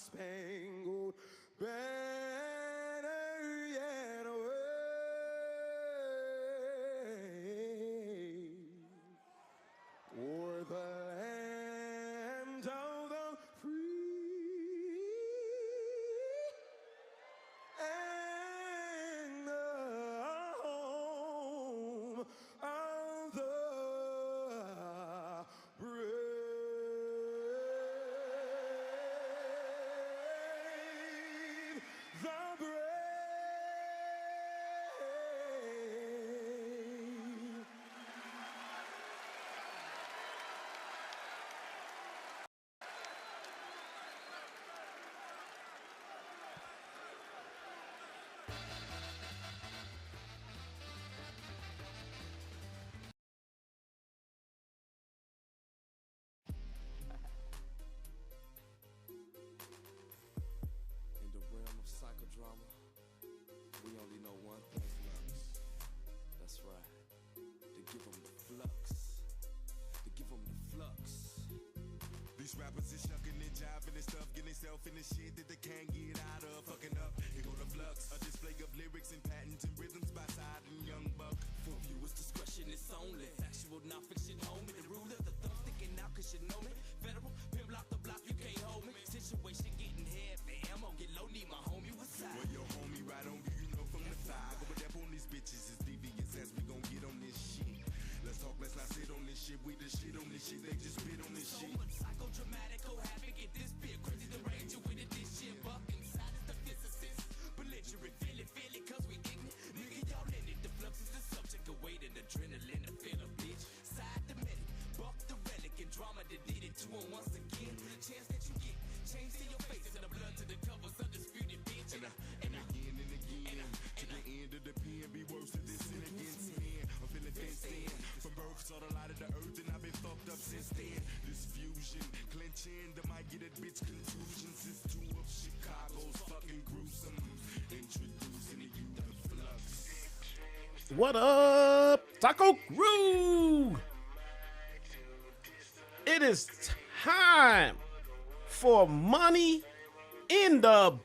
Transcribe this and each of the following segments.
star-spangled banner yet wave o'er the land of the free and the home of the brave. The brave. In the realm of psychodrama, we only know one thing, Flux. That's right. To give them the flux. To give them the flux. These rappers is shucking and jiving and stuff, getting themselves in the shit that they can't get out of. Fucking up, here go the flux. A display of lyrics and patents and rhythms by Side and Young Buck. For viewers' discretion, it's only factual, non-fiction, homie. The ruler, the thumb sticking out, cause you know me. Federal, pimp lock the block, you can't hold me. Situation getting heavy, ammo get low, need my homie, what's up? Well, your homie right on you, you know from the side. Go with that on these bitches, it's devious as we gon' get on this shit. Let's talk, let's not sit on this shit. We the shit on this shit, they just spit on this So shit. much psychodramatic, havoc, get this bit crazy, the range with it, this shit. Buck inside is the physicist. Belligerent, feel it, cause we ignorant. Nigga, y'all in it, the flux is the subject of weight and adrenaline, the feel bitch. Side the medic, buck the relic, and drama that did it to him once again. Chance that you get, change to your face, and the blood to the covers, undisputed bitch. And again, to the end of the pen, be worse than this sin against men. I'm feeling fenced in. From birth, saw the light of the earth, and I've been fucked up since then. This fusion, clenching, the might get that bitch contusions. It's two of Chicago's fucking gruesome. Introducing to you the flux. What up, Taco Crew? It is time for Money in the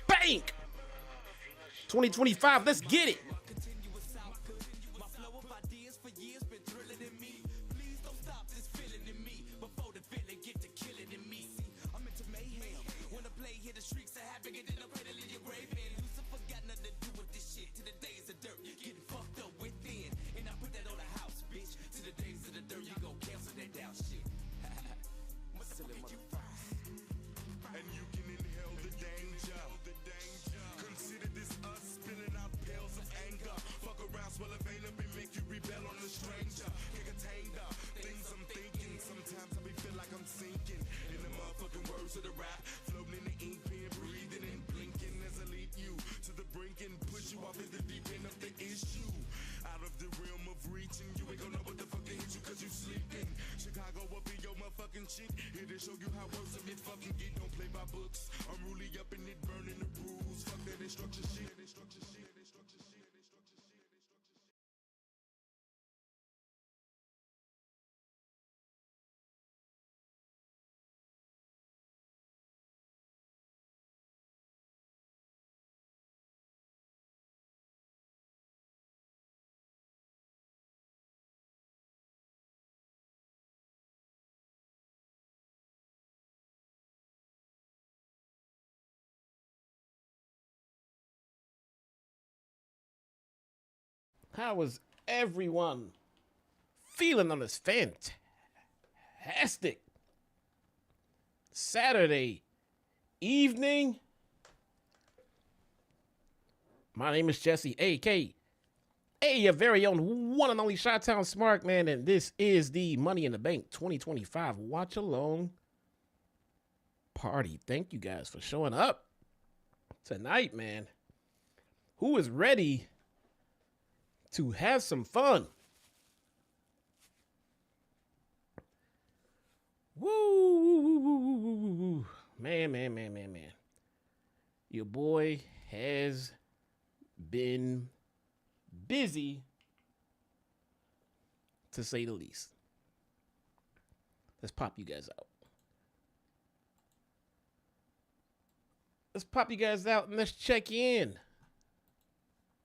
Bank 2025. Let's get it. Continuous output, my flow of ideas for years been thrilling in me. Please don't stop this feeling in me before the feeling get to killing in me. See, I'm into mayhem. When the play hit the streets of havoc, and then I'm ready to leave your grave in. Lucifer got nothing to do with this shit. To the days of dirt, getting fucked up within. And I put that on the house, bitch. To the days of the dirt, you gon' cancel that down shit. Motherfucker, you And you can inhale the danger. Consider this us spilling out pails of anger. Fuck around, swell a vein up and make you rebel on a stranger. Can't contain the things I'm thinking. Sometimes I be feel like I'm sinking in the motherfucking words of the rap. Floating in the ink pen, breathing and blinking as I lead you to the brink and push you off in the deep end of the issue. Out of the realm of reaching, you ain't gonna know what the fuck hit you cause you sleeping. Chicago up in your motherfucking shit. Here to show you how worse of it fucking get. Don't play by books. I'm really up in it, burning the rules. Fuck that instruction shit. How is everyone feeling on this fantastic Saturday evening? My name is Jesse, a.k.a. your very own one and only Chi-Town Smart Man, and this is the Money in the Bank 2025 Watch Along Party. Thank you guys for showing up tonight, man. Who is ready to have some fun? Woo! Man. Your boy has been busy, to say the least. Let's pop you guys out. let's pop you guys out and let's check in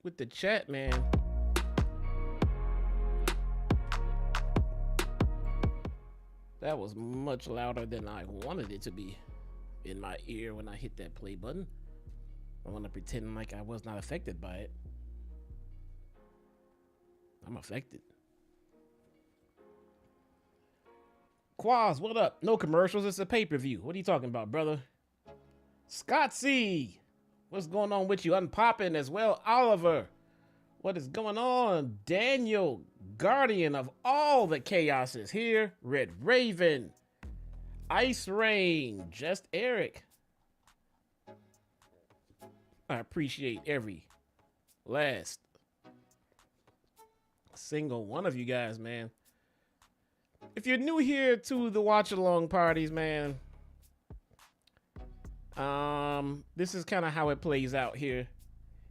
with the chat, man. That was much louder than I wanted it to be in my ear when I hit that play button. I want to pretend like I was not affected by it. I'm affected. Quaz, what up? No commercials, it's a pay-per-view. What are you talking about, brother? Scott C, what's going on with you? Unpopping as well. Oliver, what is going on? Daniel, guardian of all the chaos, is here. Red Raven, Ice Rain, Just Eric. I appreciate every last single one of you guys, man. If you're new here to the watch along parties, man, this is kind of how it plays out here.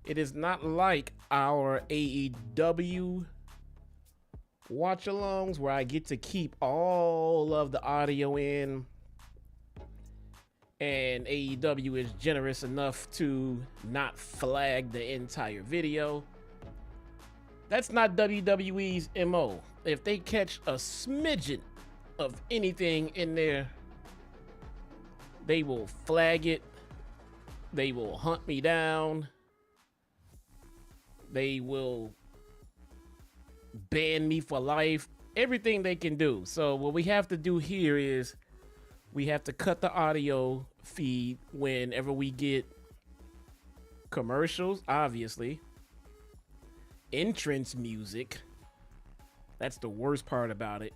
It is not like our AEW watch alongs where I get to keep all of the audio in, and AEW is generous enough to not flag the entire video. That's not WWE's MO. If they catch a smidgen of anything in there, they will flag it. They will hunt me down. They will ban me for life. Everything they can do. So what we have to do here is we have to cut the audio feed whenever we get commercials, obviously. Entrance music. That's the worst part about it,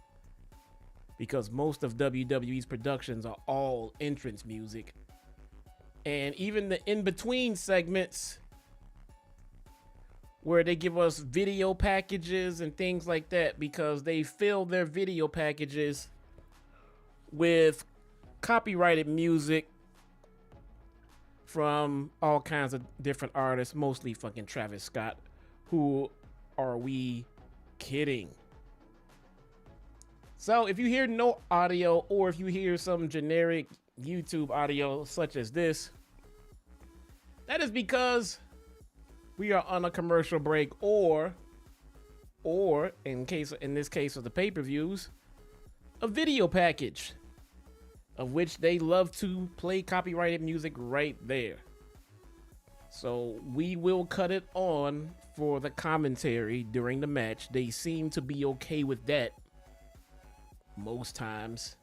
because most of WWE's productions are all entrance music. And even the in-between segments where they give us video packages and things like that, because they fill their video packages with copyrighted music from all kinds of different artists, mostly fucking Travis Scott. Who are we kidding? So if you hear no audio, or if you hear some generic YouTube audio such as this, that is because we are on a commercial break, or in this case of the pay-per-views, a video package, of which they love to play copyrighted music right there. So we will cut it on for the commentary during the match. They seem to be okay with that most times.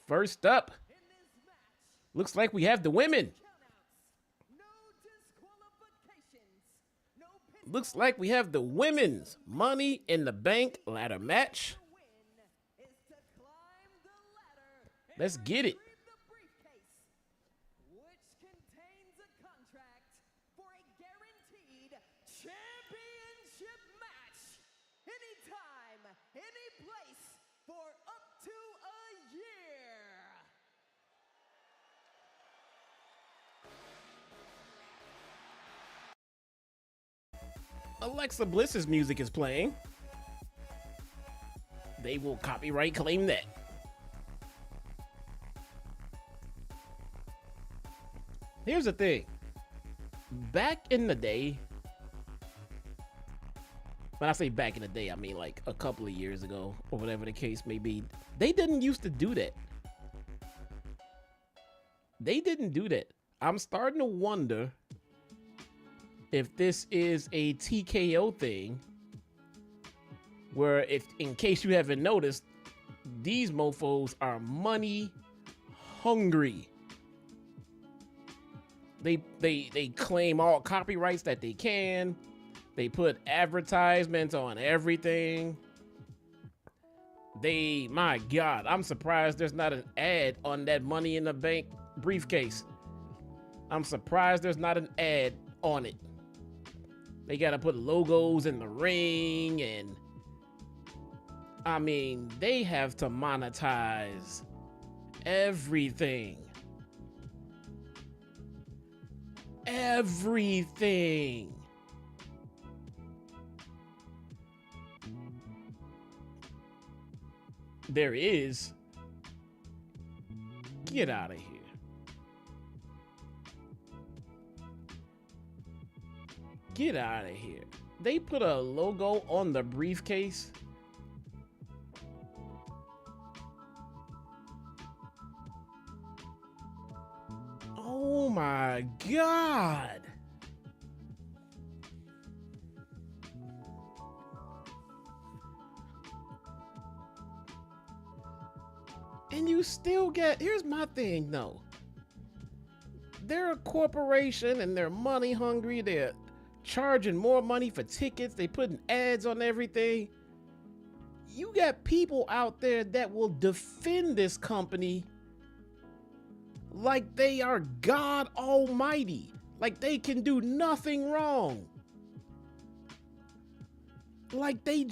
First up, looks like we have the women. Looks like we have the women's Money in the Bank ladder match. Let's get it. Which contains a contract for a guaranteed championship match. Anytime, any place, for up to a year. Alexa Bliss's music is playing. They will copyright claim that. Here's the thing. Back in the day, when I say back in the day, I mean like a couple of years ago, or whatever the case may be, they didn't used to do that. They didn't do that. I'm starting to wonder if this is a TKO thing, where, if, in case you haven't noticed, these mofos are money hungry. They claim all copyrights that they can. They put advertisements on everything. My God, I'm surprised there's not an ad on that Money in the Bank briefcase. I'm surprised there's not an ad on it. They gotta put logos in the ring, and I mean, they have to monetize everything. Everything. there is. Get out of here. Get out of here. They put a logo on the briefcase. Oh my God. And you still get, here's my thing though. They're a corporation and they're money hungry. They're charging more money for tickets. They putting ads on everything. You got people out there that will defend this company like they are God Almighty, like they can do nothing wrong. Like they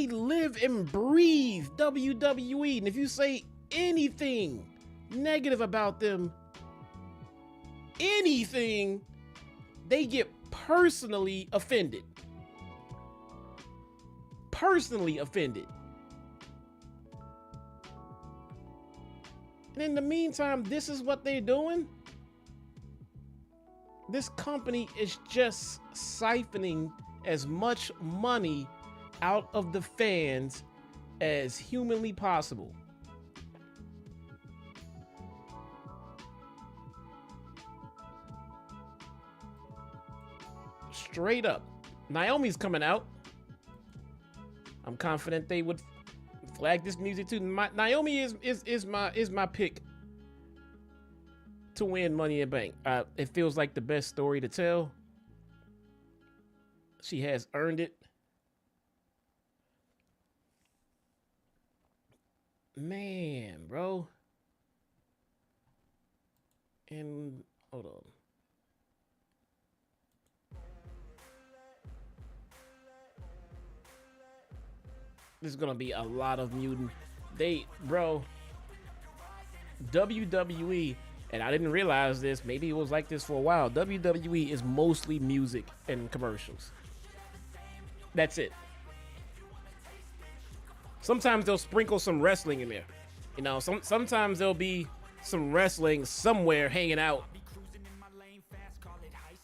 live and breathe WWE. And if you say anything negative about them, anything, they get personally offended. Personally offended. And in the meantime, this is what they're doing. This company is just siphoning as much money out of the fans as humanly possible. Straight up. Naomi's coming out. I'm confident they would flag this music too. Naomi is my pick to win Money in Bank. It feels like the best story to tell. She has earned it. Man, bro. And hold on. There's gonna be a lot of mutant. WWE, and I didn't realize this, maybe it was like this for a while. WWE is mostly music and commercials. That's it. Sometimes they'll sprinkle some wrestling in there. You know, sometimes there'll be some wrestling somewhere hanging out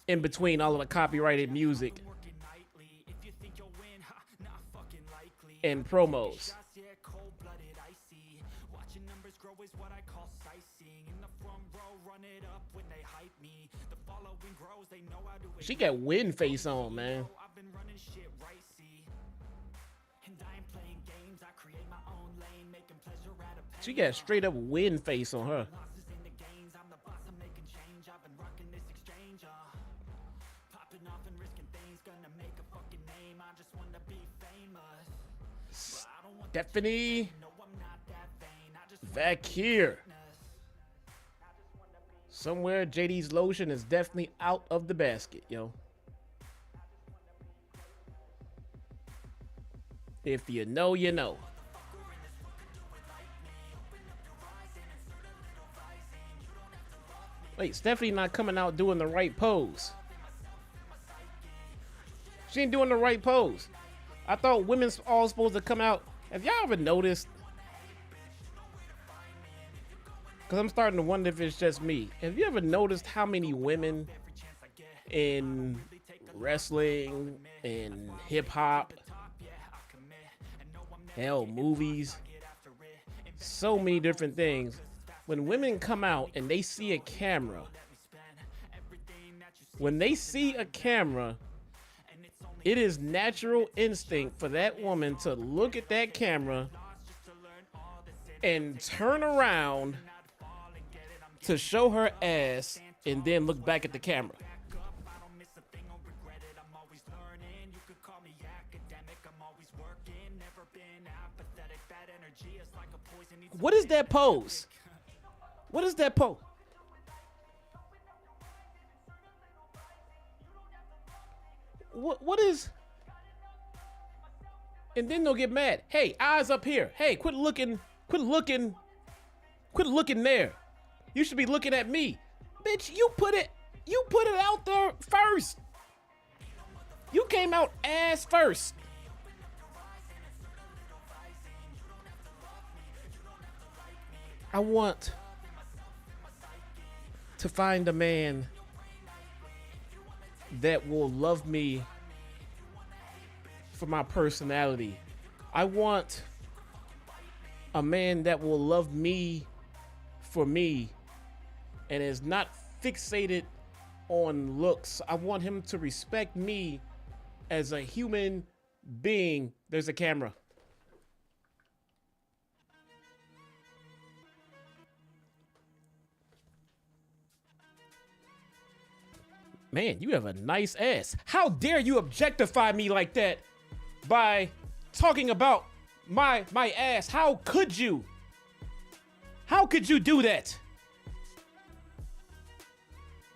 in between all of the copyrighted music and promos. She got win face on, man. She got straight up win face on her. Stephanie Vaquer. Somewhere JD's lotion is definitely out of the basket, yo. If you know, you know. Wait, Stephanie not coming out doing the right pose. She ain't doing the right pose. I thought women's all supposed to come out. Have y'all ever noticed? Because I'm starting to wonder if it's just me. Have you ever noticed how many women in wrestling, in hip hop, hell, movies, so many different things, when women come out and they see a camera, it is natural instinct for that woman to look at that camera and turn around to show her ass and then look back at the camera. What is that pose? What is that pose? What is? And then they'll get mad. Hey, eyes up here. Hey, quit looking there. You should be looking at me. Bitch, you put it out there first. You came out ass first. I want to find a man that will love me for my personality. I want a man that will love me for me and is not fixated on looks. I want him to respect me as a human being. There's a camera. Man, you have a nice ass. How dare you objectify me like that by talking about my ass? How could you? How could you do that?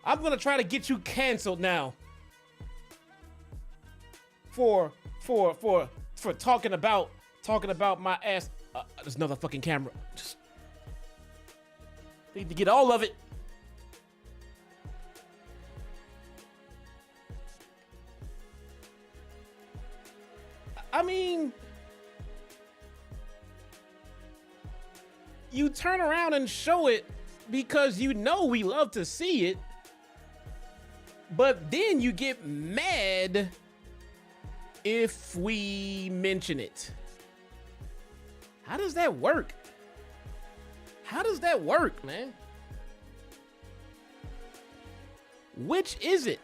I'm gonna try to get you canceled now for talking about my ass. There's another fucking camera. Just need to get all of it. I mean, you turn around and show it because you know we love to see it, but then you get mad if we mention it. How does that work? How does that work, man? Which is it?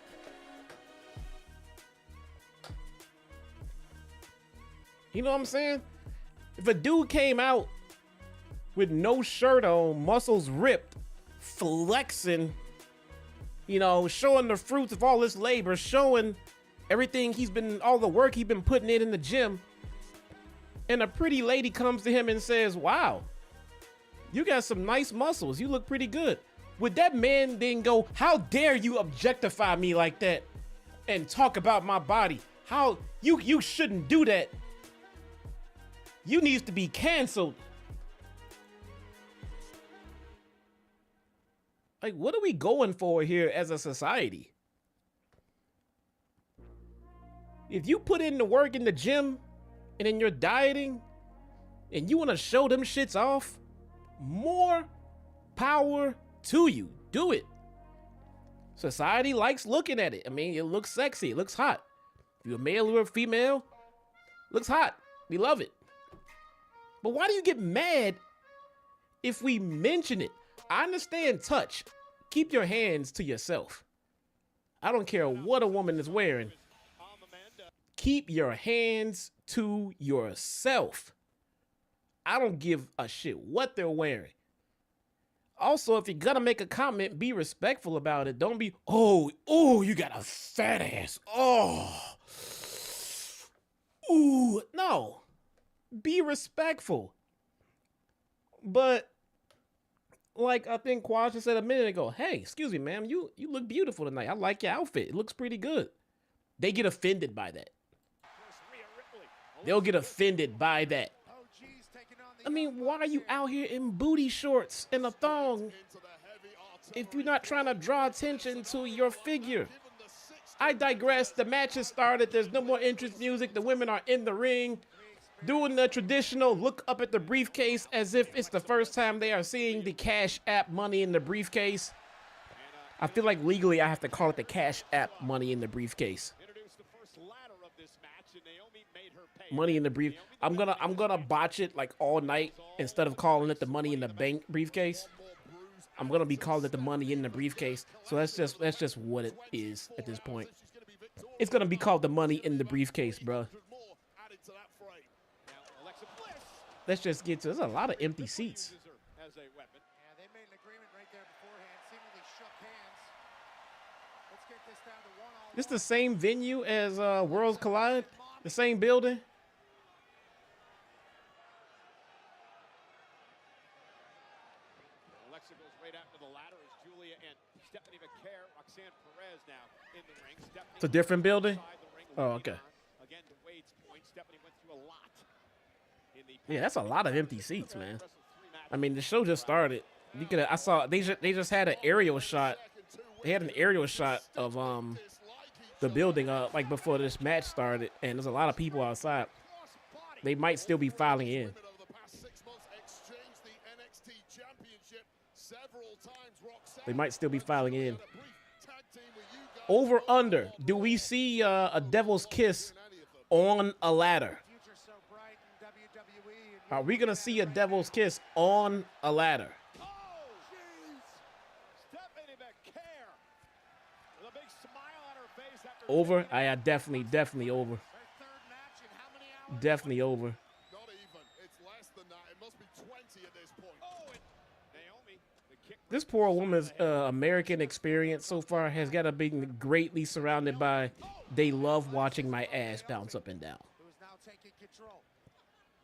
You know what I'm saying? If a dude came out with no shirt on, muscles ripped, flexing, you know, showing the fruits of all this labor, showing everything all the work he's been putting in the gym, and a pretty lady comes to him and says, wow, you got some nice muscles, you look pretty good. Would that man then go, how dare you objectify me like that and talk about my body? How you shouldn't do that. You needs to be canceled. Like, what are we going for here as a society? If you put in the work in the gym and in your dieting and you want to show them shits off, more power to you. Do it. Society likes looking at it. I mean, it looks sexy. It looks hot. If you're a male or a female, looks hot. We love it. But why do you get mad if we mention it? I understand touch. Keep your hands to yourself. I don't care what a woman is wearing. Keep your hands to yourself. I don't give a shit what they're wearing. Also, if you're gonna make a comment, be respectful about it. Don't be, oh, you got a fat ass. Oh, ooh, no. Be respectful. But like I think Quasha said a minute ago, hey, excuse me, ma'am, you look beautiful tonight. I like your outfit. It looks pretty good. They get offended by that. They'll get offended by that. I mean, why are you out here in booty shorts and a thong if you're not trying to draw attention to your figure? I digress. The match has started. There's no more entrance music. The women are in the ring doing the traditional look up at the briefcase as if it's the first time they are seeing the Cash App money in the briefcase. I feel like legally I have to call it the Cash App money in the briefcase. Money in the brief. I'm gonna botch it like all night instead of calling it the Money in the Bank briefcase. I'm gonna be calling it the Money in the Briefcase. So that's just what it is at this point. It's gonna be called the Money in the Briefcase, bro. Let's just get to. There's a lot of empty seats. This the same venue as Worlds Collide? The same building? Alexa goes right out to the ladder as Giulia and Stephanie Vaquer, Roxanne Perez now in the ring. It's a different building? Oh, okay. Again, to Wade's point, Stephanie went through a lot. Yeah, that's a lot of empty seats, man. I mean, the show just started. I saw they just had an aerial shot. They had an aerial shot of the building like before this match started, and there's a lot of people outside. They might still be filing in. They might still be filing in. Over, under. Do we see a devil's kiss on a ladder? Are we going to see a devil's kiss on a ladder? Oh, jeez. Stephanie Vaquer with a big smile on her face after Over? I definitely over. Definitely over. Not even. It's less than that. It must be 20 at this point. Oh, and Naomi, the kick. This poor woman's American experience so far has got to be greatly surrounded by they love watching my ass bounce up and down. Who's now taking control.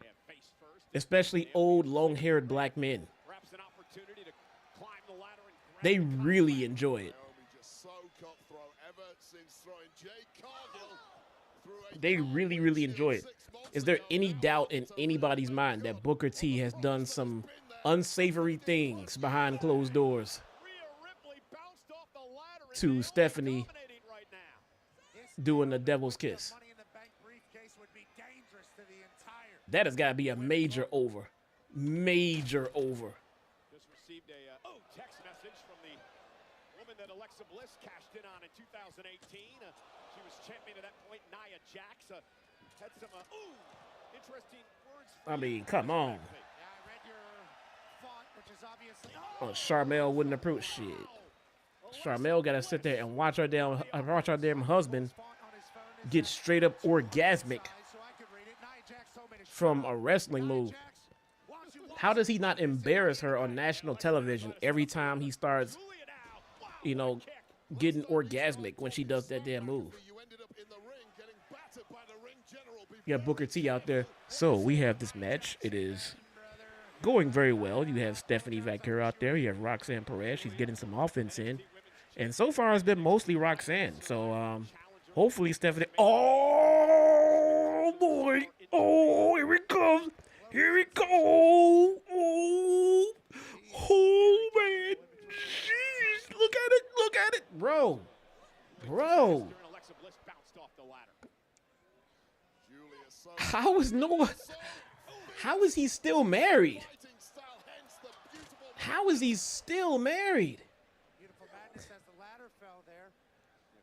Yeah, face first. Especially old, long-haired black men. Perhaps an opportunity to climb the ladder and They really enjoy it. Naomi just so cutthroat ever since throwing Jay Cargill through a They really enjoy it. Is there any doubt in anybody's mind that Booker T has done some unsavory things behind closed doors Rhea Ripley bounced off the ladder and to Naomi Stephanie dominating right now. doing the devil's kiss? Money in the bank briefcase would be dangerous to the entire. That has got to be a major over. Major over. Just received a text message from the woman that Alexa Bliss cashed in on in 2018. She was champion at that point, Nia Jax. Had some interesting words. I mean, come on. Yeah, I read your font, which is obviously. Oh, Charmel wouldn't approve shit. Charmel got to sit there and watch her damn husband get straight up orgasmic from a wrestling move. How does he not embarrass her on national television every time he starts, you know, getting orgasmic when she does that damn move? You ended up in the ring getting battered by the ring general before You got Booker T out there. So we have this match. It is going very well. You have Stephanie Vaquer out there. You have Roxanne Perez. She's getting some offense in. And so far it's been mostly Roxanne. So hopefully Stephanie. Oh boy. Oh, here it comes. Here it goes. Oh, oh man. Jeez. Look at it. Look at it. Bro. Bro. Alexa Bliss bounced off the ladder. Giulia so How is he still married? fighting style, hence the beautiful How is he still married? Beautiful madness as the ladder fell there.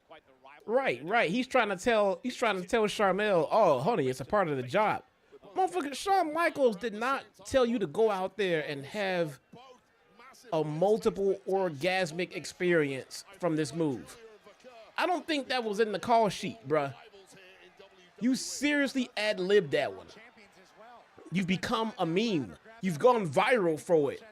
Quite the rivalry. Right. He's trying to tell Charmel, oh, honey, it's a part of the job. Motherfucker, Shawn Michaels did not tell you to go out there and have a multiple orgasmic experience from this move. I don't think that was in the call sheet, bruh. You seriously ad-libbed that one. You've become a meme. You've gone viral for it.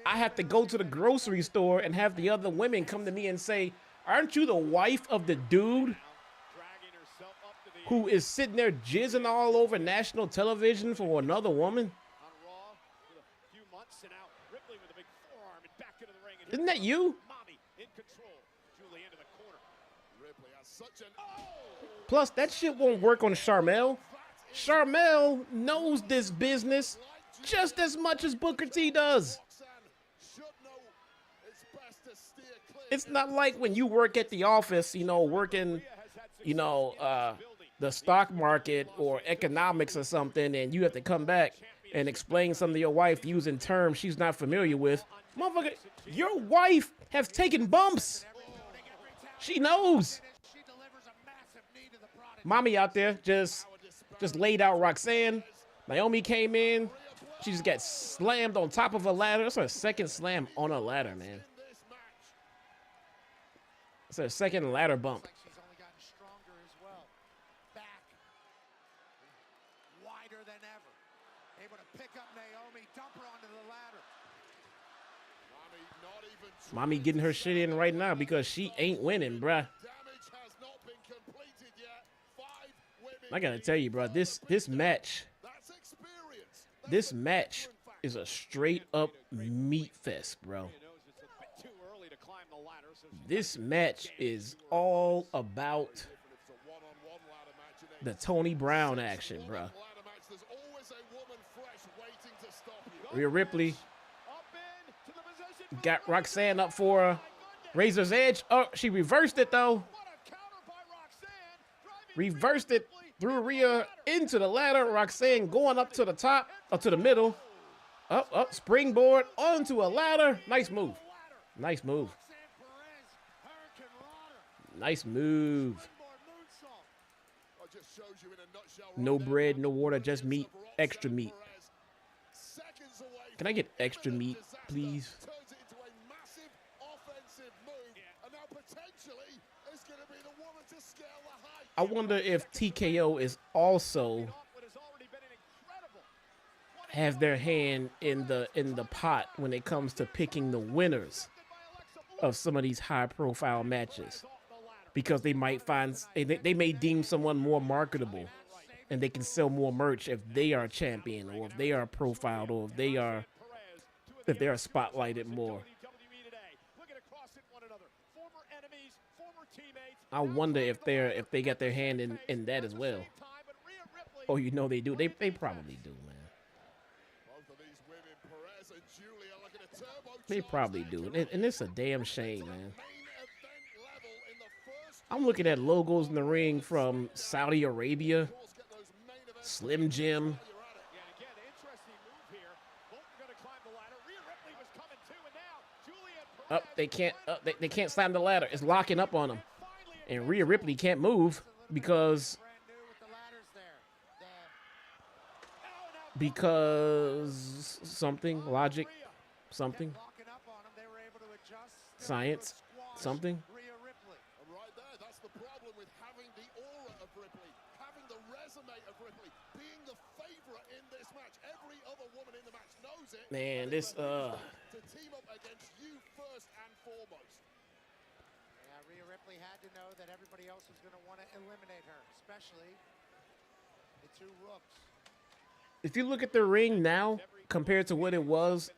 I have to go to the grocery store and have the other women come to me and say, aren't you the wife of the dude Dragging herself up to the who is sitting there jizzing all over national television for another woman? on Raw for a few months, and now Ripley with a big forearm and back into the ring. And Isn't that you? Mommy in control. Giulia into the corner. Ripley has such an Plus, that shit won't work on Charmel. Charmel knows this business just as much as Booker T does. Roxanne should know it's best to steer clear. It's not like when you work at the office, you know, working, you know, the stock market or economics or something, and you have to come back and explain something to your wife using terms she's not familiar with. Motherfucker, your wife has taken bumps. She knows. She delivers a massive knee to the prodigy. Mommy out there just laid out Roxanne. Naomi came in. She just got slammed on top of a ladder. That's her second slam on a ladder, man. It's her second ladder bump. She's only gotten stronger as well. Back. Wider than ever. Able to pick up Naomi, dump her onto the ladder. Mommy not even Mommy getting her shit in right now because she ain't winning, bruh. damage has not been completed yet. 5 women. I gotta tell you, bruh, this match, That's experience. this match is a straight up meat fest, bro. Knows it's a bit too early to climb the ladder, so she This match is all about It's a one-on-one ladder match. And the Tony Brown action, bruh. ladder match, there's always a woman fresh waiting to stop you. Rhea Ripley up in to the position. got Roxanne up for a Razor's Edge. Oh, she reversed it though. What a counter by Roxanne. Driving Reversed it, threw Rhea into the ladder. Roxanne going up to the top, up to the middle. Up, springboard onto a ladder. Nice move. Nice move. Nice move. Well, just shows you in a nutshell right No there bread, how no water, brilliant just meat, of Roxanne extra meat. Perez. Seconds away Can I from get extra imminent meat, disaster. please? Turns it into a massive offensive move, and now potentially is going to be the woman to scale the height. I wonder if TKO is also has their hand in the pot when it comes to picking the winners of some of these high profile matches, because they might find they may deem someone more marketable and they can sell more merch if they are champion, or if they are profiled, or if they are spotlighted more. I wonder if they got their hand in that as well. Oh, you know they do. They probably do, man. Both of these women, Perez and Giulia, looking to turbocharge They probably their do. career And it's a damn shame, man. main event level in the first. I'm looking at logos in the ring from Saudi Arabia, Of course, get those main events Slim Jim. while you're at it. Yeah, and again, interesting move here. Both are going to climb the ladder. Rhea Ripley was coming too, and now Giulia and Perez. Up, they can't. They can't slam the ladder. It's locking up on them. And Rhea Ripley can't move because something, logic, something, science, something. And right there, that's the problem with having the aura of Ripley, having the resume of Ripley, being the favorite in this match. Every other woman in the match knows it. Man, and this, it's a reason to team up against you first and foremost. Yeah, Rhea Ripley had to know that everybody else was going to want to eliminate her, especially the two Rooks. If you look at the ring now compared to what it was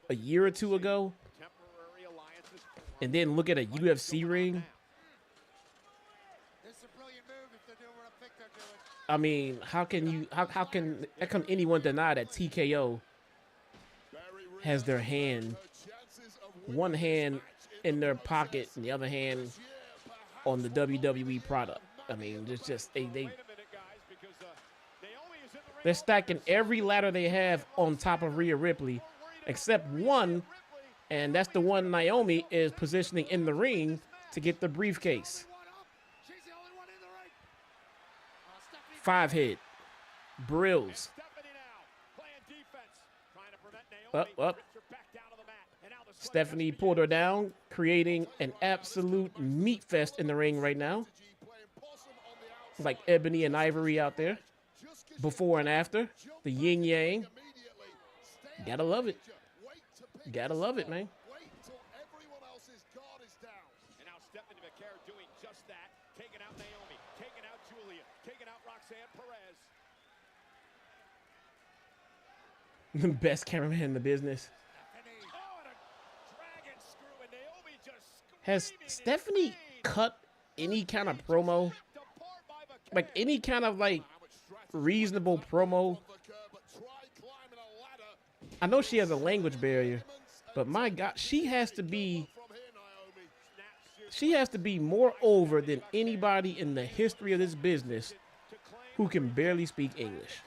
a year or two ago, and then look at a UFC ring, This is a brilliant move if they're doing what I think they're doing. I mean, how can anyone deny that TKO has their hand, one hand in their pocket and the other hand on the WWE product? I mean, it's just they're stacking every ladder they have on top of Rhea Ripley, except one, and that's the one Naomi is positioning in the ring to get the briefcase. She's the only one in the ring. Stephanie 5-hit. Brills. Up. Stephanie pulled her down, creating an absolute meat fest in the ring right now. Like Ebony and Ivory out there. Before and after. The yin yang. Gotta love it. Gotta love it, man. Wait till everyone else's guard is down. And now Stephanie Vaquer doing just that, taking out Naomi, taking out Giulia, taking out Roxanne Perez. The best cameraman in the business. Oh, and a dragon screw, and Naomi just Has screaming in Stephanie pain. cut any kind of promo? Ripped apart by Vaquer. Like any kind of like reasonable promo? But try climbing a ladder. I know she has a language barrier, but my God, she has to be more over than anybody in the history of this business who can barely speak English.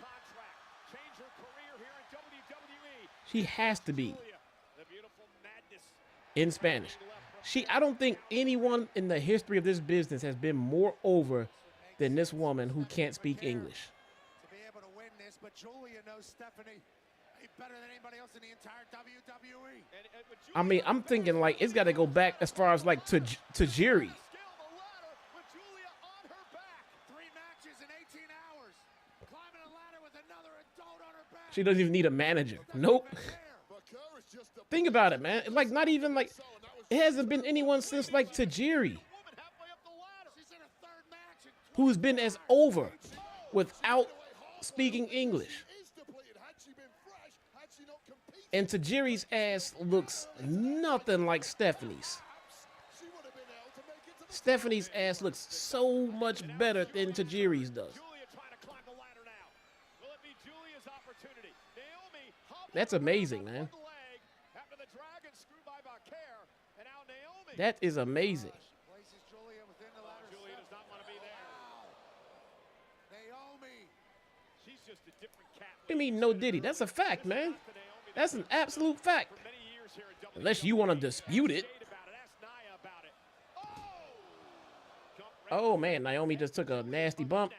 Change her career here in WWE. She has to be The beautiful madness. in Spanish. I don't think anyone in the history of this business has been more over than this woman who can't speak English. to be able to win this, but Giulia knows Stephanie better than anybody else in the entire WWE. I mean, I'm thinking like it's got to go back as far as like to Jiri. Scale the ladder with Giulia on her back. 3 matches in 18 hours. Climbing a ladder with another adult on her back. She doesn't even need a manager. Nope. Vaquer is just a Think about it, man. Like not even like it hasn't been anyone since like Tajiri Woman halfway up the ladder. She's in her 3rd match in who's been as over without speaking English. is depleted. Had she been fresh, had she not competed, And Tajiri's ass looks nothing like Stephanie's. she would have been able to make it to the Stephanie's ass looks so much better than Tajiri's does. Giulia trying to climb the ladder now. Will it be Giulia's opportunity? Naomi hobbled That's amazing, man. the leg after the dragon screw by Vaquer, and now Naomi. That is amazing. places Giulia within the ladder. Giulia does not want to be there. Naomi. She's just a different cat. I mean, no Diddy. That's a fact, man. That's an absolute fact. For many years here in WWE. Unless you want to dispute it. Shade about it. Ask Nia about it. Oh! Oh, man. Naomi just took a nasty bump.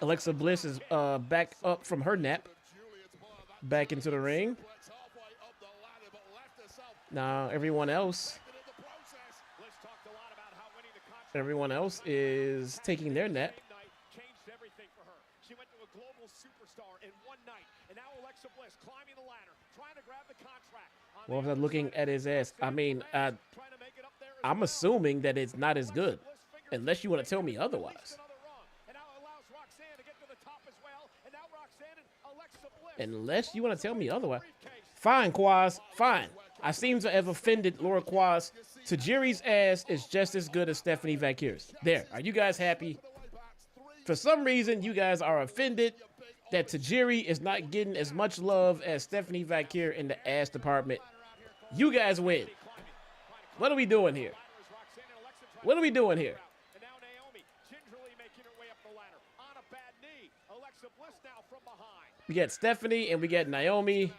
Alexa Bliss is back up from her nap. Back into the ring. Now, everyone else is taking their nap. She went to a global superstar in one night, and now Alexa Bliss climbing the ladder, trying to grab the contract. Well, I'm looking at his ass. I mean, I'm assuming that it's not as good, unless you want to tell me otherwise. Unless you want to tell me otherwise. Fine, Quaz. Fine. I seem to have offended Laura Quaz. Tajiri's ass is just as good as Stephanie Vaquer's. There. Are you guys happy? For some reason, you guys are offended that Tajiri is not getting as much love as Stephanie Vaquer in the ass department. You guys win. What are we doing here? What are we doing here? And now Naomi gingerly making her way up the ladder on a bad knee. Alexa Bliss now from behind. We got Stephanie and we got Naomi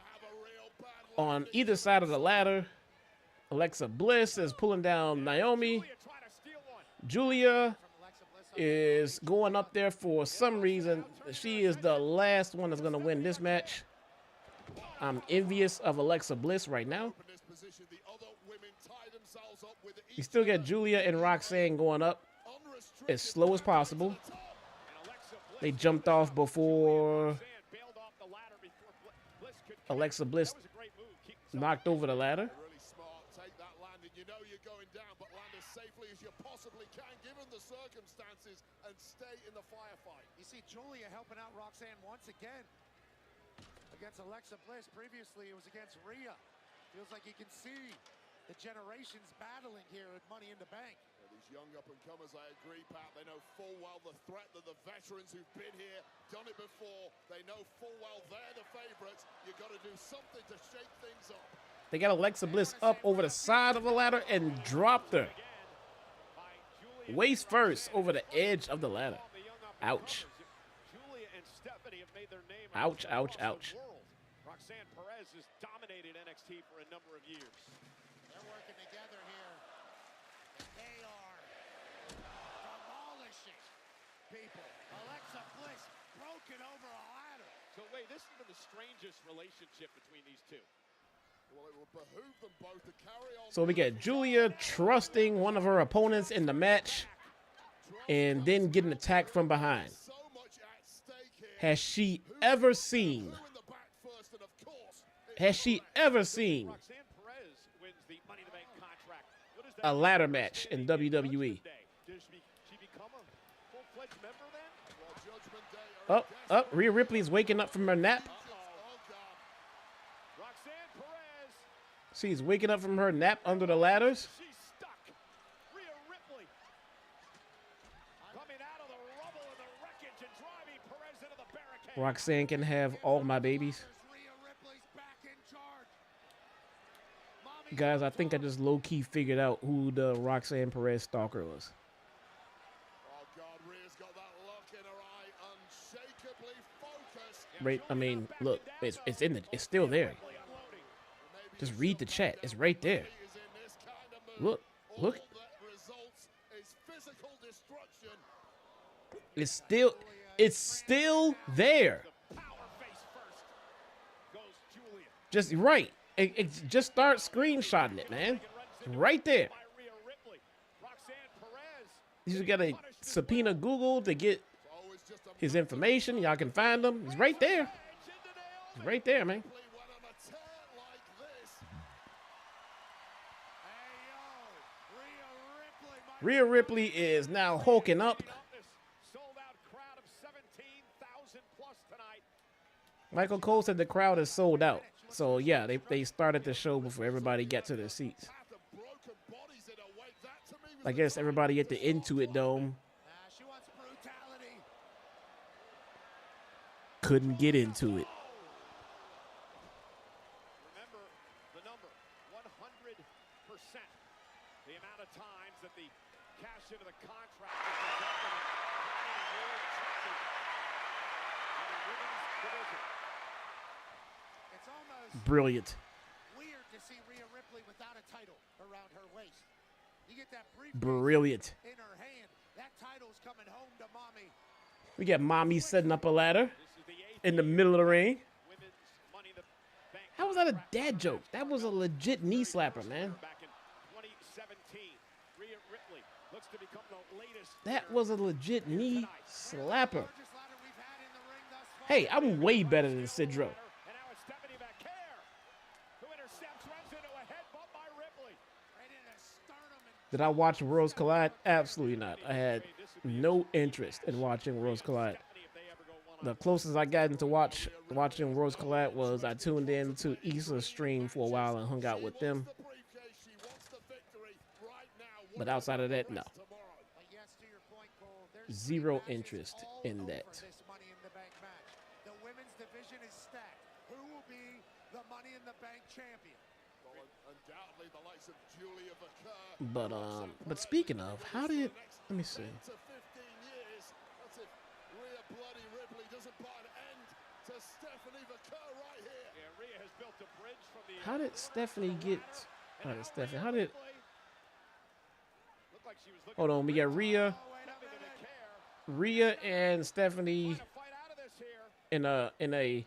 on either side of the ladder. Alexa Bliss is pulling down Naomi. Giulia is going up there for some reason. She is the last one that's going to win this match. I'm envious of Alexa Bliss right now. You still got Giulia and Roxanne going up as slow as possible. They jumped off before Alexa Bliss knocked over the ladder. You know you're going down, but land as safely as you possibly can, given the circumstances, and stay in the firefight. You see Giulia helping out Roxanne once again against Alexa Bliss. Previously, it was against Rhea. Feels like you can see the generations battling here at Money in the Bank. Well, these young up-and-comers, I agree, Pat. They know full well the threat that the veterans who've been here, done it before. They know full well they're the favorites. You've got to do something to shake things up. They got Alexa Bliss up over the side of the ladder and dropped her. Waist first over the edge of the ladder. Ouch. Ouch, ouch, ouch. Roxanne Perez has dominated NXT for a number of years. They're working together here. And they are demolishing people. Alexa Bliss broken over a ladder. So wait, this has been the strangest relationship between these two. Well, it will behoove them both to carry on. So we got Giulia trusting one of her opponents in the match and then getting attacked from behind. Has she ever seen? Has she ever seen a ladder match in WWE? Up, Rhea Ripley's waking up from her nap. She's waking up from her nap under the ladders. She's stuck. Rhea Ripley coming out of the rubble and the wreckage and driving Perez into the barricade. Roxanne can have all my babies. Rhea Ripley's back in charge. Guys, I think I just low-key figured out who the Roxanne Perez stalker was. Oh God, Rhea's got that look in her eye, unshakably focused. Right, I mean, look, it's still there. Just read the chat. It's right there. Look. It's still there. Just right. Just start screenshotting it, man. Right there. You just gotta subpoena Google to get his information. Y'all can find him. He's right there. He's right there, man. Rhea Ripley is now hulking up. Michael Cole said the crowd is sold out. So, yeah, they started the show before everybody got to their seats. I guess everybody at the Intuit Dome couldn't get into it. Remember the number, 100%. The amount of times that the cash into the contract is resulted in world champion in the women's division. It's almost Brilliant. weird to see Rhea Ripley without a title around her waist. You get that briefcase Brilliant. in her hand. That coming home to mommy. We got mommy setting up a ladder in the middle of the ring. How was that a dad joke? That was a legit knee slapper, man. Back in 2017, Rhea Ripley looks to become the latest. That was a legit knee slapper. Largest ladder we've had in the ring thus far. Hey, I'm way better than Sidro. And now it's Stephanie Vaquer, who intercepts, runs into a headbutt by Ripley. Right into sternum and Did I watch Worlds Collide? Absolutely not. I had no interest in watching Worlds Collide. The closest I got into watching Worlds Collide was I tuned in to Issa's stream for a while and hung out with them. But outside of that, no. But yes, to your point, Cole, there's Zero three matches interest all in over that. This Money in the Bank match. The women's division is stacked. Who will be the Money in the Bank champion? Well, undoubtedly the likes of Giulia, Vaquer. But speaking of, how did, let me see. To 15 years. That's if Rhea Bloody Ripley doesn't put an end to Stephanie Vaquer right here. Yeah, Rhea has built a bridge from the. How did Stephanie get, how did, Looked like she was looking hold on, we got Rhea, Oh, wait a minute. Rhea and Stephanie to fight out of this here. in a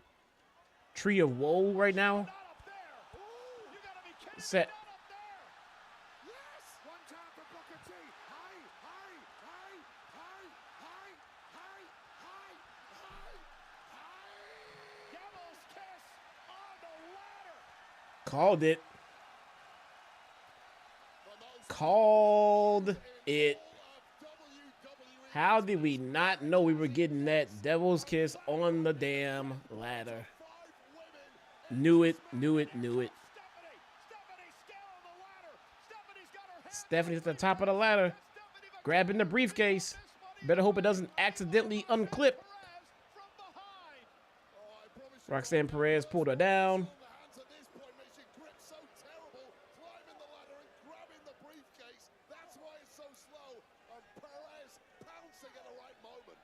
tree of woe right now. Not up there. Ooh, you gotta be kidding. Set. Not up there. Yes! One time for Booker T. High, high, high, high, high, high, high, high, high. Devil's kiss on the ladder. Called it. Called it. How did we not know we were getting that devil's kiss on the damn ladder? Knew it, knew it, knew it. Stephanie's scaling the ladder. Stephanie's got her head. Stephanie's at the top of the ladder, grabbing the briefcase. Better hope it doesn't accidentally unclip. From behind. Roxanne Perez pulled her down. The hands at this point makes your grip so terrible. Climbing the ladder and grabbing the briefcase. That's why it's so slow. And Perez pouncing at the right moment.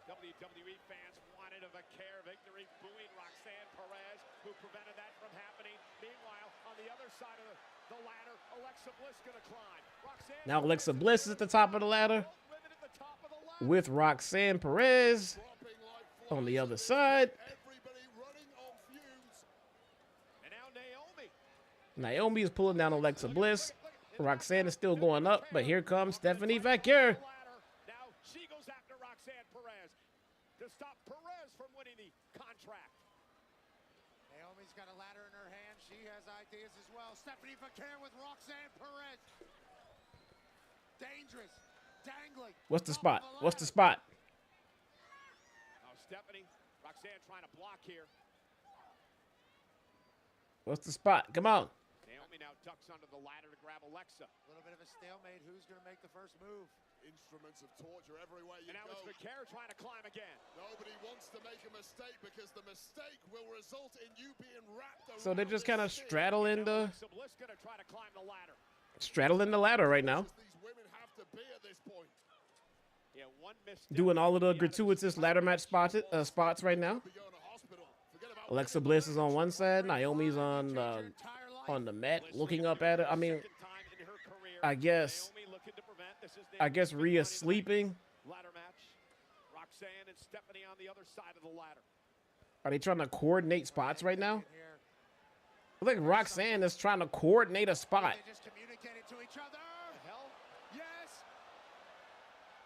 WWE fans wanted a Vaquer victory, booing Roxanne Perez, who prevented that from happening. Meanwhile, on the other side of the ladder, Alexa Bliss gonna climb. Roxanne Now Alexa Bliss is at the top of the ladder both women at the top of the ladder. with Roxanne Perez Dropping like on the flies. other side. Everybody running on fumes. And now Naomi. Naomi is pulling down Alexa Bliss. Roxanne is still going up, but here comes Stephanie Vaquer. Now she goes after Roxanne Perez to stop Perez from winning the contract. Naomi's got a ladder in her hand. She has ideas as well. Stephanie Vaquer with Roxanne Perez. Dangerous. Dangling. What's the Top spot? of What's the ladder. spot? Now Stephanie, Roxanne trying to block here. What's the spot? Come on. Naomi now ducks under the ladder to grab Alexa. A little bit of a stalemate. Who's going to make the first move? Instruments of torture everywhere you And now go. it's Vaquer trying to climb again. Nobody wants to make a mistake because the mistake will result in you being wrapped around. So they're just kind of this stick. straddling the Alexa Bliss gonna try to climb the ladder. ladder right now, These women have to be at this point. Yeah, one misstep. doing all of the gratuitous ladder match spots right now. Be going to hospital. Forget about Alexa Bliss is on one side, Naomi's on the mat, looking up at her. I mean, Second time in her career. I guess Naomi looking to prevent. This is I guess Naomi's Rhea's big sleeping. ladder match. Roxanne and Stephanie on the other side of the ladder. Are they trying to coordinate spots right now? Here. I think Roxanne is trying to coordinate a spot. They just communicated to each other. What the hell? Yes.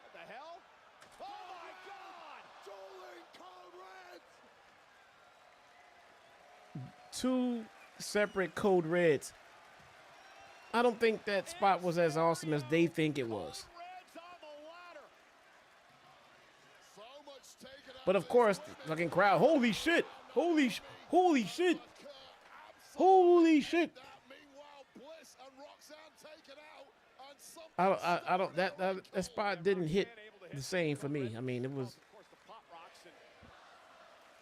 What the hell? Oh my God! Dueling Code Reds. Two separate code reds. I don't think that spot was as awesome as they think it was. Reds on the ladder. so much taken out. But of course, the fucking crowd, holy shit, holy shit, holy shit, holy shit. Meanwhile, Bliss and Roxanne taken out, and I don't, that spot didn't hit the same for me. I mean, it was, Of course, the pop rocks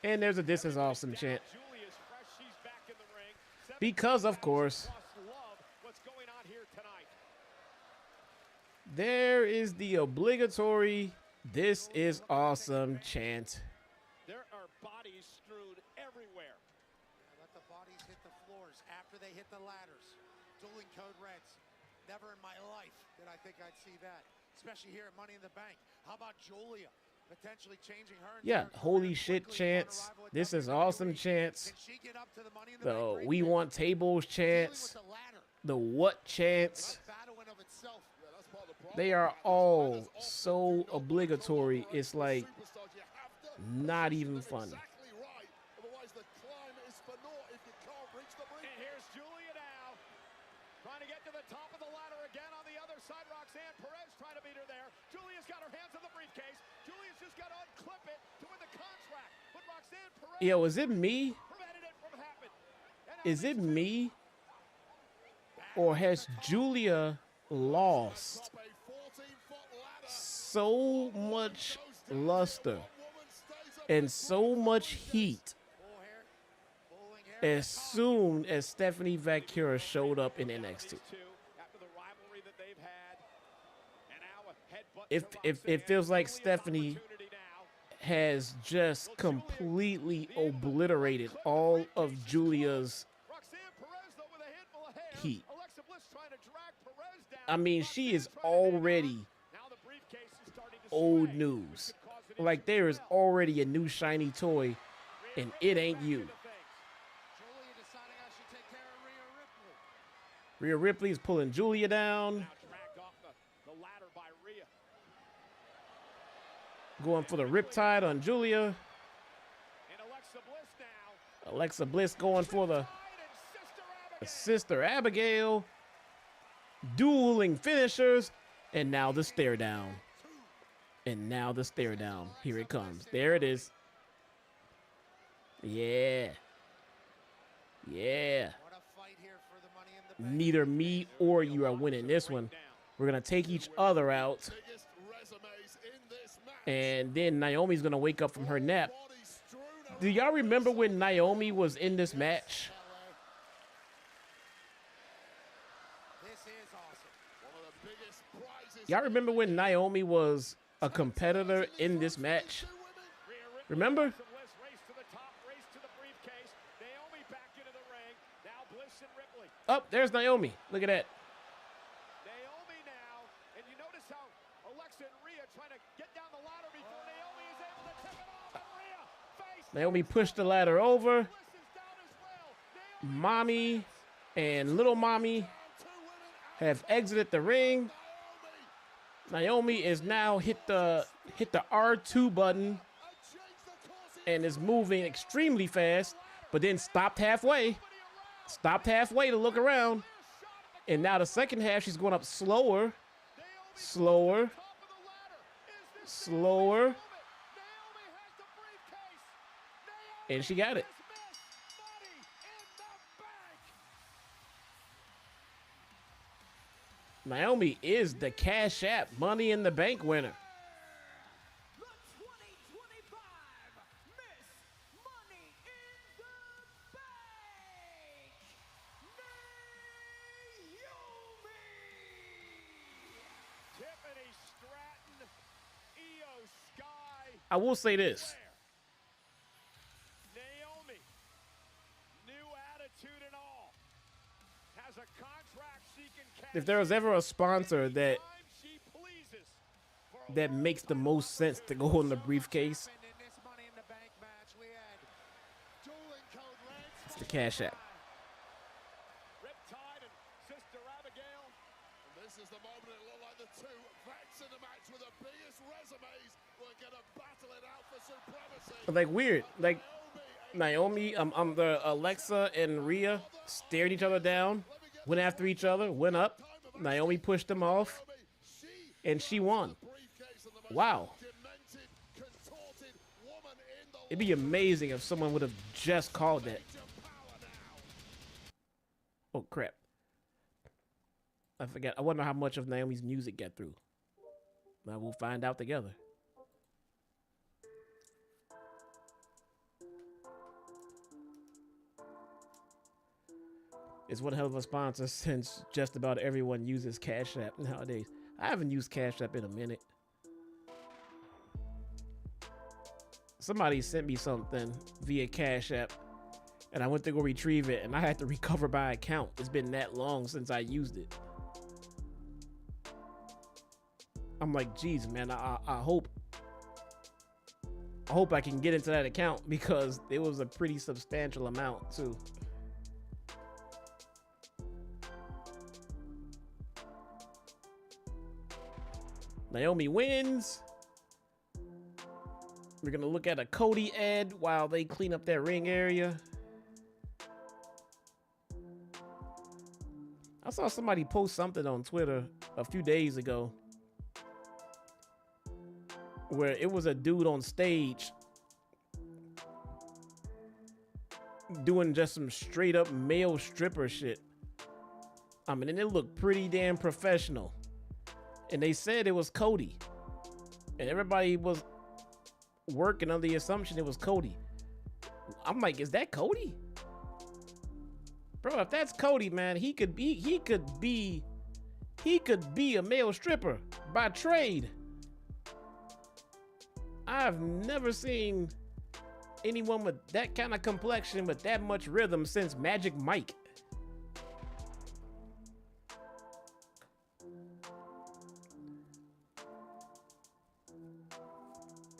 and and there's a "This is awesome" chant. Giulia's fresh. She's back in the ring. Because, of course, Love what's going on here tonight. there is the obligatory "This is awesome" chant. There are bodies strewn everywhere. Let the bodies hit the floors after they hit the ladders. Dueling Code Reds. Never in my life did I think I'd see that. especially here at Money in the Bank. How about Giulia potentially changing her? Yeah, holy shit chants. This is awesome chants. The we want tables chants. The what chants. They are all so obligatory. It's like not even funny. And here's Giulia now, trying to get to the top of the ladder again on the other side. Roxanne, Perez trying to beat her there. Giulia's got her hands on the briefcase. Giulia's just got to unclip it to win the contract. But Roxanne, Perez, Yo, is it me? prevented it from happening. Is it me? Or has Giulia lost so much luster and so much heat as soon as Stephanie Vaquer showed up in NXT? It feels like Stephanie has just completely obliterated all of Giulia's heat. I mean, she is already old news. Like, there is already a new shiny toy, and it ain't you. Rhea Ripley is pulling Giulia down. Going for the riptide on Giulia. Alexa Bliss going for the Sister Abigail. Dueling finishers. And now the stare down. And now the stare down. Here it comes. There it is. Yeah. Yeah. Neither me or you are winning this one. We're going to take each other out. And then Naomi's going to wake up from her nap. Do y'all remember when Naomi was in this match? Y'all remember when Naomi was a competitor in this match? Remember? Oh, there's Naomi. Look at that. Naomi now, and you notice how Alexa and Rhea trying to get down the ladder before Naomi is able to tip it off, and Rhea face. Naomi pushed the ladder over. Bliss is down as well. Mommy and little mommy have exited the ring. Naomi is now hit the R2 button and is moving extremely fast, but then stopped halfway. Stopped halfway to look around. And now the second half, she's going up slower. Slower. Slower. And she got it. Naomi is the Cash App Money in the Bank winner. The 2025 Miss Money in the Bank, Naomi. Tiffany Stratton, Io Sky. I will say this. Naomi, new attitude and all, has a contract she can cash. If there was ever a sponsor that She pleases that makes the most sense to go in the briefcase, it's the Cash App. Riptide and Sister Abigail. And this is the moment it looked like the two vets in the match with the biggest resumes were going to battle it out for supremacy. Like weird. Like Naomi, the Alexa and Rhea stared each other down, went after each other, went up. Naomi pushed them off, and she won. Wow. It'd be amazing if someone would have just called that. Oh, crap. I forgot. I wonder how much of Naomi's music got through. Now we'll find out together. It's one hell of a sponsor since just about everyone uses Cash App nowadays. I haven't used Cash App in a minute. Somebody sent me something via Cash App, and I went to go retrieve it, and I had to recover my account. It's been that long since I used it. I'm like, geez, man, I hope I can get into that account because it was a pretty substantial amount too. Naomi wins. We're gonna look at a Cody ad while they clean up that ring area. I saw somebody post something on Twitter a few days ago where it was a dude on stage doing just some straight up male stripper shit. I mean, and it looked pretty damn professional. And they said it was Cody. And everybody was working on the assumption it was Cody. I'm like, is that Cody? Bro, if that's Cody, man, he could be a male stripper by trade. I've never seen anyone with that kind of complexion with that much rhythm since Magic Mike.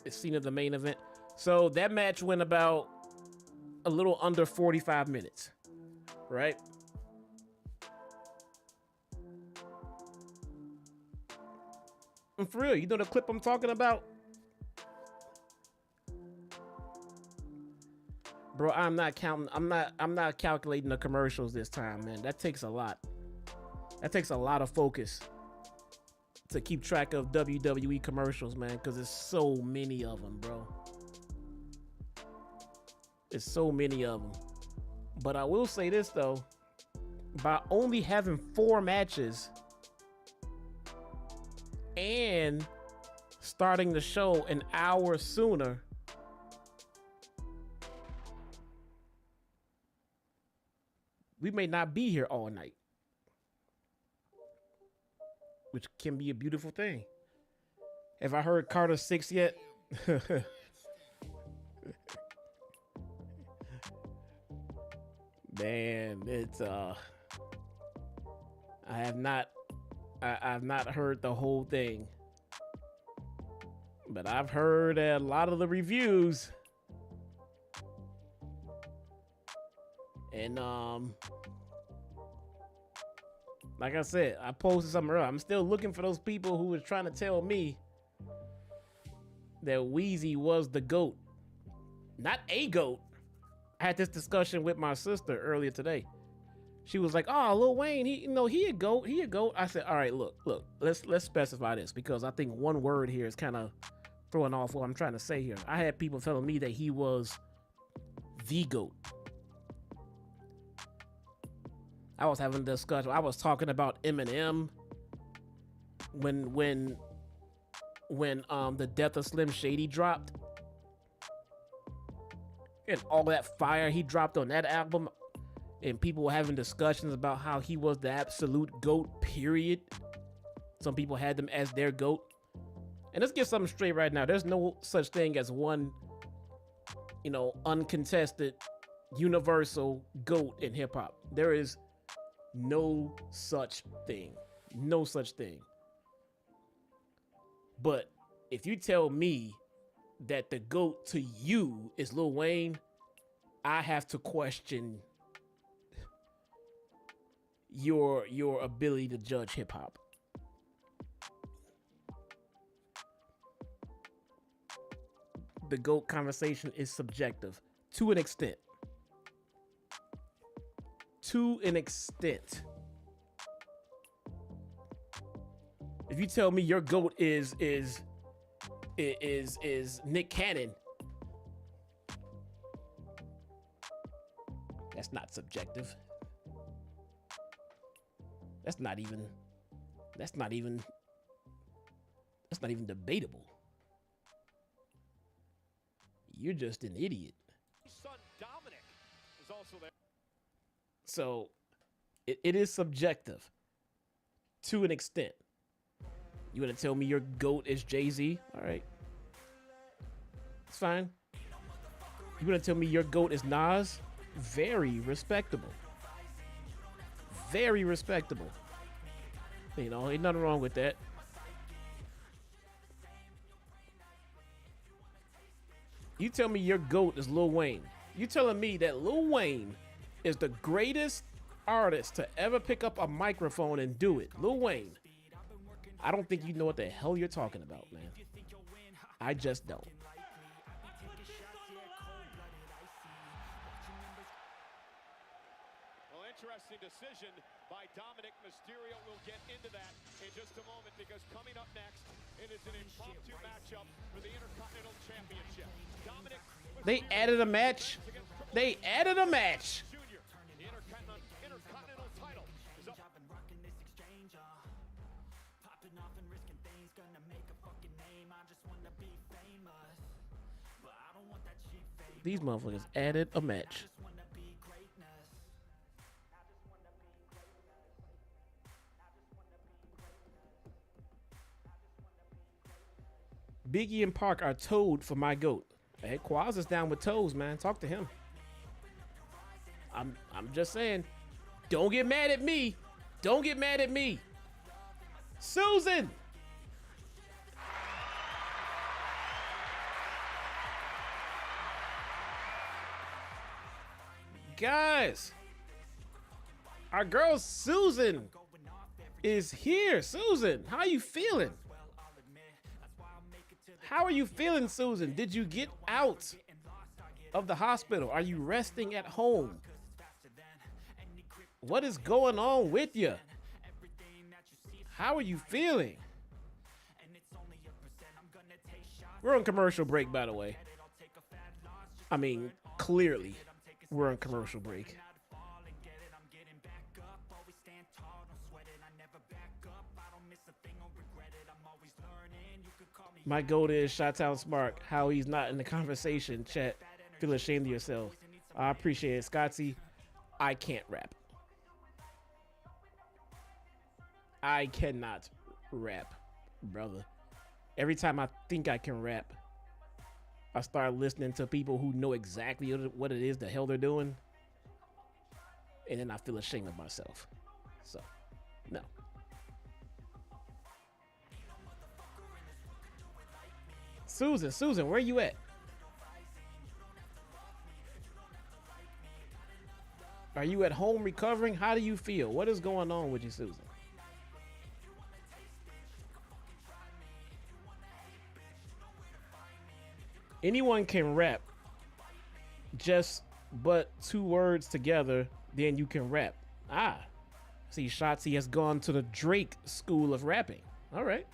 It's Cena the main event. So that match went about a little under 45 minutes, right? And for real, you know the clip I'm talking about? Bro, I'm not calculating the commercials this time, man. That takes a lot. That takes a lot of focus to keep track of WWE commercials, man, because there's so many of them, bro. There's so many of them. But I will say this, though. By only having 4 matches and starting the show an hour sooner, we may not be here all night, which can be a beautiful thing. Have I heard Carter 6 yet? Man, it's I've not heard the whole thing, but I've heard a lot of the reviews, and like I said, I posted something earlier. I'm still looking for those people who was trying to tell me that Weezy was the GOAT. Not a GOAT. I had this discussion with my sister earlier today. She was like, "Oh, Lil Wayne, he a GOAT. He a GOAT." I said, "All right, look. Let's specify this because I think one word here is kind of throwing off what I'm trying to say here." I had people telling me that he was the GOAT. I was having a discussion. I was talking about Eminem when the death of Slim Shady dropped and all that fire he dropped on that album, and people were having discussions about how he was the absolute GOAT, period. Some people had them as their GOAT. And let's get something straight right now. There's no such thing as one, uncontested, universal GOAT in hip hop. There is no such thing. No such thing. But if you tell me that the GOAT to you is Lil Wayne, I have to question your ability to judge hip hop. The GOAT conversation is subjective to an extent. To an extent. If you tell me your GOAT is Nick Cannon, that's not subjective. That's not even debatable. You're just an idiot. Son Dominic is also there. So it is subjective to an extent. You want to tell me your GOAT is Jay-Z? All right. It's fine. You want to tell me your GOAT is Nas? Very respectable. Very respectable. Ain't nothing wrong with that. You tell me your GOAT is Lil Wayne. You telling me that Lil Wayne is the greatest artist to ever pick up a microphone and do it. Lil Wayne. I don't think you know what the hell you're talking about, man. I just don't. Well, interesting decision by Dominic Mysterio. We'll get into that in just a moment because coming up next, it is an impromptu matchup for the Intercontinental Championship. Dominic They added a match. They added a match. Jr. The Intercontinental title is up. These motherfuckers added a match. Biggie and Park are towed for my GOAT. Hey, Quaz is down with toes, man. Talk to him. I'm just saying. Don't get mad at me. Don't get mad at me. Susan. Guys, our girl Susan is here. Susan, how are you feeling? How are you feeling, Susan? Did you get out of the hospital? Are you resting at home? What is going on with you? How are you feeling? We're on commercial break, by the way. I mean, clearly, we're on commercial break. My GOAT is Chi-Town Smart. How he's not in the conversation, chat. Feel ashamed of yourself. I appreciate it. Scotty, I can't rap. I cannot rap, brother. Every time I think I can rap, I start listening to people who know exactly what it is the hell they're doing. And then I feel ashamed of myself. So, no. Susan, where you at? Are you at home recovering? How do you feel? What is going on with you, Susan? Anyone can rap. Just but 2 words together, then you can rap. Ah. See, Shotzi has gone to the Drake school of rapping. All right.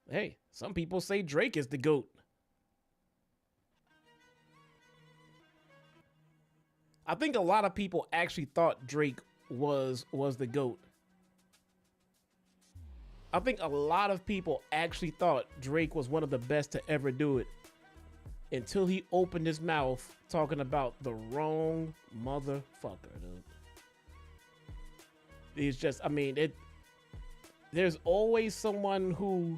Hey, some people say Drake is the GOAT. I think a lot of people actually thought Drake was the GOAT. I think a lot of people actually thought Drake was one of the best to ever do it until he opened his mouth talking about the wrong motherfucker, dude. It's just, I mean, there's always someone who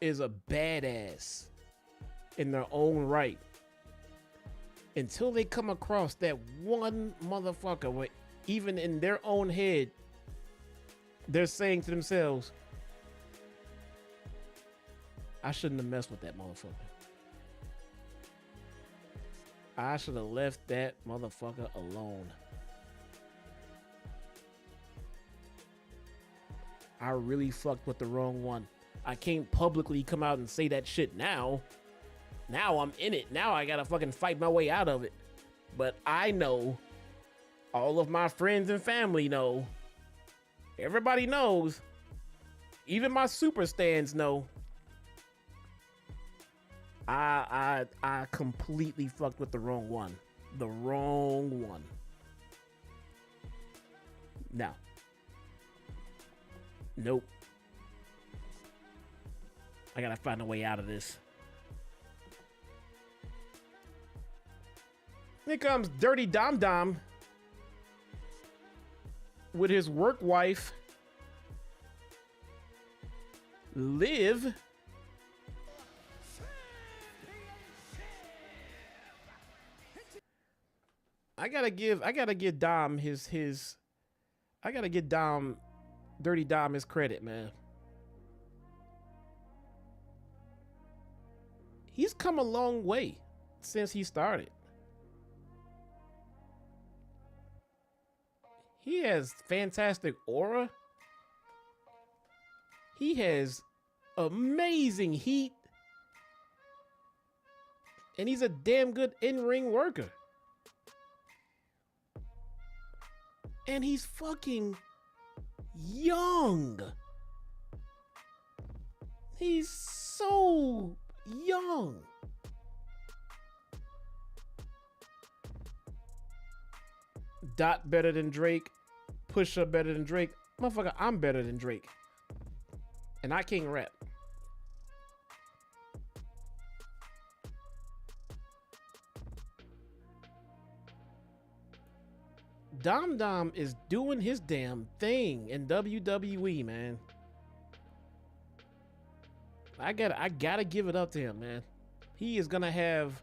is a badass in their own right until they come across that one motherfucker where even in their own head they're saying to themselves, I shouldn't have messed with that motherfucker. I should have left that motherfucker alone. I really fucked with the wrong one. I can't publicly come out and say that shit now. Now I'm in it. Now I gotta fucking fight my way out of it. But I know, all of my friends and family know, everybody knows, even my super stans know, I completely fucked with the wrong one. The wrong one. No. Nope. I gotta find a way out of this. Here comes Dirty Dom Dom with his work wife, Liv. I gotta give Dom I gotta give Dirty Dom his credit, man. come a long way since he started. He has fantastic aura. He has amazing heat. And he's a damn good in-ring worker. And he's fucking young. He's so young. Dot better than Drake. Push-Up better than Drake. Motherfucker, I'm better than Drake. And I can't rap. Dom Dom is doing his damn thing in WWE, man. I gotta give it up to him, man. He is gonna have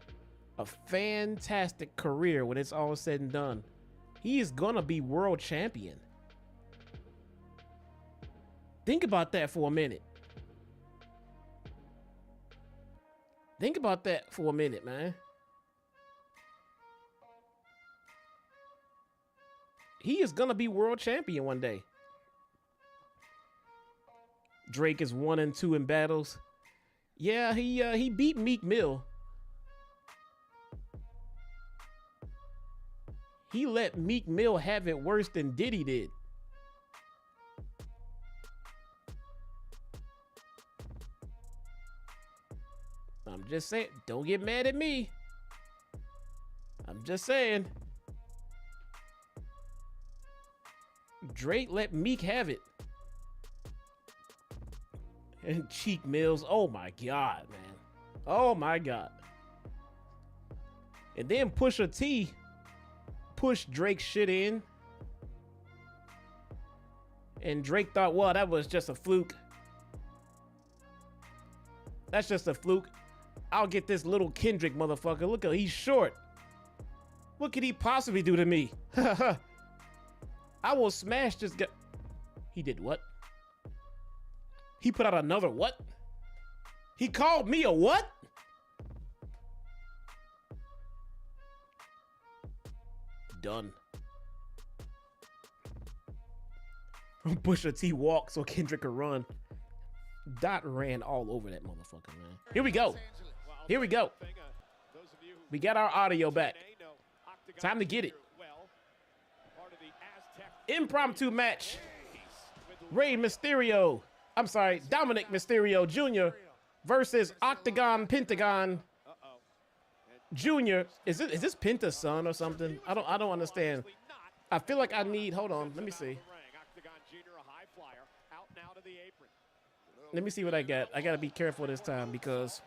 a fantastic career when it's all said and done. He is gonna be world champion. Think about that for a minute. Think about that for a minute, man. He is gonna be world champion one day. Drake is 1-2 in battles. Yeah, he beat Meek Mill. He let Meek Mill have it worse than Diddy did. I'm just saying, don't get mad at me. I'm just saying. Drake let Meek have it. And Cheek Mills, oh my God, man. Oh my God. And then Pusha T pushed Drake's shit in. And Drake thought, well, that was just a fluke. That's just a fluke. I'll get this little Kendrick motherfucker. Look, he's short. What could he possibly do to me? I will smash this guy. He did what? He put out another what? He called me a what? Done. Pusha T walked so Kendrick could run. Dot ran all over that motherfucker, man. Here we go. Here we go. We got our audio back. Time to get it. Impromptu match. Rey Mysterio. I'm sorry, Dominic Mysterio Jr. versus Octagon Pentagon Jr. Is this Penta's son or something? I don't understand. I feel like I need. Hold on. Let me see. Let me see what I got. I gotta be careful this time because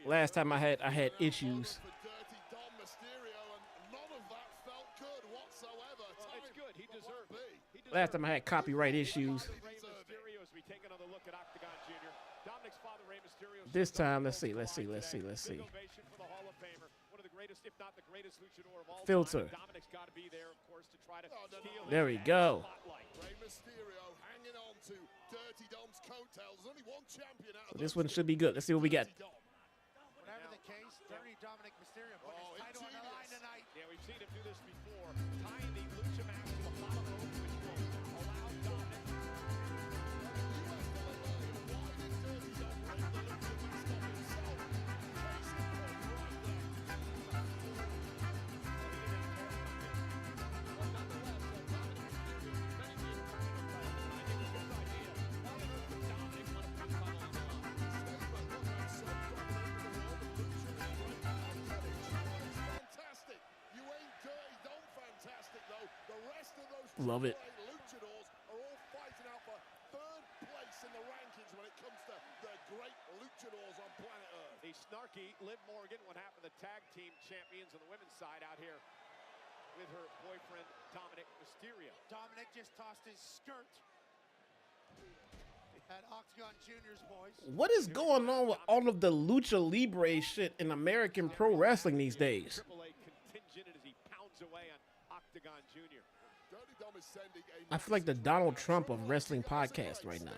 last time I had issues. Last time I had copyright issues. This time, let's see. Filter. There we go. So this one should be good. Let's see what we got. Whatever the case, Dirty Dominic Mysterio put his title on the line tonight. Yeah, we've seen him do this before. Tying the lucha match to a bottom rope, which will allow Dominic. Love it. Luchadors are all fighting out for third place in the rankings when it comes to the great luchadors on planet Earth. The snarky Liv Morgan, what happened to the tag team champions on the women's side out here with her boyfriend Dominic Mysterio. Dominic just tossed his skirt at Octagon Jr.'s boys. What is going on with all of the Lucha Libre shit in American pro wrestling these days? Triple A contingent as he pounds away on Octagon Jr. I feel like the Donald Trump of wrestling podcast right now.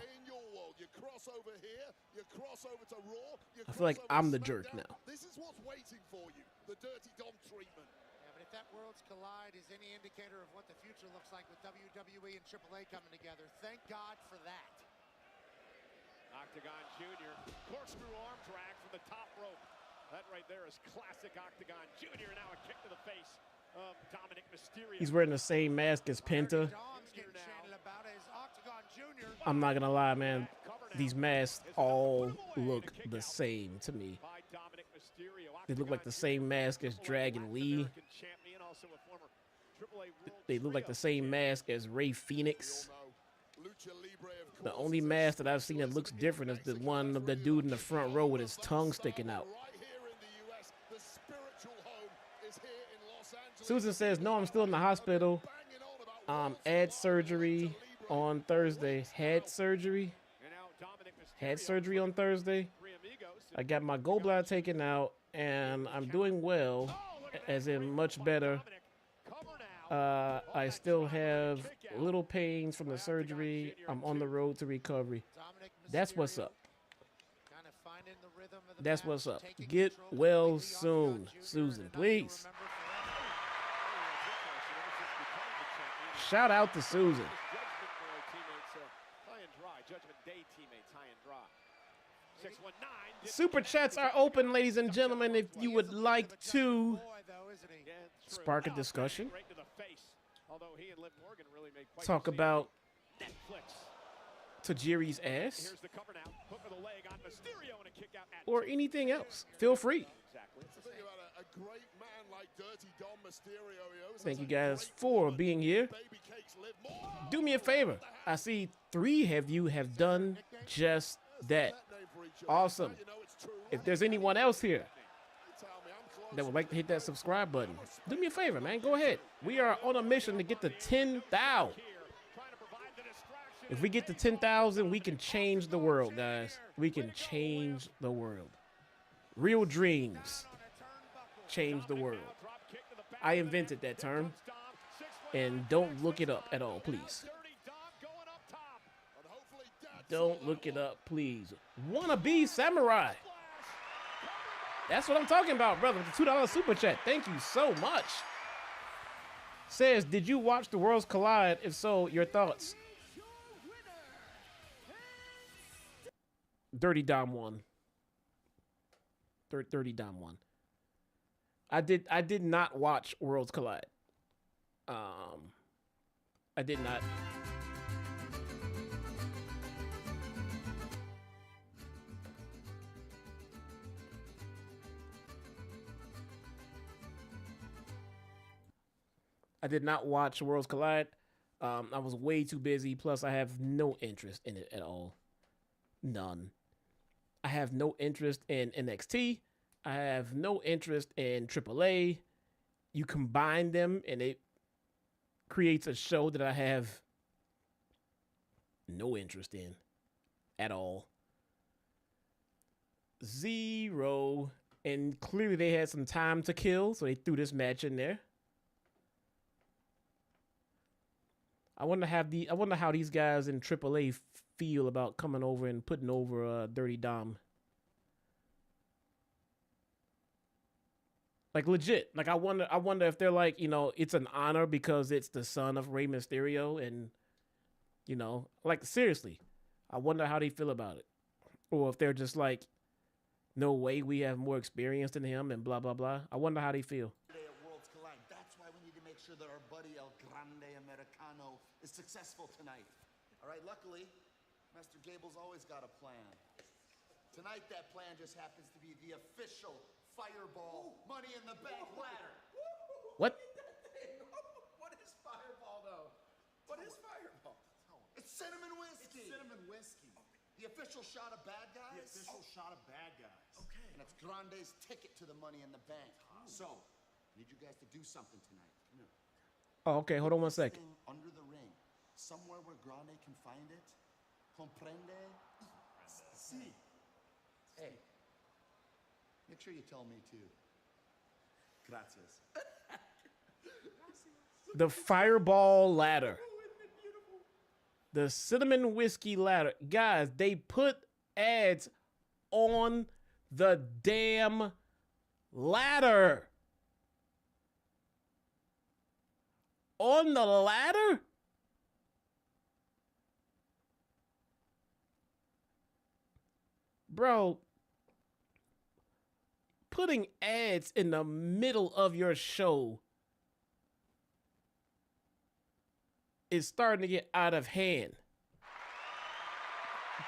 You cross over here, You cross over to Raw. I feel like I'm the jerk now. This is what's waiting for you. The Dirty Dom treatment. Yeah, but if that Worlds Collide is any indicator of what the future looks like with WWE and AAA coming together, thank God for that. Octagon Jr. corkscrew arm drag from the top rope. That right there is classic Octagon Jr. Now a kick to the face of Dominic Mysterio. He's wearing the same mask as Penta. I'm not gonna lie, man. These masks all look the same to me. They look like the same mask as Dragon Lee. They look like the same mask as Rey Fenix. The only mask that I've seen that looks different is the one of the dude in the front row with his tongue sticking out. Susan says, no, I'm still in the hospital. Had surgery on Thursday. Had surgery on Thursday. I got my gallbladder taken out, and I'm doing well, as in much better. I still have little pains from the surgery. I'm on the road to recovery. That's what's up. That's what's up. Get well soon, Susan, please. Shout out to Susan. Super chats are open, ladies and gentlemen. If you would like to spark a discussion, talk about Tajiri's ass, or anything else, feel free. Thank you guys for being here. Do me a favor. I see 3 of you have done just that. Awesome. If there's anyone else here that would like to hit that subscribe button, do me a favor, man. Go ahead. We are on a mission to get to 10,000. If we get to 10,000, we can change the world, guys. We can change the world. Real dreams change the world. I invented that term. And don't look it up at all, please. Don't look it up, please. Wannabe Samurai. That's what I'm talking about, brother. The $2 super chat. Thank you so much. Says, did you watch the Worlds Collide? If so, your thoughts. Dirty Dom won. Dirty Dom won. I did not watch Worlds Collide. I did not. I did not watch Worlds Collide. I was way too busy. Plus, I have no interest in it at all. None. I have no interest in NXT. I have no interest in AAA. You combine them, and it creates a show that I have no interest in at all. Zero. And clearly they had some time to kill, so they threw this match in there. I wonder how these guys in AAA feel about coming over and putting over Dirty Dom. Like legit. Like I wonder if they're like, you know, it's an honor because it's the son of Rey Mysterio, and you know, like seriously. I wonder how they feel about it. Or if they're just like, no way, we have more experience than him and blah blah blah. I wonder how they feel. Worlds Collide. That's why we need to make sure that our buddy El Grande Americano is successful tonight. All right, luckily, Master Gable's always got a plan. Tonight, that plan just happens to be the official Fireball Money in the Bank ladder. What? What is Fireball, though? What is Fireball? It's cinnamon whiskey. It's cinnamon whiskey. The official shot of bad guys? The official shot of bad guys. Okay. And it's Grande's ticket to the Money in the Bank. So, I need you guys to do something tonight. Come here. Oh, okay. Hold on one second. Under the ring, somewhere where Grande can find it. Comprende? Si. Hey. Make sure you tell me too. Gracias. The Fireball ladder. The cinnamon whiskey ladder. Guys, they put ads on the damn ladder. On the ladder? Bro, putting ads in the middle of your show is starting to get out of hand.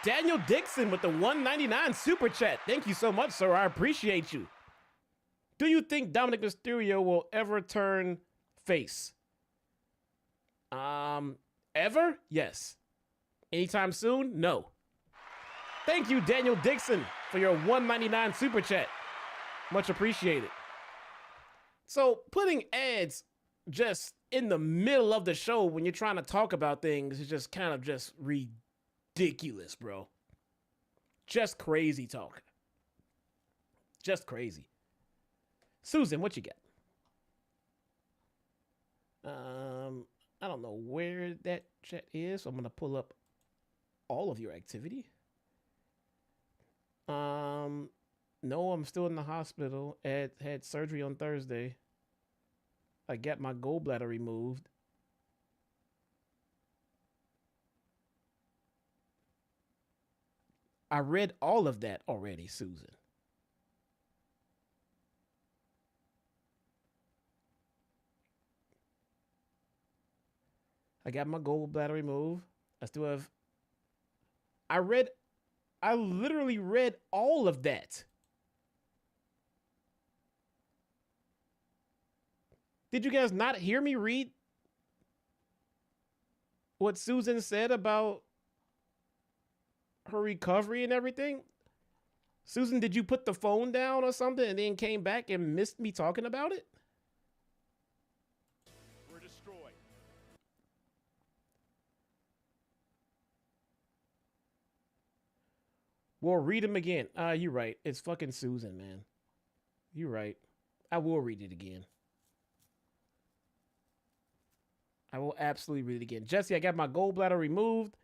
Daniel Dixon with the $1.99 super chat. Thank you so much, sir. I appreciate you. Do you think Dominic Mysterio will ever turn face? Ever? Yes. Anytime soon? No. Thank you, Daniel Dixon, for your $1.99 super chat. Much appreciated. So putting ads just in the middle of the show when you're trying to talk about things is just kind of just ridiculous, bro. Just crazy talk. Just crazy. Susan, what you got? I don't know where that chat is, so I'm gonna pull up all of your activity. No, I'm still in the hospital. Had surgery on Thursday. I got my gallbladder removed. I read all of that already, Susan. I got my gallbladder removed. I still have... I literally read all of that. Did you guys not hear me read what Susan said about her recovery and everything? Susan, did you put the phone down or something and then came back and missed me talking about it? We're destroyed. Well, read them again. You're right. It's fucking Susan, man. You're right. I will read it again. I will absolutely read it again. Jesse, I got my gallbladder removed,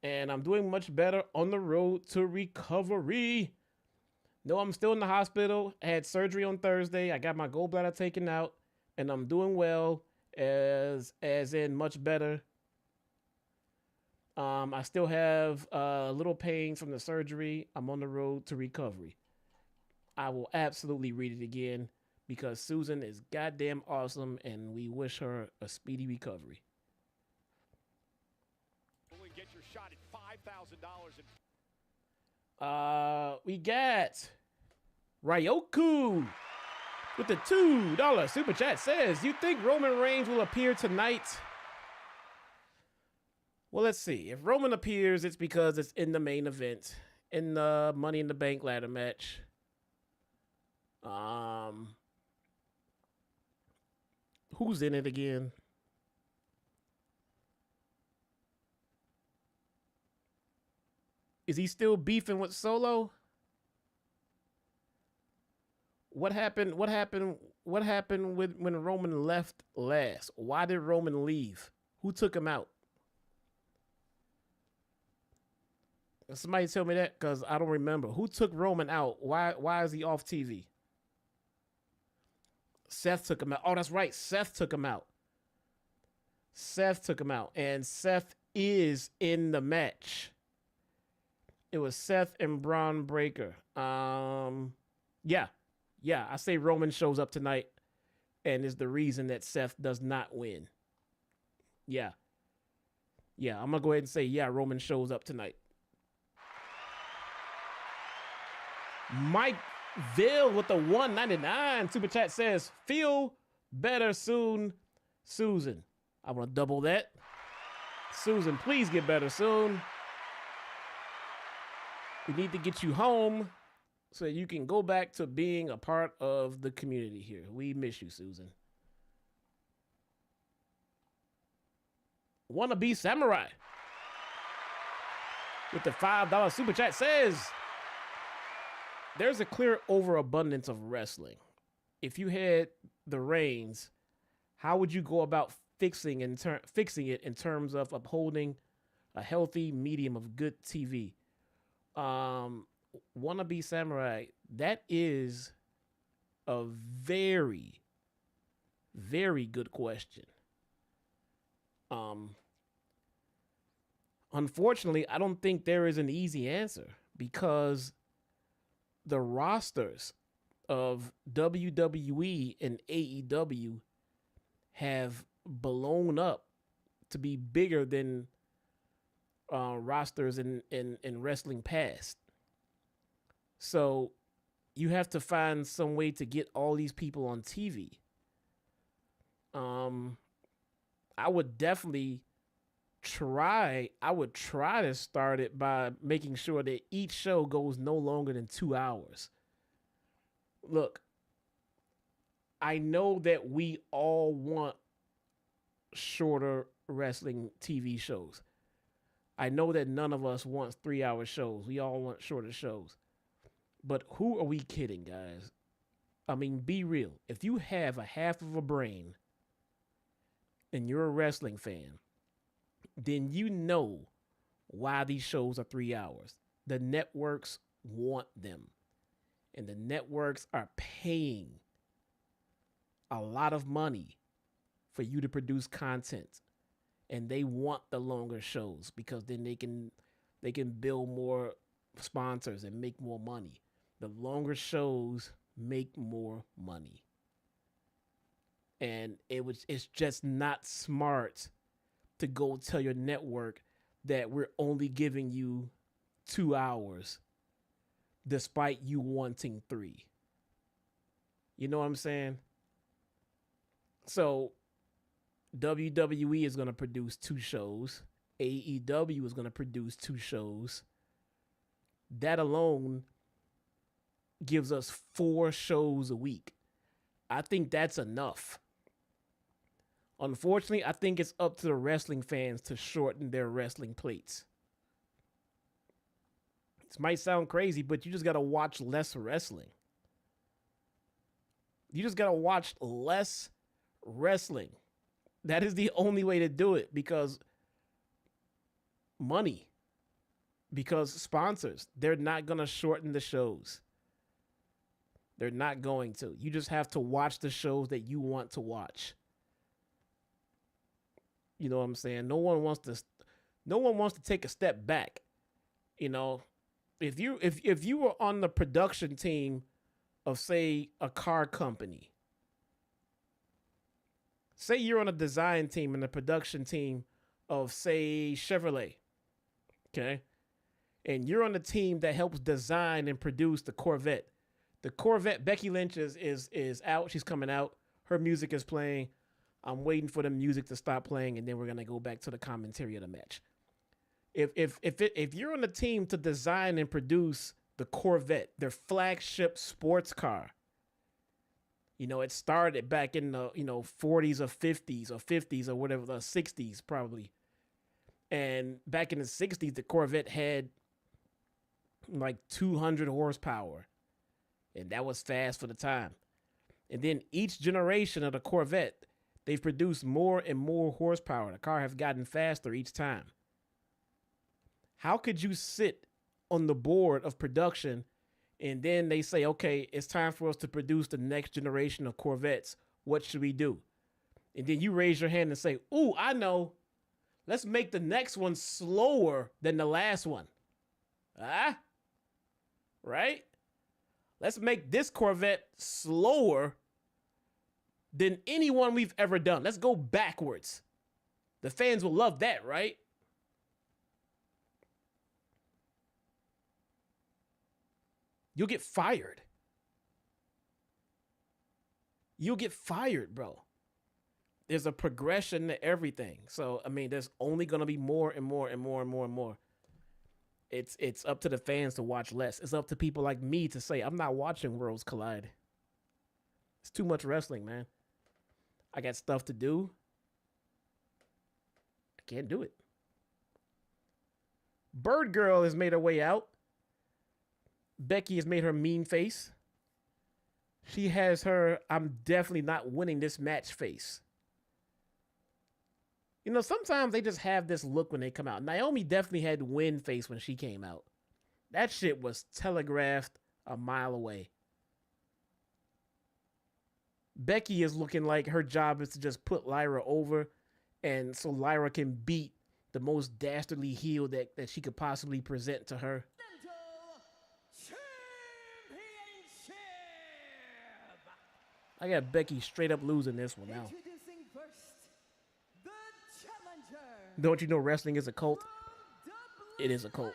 and I'm doing much better on the road to recovery. No, I'm still in the hospital. I had surgery on Thursday. I got my gallbladder taken out, and I'm doing well, as in much better. I still have a little pain from the surgery. I'm on the road to recovery. I will absolutely read it again because Susan is goddamn awesome, and we wish her a speedy recovery. Only get your shot at $5,000. We got Ryoku with the $2 super chat says, you think Roman Reigns will appear tonight? Well, let's see. If Roman appears, it's because it's in the main event, in the Money in the Bank ladder match. Who's in it again? Is he still beefing with Solo? What happened with when Roman left last? Why did Roman leave? Who took him out? Somebody tell me that, because I don't remember. Who took Roman out? Why is he off TV? Seth took him out. Oh, that's right. Seth took him out. Seth took him out. And Seth is in the match. It was Seth and Braun Breaker. Yeah. I say Roman shows up tonight and is the reason that Seth does not win. Yeah, I'm going to go ahead and say, yeah, Roman shows up tonight. Mike Ville with the $1.99 super chat says, feel better soon, Susan. I want to double that. Susan, please get better soon. We need to get you home so you can go back to being a part of the community here. We miss you, Susan. Wannabe Samurai with the $5 super chat says, there's a clear overabundance of wrestling. If you had the reins, how would you go about fixing it in terms of upholding a healthy medium of good TV? wannabe samurai, that is a very, very good question. Unfortunately, I don't think there is an easy answer because the rosters of WWE and AEW have blown up to be bigger than rosters in wrestling past. So you have to find some way to get all these people on TV. I would definitely try to start it by making sure that each show goes no longer than 2 hours. Look, I know that we all want shorter wrestling TV shows. I know that none of us wants 3-hour shows. We all want shorter shows. But who are we kidding, guys? I mean, be real. If you have a half of a brain and you're a wrestling fan, then you know why these shows are 3 hours. The networks want them. And the networks are paying a lot of money for you to produce content. And they want the longer shows because then they can build more sponsors and make more money. The longer shows make more money. And it's just not smart to go tell your network that we're only giving you 2 hours despite you wanting 3. You know what I'm saying? So WWE is going to produce 2 shows. AEW is going to produce 2 shows. That alone gives us 4 shows a week. I think that's enough. Unfortunately, I think it's up to the wrestling fans to shorten their wrestling plates. This might sound crazy, but you just got to watch less wrestling. You just got to watch less wrestling. That is the only way to do it because money, because sponsors, they're not going to shorten the shows. They're not going to. You just have to watch the shows that you want to watch. You know what I'm saying? No one wants to take a step back. You know, if you were on the production team of, say, a car company, say you're on a design team and the production team of, say, Chevrolet, okay? And you're on the team that helps design and produce the Corvette. The Corvette, Becky Lynch is out. She's coming out. Her music is playing. I'm waiting for the music to stop playing, and then we're gonna go back to the commentary of the match. If you're on the team to design and produce the Corvette, their flagship sports car, you know, it started back in the 40s or 50s or whatever, the 60s probably. And back in the 60s, the Corvette had like 200 horsepower. And that was fast for the time. And then each generation of the Corvette, they've produced more and more horsepower. The car has gotten faster each time. How could you sit on the board of production and then they say, okay, it's time for us to produce the next generation of Corvettes. What should we do? And then you raise your hand and say, ooh, I know. Let's make the next one slower than the last one. Right? Let's make this Corvette slower than anyone we've ever done. Let's go backwards. The fans will love that, right? You'll get fired. You'll get fired, bro. There's a progression to everything. So, I mean, there's only going to be more and more and more and more and more. It's up to the fans to watch less. It's up to people like me to say, I'm not watching Worlds Collide. It's too much wrestling, man. I got stuff to do. I can't do it. Bird Girl has made her way out. Becky has made her mean face. She has her, I'm definitely not winning this match face. You know, sometimes they just have this look when they come out. Naomi definitely had win face when she came out. That shit was telegraphed a mile away. Becky is looking like her job is to just put Lyra over, and so Lyra can beat the most dastardly heel that she could possibly present to her. I got Becky straight up losing this one now. Don't you know wrestling is a cult? It is a cult.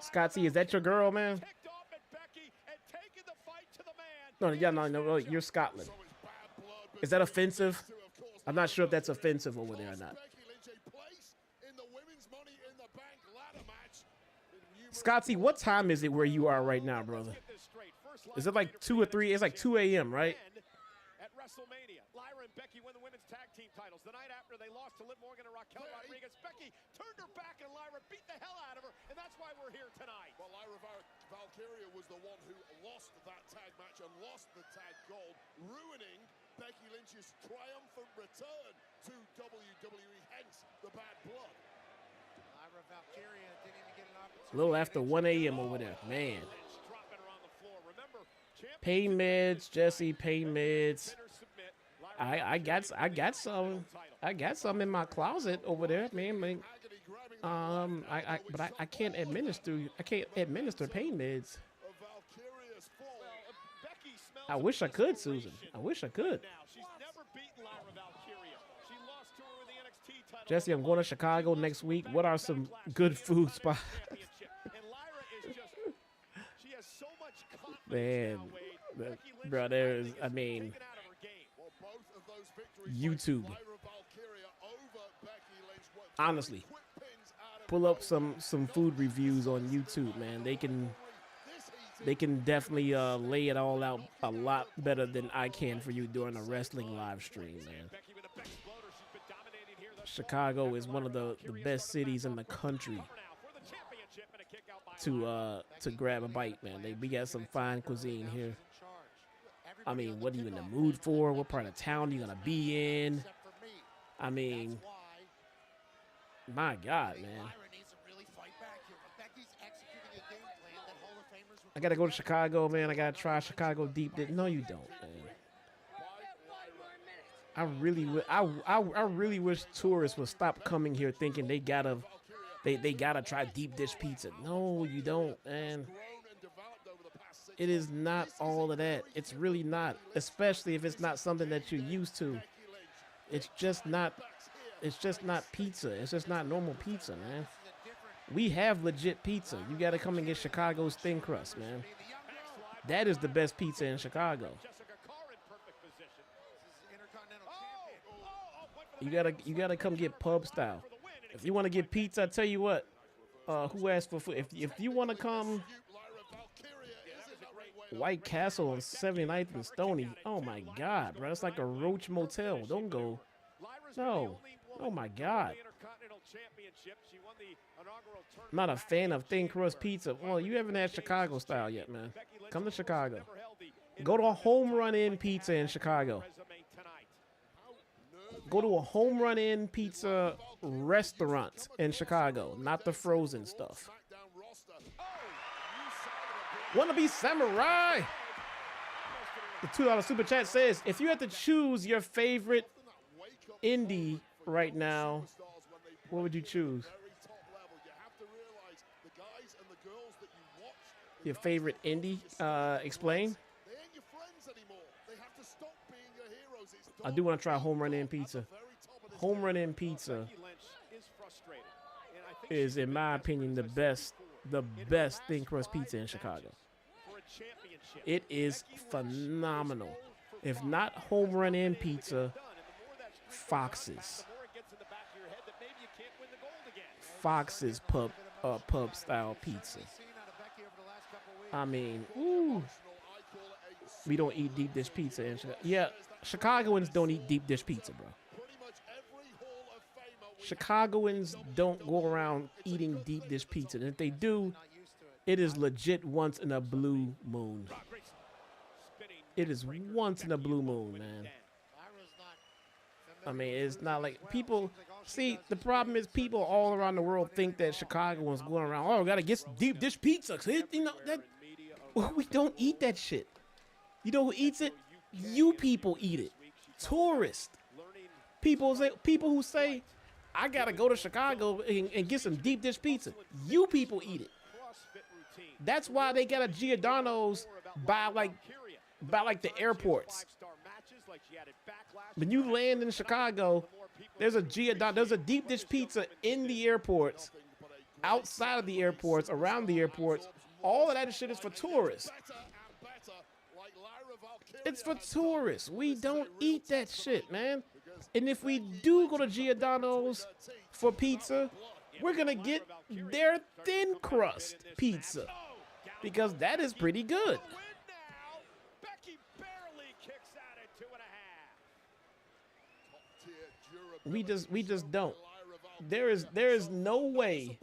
Scotty, is that your girl, man? No, you're Scotland. Is that offensive? I'm not sure if that's offensive over there or not. Scotty, what time is it where you are right now, brother? Is it like 2 or 3? It's like 2 a.m., right? At WrestleMania, Lyra and Becky win the women's tag team titles. The night after they lost to Liv Morgan and Raquel Rodriguez, Becky turned her back and Lyra beat the hell out of her, and that's why we're here tonight. Well, Lyra Valkyria was the one who lost that tag match and lost the tag gold, ruining Becky Lynch's triumphant return to WWE, hence the bad blood. Lyra Valkyria didn't even get an opportunity. A little after 1 a.m. over there, man. Pain meds, Jesse. Pain meds. I got some in my closet over there, man. But I can't administer pain meds. I wish I could, Susan. I wish I could. Jesse, I'm going to Chicago next week. What are some good food spots? Man, bro, YouTube. Honestly, pull up some food reviews on YouTube, man. They can definitely lay it all out a lot better than I can for you during a wrestling live stream, man. Chicago is one of the best cities in the country to grab a bite, man. We got some fine cuisine here. I mean, what are you in the mood for? What part of town are you gonna be in? I mean, my God, man. I gotta go to Chicago, man. I gotta try Chicago deep dish. No, you don't, man. I really wish tourists would stop coming here thinking they gotta try deep dish pizza. No, you don't, man. It is not all of that. It's really not, especially if it's not something that you're used to. It's just not pizza. It's just not normal pizza, man. We have legit pizza. You got to come and get Chicago's thin crust, man. That is the best pizza in Chicago. You gotta come get pub style. If you want to get pizza, I tell you what. Who asked for food? If you want to come, White Castle on 79th and Stony. Oh my God, bro, it's like a Roach Motel. Don't go. No. Oh my God. I'm not a fan of thin crust pizza. Well, you haven't had Chicago style yet, man. Come to Chicago. Go to a Home Run Inn Pizza in Chicago. Go to a Home Run Inn Pizza restaurant in Chicago, not the frozen stuff. Wanna be samurai? The $2 super chat says, if you had to choose your favorite indie right now, what would you choose? Your favorite indie? Explain. I do want to try Home Run Inn Pizza. Home Run Inn Pizza is, in my opinion, the best thin crust pizza in Chicago. It is phenomenal. If not Home Run Inn Pizza, Fox's pub style pizza. I mean, ooh. We don't eat deep dish pizza in Chicago. Yeah, Chicagoans don't eat deep dish pizza, bro. Chicagoans don't go around eating deep dish pizza. And if they do, it is legit once in a blue moon. It is once in a blue moon, man. I mean, it's not like people see. The problem is people all around the world think that Chicagoans going around. Oh, gotta get some deep dish pizza. You know that we don't eat that shit. You know who eats it? You people eat it. Tourists. People who say, I gotta go to Chicago and get some deep dish pizza. You people eat it. That's why they got a Giordano's by the airports. When you land in Chicago, there's a deep dish pizza in the airports, outside of the airports, around the airports. All of that shit is for tourists. It's for tourists. We don't eat that shit, man. And if we do go to Giordano's for pizza, we're gonna get their thin crust pizza because that is pretty good. We just don't. There is no way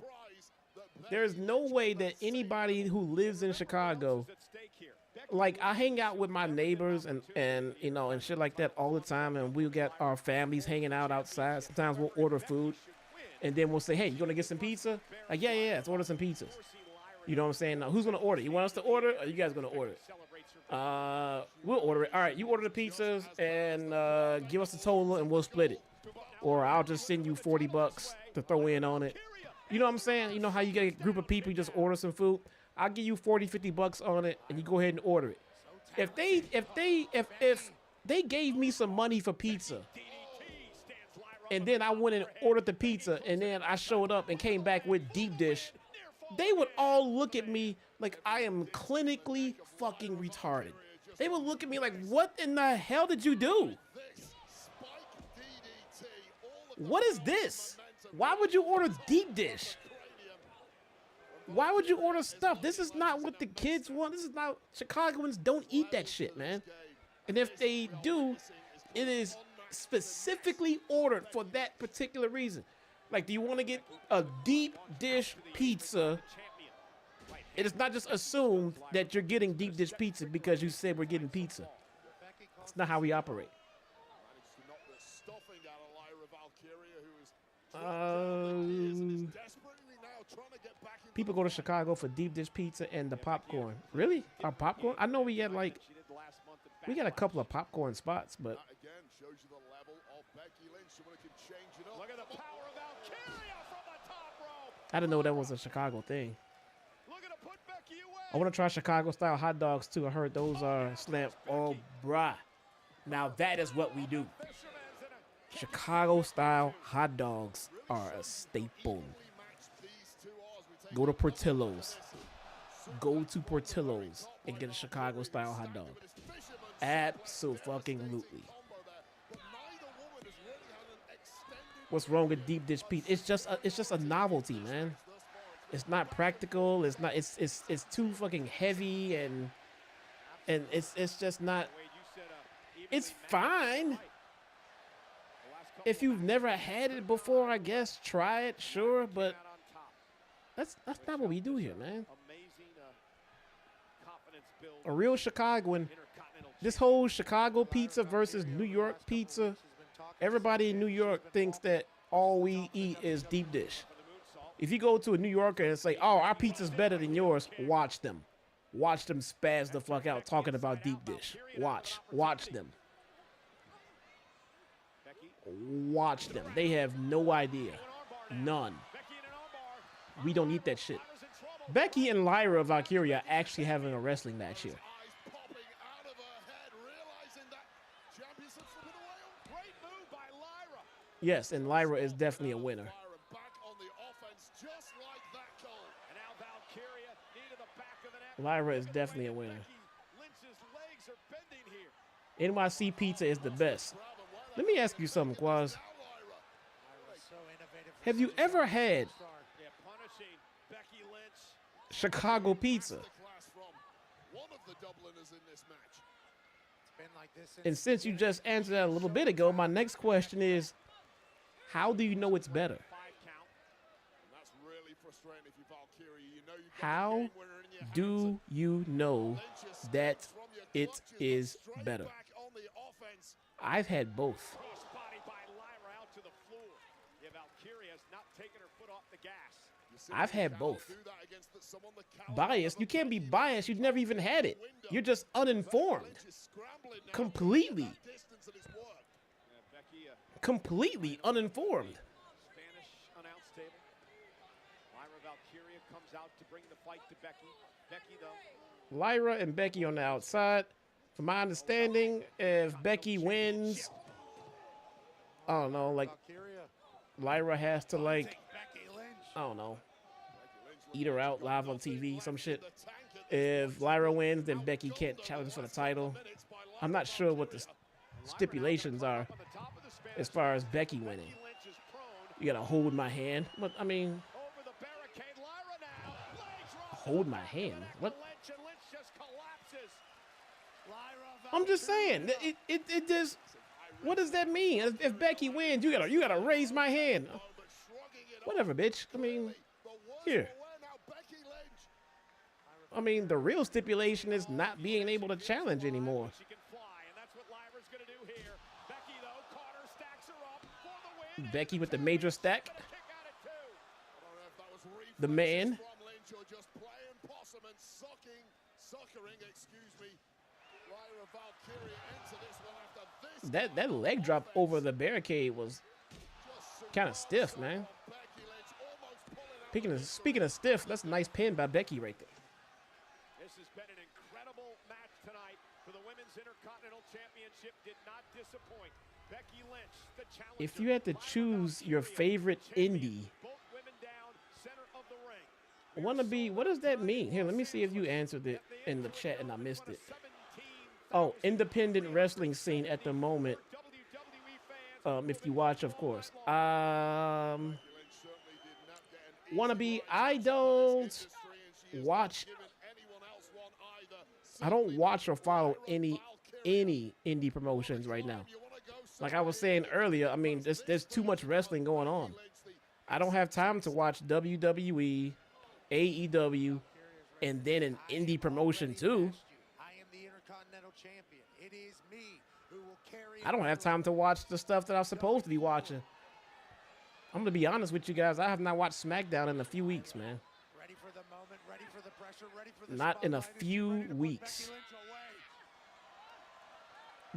that anybody who lives in Chicago, like I hang out with my neighbors and you know and shit like that all the time, and we'll get our families hanging out outside. Sometimes we'll order food, and then we'll say, "Hey, you gonna get some pizza?" Like, yeah, let's order some pizzas. You know what I'm saying? Now, who's gonna order? You want us to order, or you guys gonna order it? We'll order it. All right, you order the pizzas and give us the total, and we'll split it. Or I'll just send you $40 to throw in on it. You know what I'm saying? You know how you get a group of people, you just order some food? I'll give you $40-50 on it, and you go ahead and order it. If they gave me some money for pizza, and then I went and ordered the pizza, and then I showed up and came back with deep dish, they would all look at me like I am clinically fucking retarded. They would look at me like, what in the hell did you do? What is this? Why would you order deep dish? Why would you order stuff? This is not what the kids want. This is not, Chicagoans don't eat that shit, man. And if they do, it is specifically ordered for that particular reason. Like, do you want to get a deep dish pizza? It is not just assumed that you're getting deep dish pizza because you said we're getting pizza. That's not how we operate. People go to Chicago for deep dish pizza and the popcorn. Really? Our popcorn? I know we got a couple of popcorn spots, but again shows you the level of Becky Lynch. Someone who can change it up. Look at the power of Valkyria from the top rope. I didn't know that was a Chicago thing. Look at put Becky away. I want to try Chicago style hot dogs too. I heard those are slam. Oh, bruh. Now that is what we do. Chicago style hot dogs are a staple. Go to Portillo's. Go to Portillo's and get a Chicago style hot dog. Absolutely. What's wrong with deep dish pizza? It's just a novelty, man. It's not practical. It's not. It's too fucking heavy and it's just not. It's fine. If you've never had it before, I guess try it, sure, but that's not what we do here, man. A real Chicagoan, this whole Chicago pizza versus New York pizza, everybody in New York thinks that all we eat is deep dish. If you go to a New Yorker and say, oh, our pizza's better than yours, watch them. Watch them spaz the fuck out talking about deep dish. Watch them. Watch them. They have no idea. None. We don't eat that shit. Becky and Lyra Valkyria actually having a wrestling match here. Yes, and Lyra is definitely a winner. Lyra is definitely a winner. NYC pizza is the best. Let me ask you something, Quaz. Have you ever had Chicago pizza? And since you just answered that a little bit ago, my next question is, how do you know it's better? That's really frustrating if you're How do you know that it is better? I've had both. Crossbody by Lyra out to the floor. Yeah, Valkyria's not taking her foot off the gas. I've had both. Biased? You can't be biased. You've never even had it. You're just uninformed. Completely. Completely uninformed. Spanish announce table. Lyra Valkyria comes out to bring the fight to Becky. Becky, though. Lyra and Becky on the outside. From my understanding, if Becky wins, I don't know, like, Lyra has to, like, I don't know, eat her out live on TV, some shit. If Lyra wins, then Becky can't challenge for the title. I'm not sure what the stipulations are as far as Becky winning. You gotta hold my hand. But, I mean, hold my hand? What? I'm just saying, it just, what does that mean? If Becky wins, you gotta raise my hand. Whatever, bitch. I mean, here. I mean, the real stipulation is not being able to challenge anymore. Becky with the major stack. The man. That leg drop over the barricade was kind of stiff, man. Speaking of stiff, that's a nice pin by Becky right there. This has been an incredible match tonight for the Women's Intercontinental Championship. Did not disappoint. Becky Lynch, the challenger. If you had to choose your favorite indie, Both women down, center of the ring. wanna be, what does that mean? Here, let me see if you answered it in the chat and I missed it. Oh, independent wrestling scene at the moment. If you watch, of course. Wannabe, I don't watch or follow any indie promotions right now. Like I was saying earlier, I mean, there's too much wrestling going on. I don't have time to watch WWE, AEW, and then an indie promotion too. I don't have time to watch the stuff that I'm supposed to be watching. I'm gonna be honest with you guys. I have not watched SmackDown in a few weeks, man. Not in a few weeks.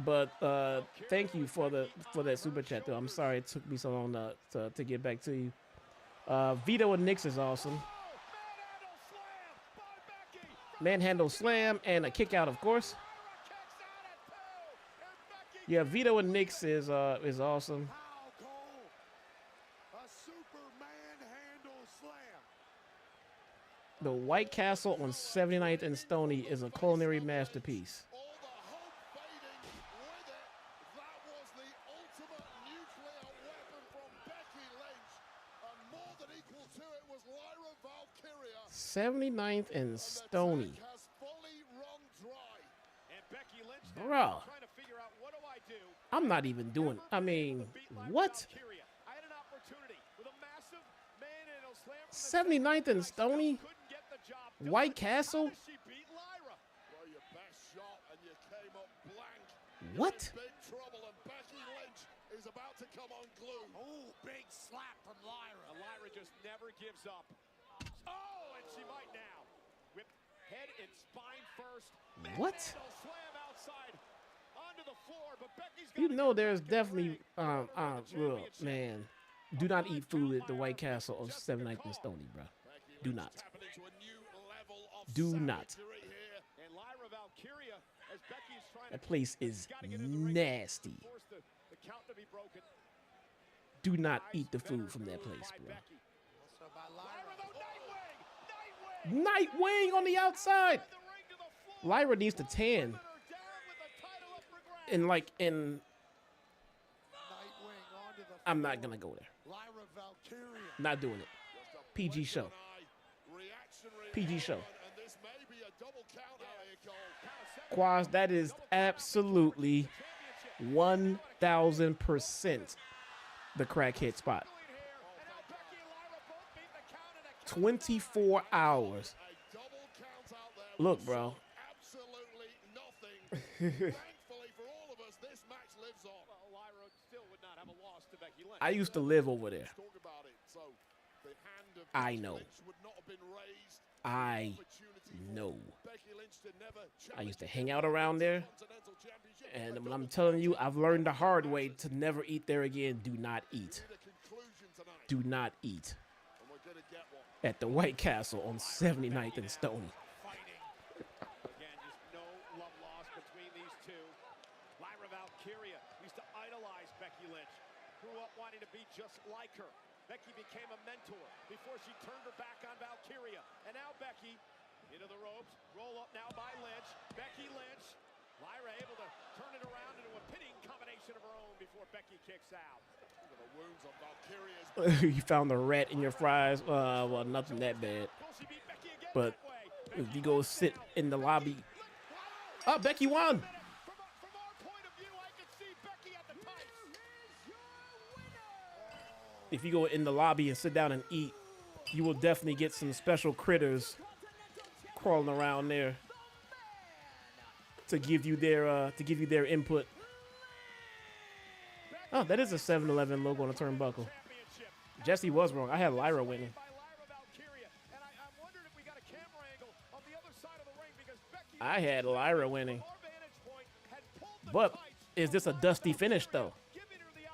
But thank you for that super chat, though. I'm sorry it took me so long to get back to you. Vito and Nix is awesome. Manhandle slam and a kick out, of course. Yeah, Vito and Nix is awesome. The White Castle on 79th and Stony is a culinary masterpiece. That was the ultimate nuclear weapon from Becky Lynch, and more than equal to it was Lyra Valkyria. 79th and Stony. Has fully run dry. And Becky Lynch Bruh. trying to figure out what do I do. I'm not even doing, I mean, what? I had an opportunity with a massive manhandle slam from the 79th and Stony? couldn't get the job done. White Castle? How does she beat Lyra? Well, your best shot and you came up blank. What? You're in big trouble, and Becky Lynch is about to come unglued. Oh, big slap from Lyra. And Lyra just never gives up. Oh, and she might now. Whip head and spine first. What? Manhandle slam outside onto the floor, but Becky's You gotta know get there's back to definitely, ring. look, man. Do not eat food at the White Castle of 79th and Stony, bro. Do not. Tapping into a new level of Do not. savagery here. And Lyra Valkyria, as Becky's trying That to place is gotta get in the ring, nasty. force the count to be broken. Do not eat the food from that place, By bro. Becky. Also by Lyra, Lyra. though, Nightwing! Nightwing on the outside. The ring to the floor. Lyra needs to tan. Put her down with the title up for grabs. And like, Nightwing onto the I'm not gonna go there. Lyra Valkyria. Not doing it. PG show. PG show. And this may be a double count out here, Cole. Quaz, that is absolutely 1000% the crackhead spot. 24 hours. Look, bro. Absolutely nothing. Thankfully for all of us, this match lives on. Well, Lyra still would not have a loss to Becky Lynch. I used to live over there. Talk about it. So the hand of I Becky know. Lynch would not have been raised. I know. Becky Lynch to never I used to hang out around there. And when I'm telling you, I've learned the hard way to never eat there again. Do not eat. Do not eat at the White Castle on 79th and Stony. Again, just no love lost between these two. Lyra Valkyria used to idolize Becky Lynch. Grew up wanting to be just like her. Becky became a mentor before she turned her back on Valkyria. And now Becky into the ropes. Roll up now by Lynch. Becky Lynch. Lyra able to turn it around into a pinning combination of her own before Becky kicks out. You found a rat in your fries. Well, nothing that bad. But if you go sit in the lobby. Oh, Becky won. If you go in the lobby and sit down and eat, you will definitely get some special critters crawling around there to give you their input. Oh, that is a 7-Eleven logo on a turnbuckle. Jesse was wrong. I had Lyra winning. I had Lyra winning. But is this a dusty finish, though?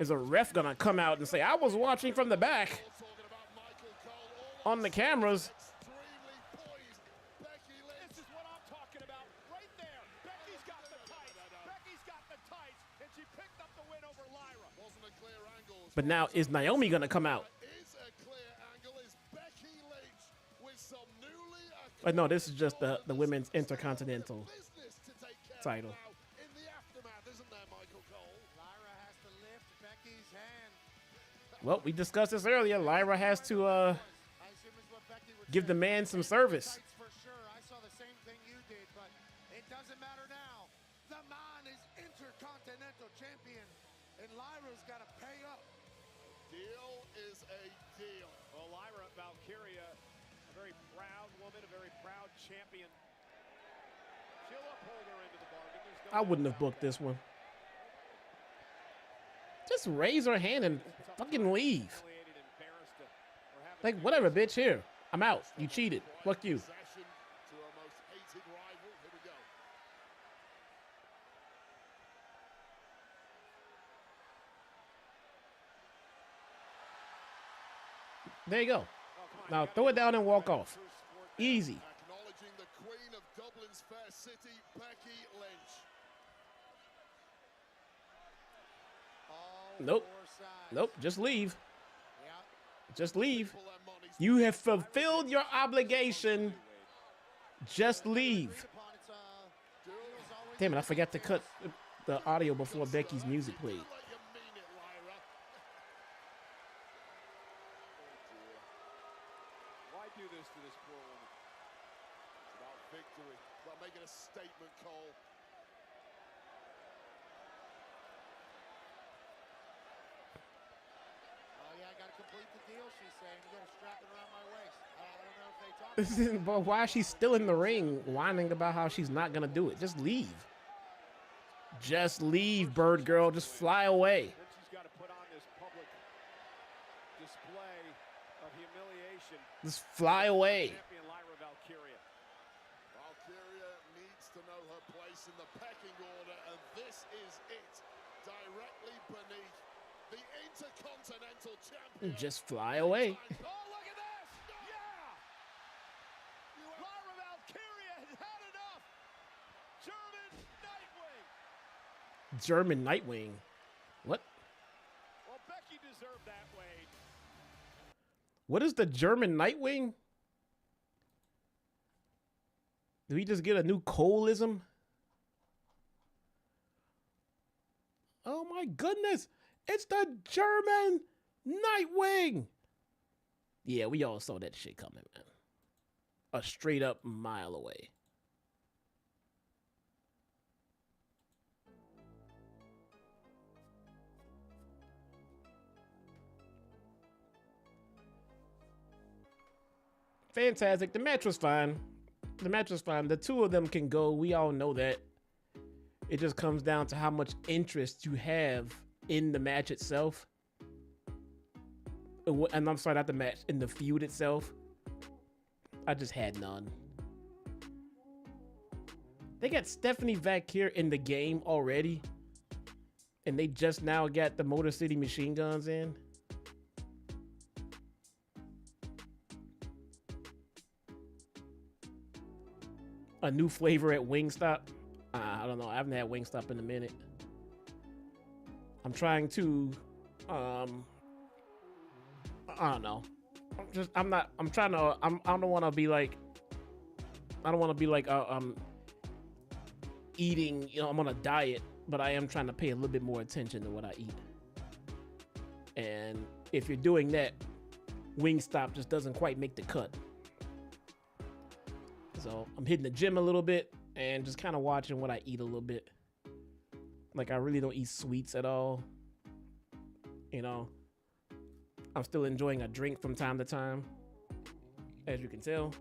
Is a ref going to come out and say, I was watching from the back on the cameras? But now, is Naomi going to come out? But no, this is just the women's Intercontinental title. Well, we discussed this earlier. Lyra has to give the man some service. I saw the same thing you did, but it doesn't matter now. The man is Intercontinental champion, and Lyra's got to pay up. Deal is a deal. Well, Lyra Valkyria, a very proud woman, a very proud champion. She'll uphold her into the bargain. I wouldn't have booked this one. Just raise her hand and fucking leave. Like, whatever, bitch, here. I'm out. You cheated. Fuck you. There you go. Now throw it down and walk off. Easy. Acknowledging the Queen of Dublin's fair city, Becky Lynch. Nope. Nope. Just leave. Just leave. You have fulfilled your obligation. Just leave. Damn it, I forgot to cut the audio before Becky's music played. Why do this to this poor woman? It's about victory. It's about making a statement, Cole. Complete the deal, she's saying. You gotta strap it around my waist. I don't know if they talk. But why is she still in the ring whining about how she's not gonna do it? Just leave. Just leave, bird girl. Just fly away. She's got to put on this public display of humiliation. Just fly away. Champion Lyra Valkyria. Valkyria needs to know her place in the pecking order, and this is it. Directly beneath the Intercontinental champion. Just fly away. Oh, look at this! Yeah! Lyra Valkyria has had enough! German Nightwing! German Nightwing. What? Well, Becky deserved that, Wade. What is the German Nightwing? Did we just get a new Coleism? Oh my goodness! It's the German Nightwing! Yeah, we all saw that shit coming, man. A straight up mile away. fantastic. The match was fine. The match was fine. The two of them can go. We all know that. It just comes down to how much interest you have in the match itself. And I'm sorry, not the match, in the feud itself. I just had none. They got Stephanie Vaquer in the game already. And they just now got the Motor City Machine Guns in. A new flavor at Wingstop. I don't know. I haven't had Wingstop in a minute. I'm trying to, I don't know. I don't want to be like, eating, you know, I'm on a diet, but I am trying to pay a little bit more attention to what I eat. And if you're doing that, Wingstop just doesn't quite make the cut. So I'm hitting the gym a little bit and just kind of watching what I eat a little bit. Like, I really don't eat sweets at all. You know, I'm still enjoying a drink from time to time, as you can tell.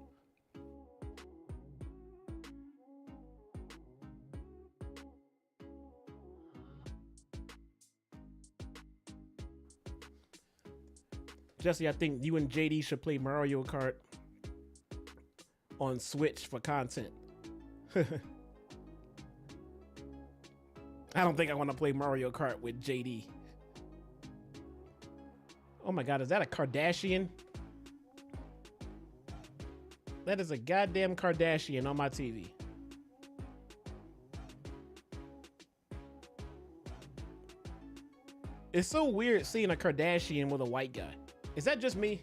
Jesse, I think you and JD should play Mario Kart on Switch for content. I don't think I want to play Mario Kart with JD. Oh my God, is that a Kardashian? That is a goddamn Kardashian on my TV. It's so weird seeing a Kardashian with a white guy. Is that just me?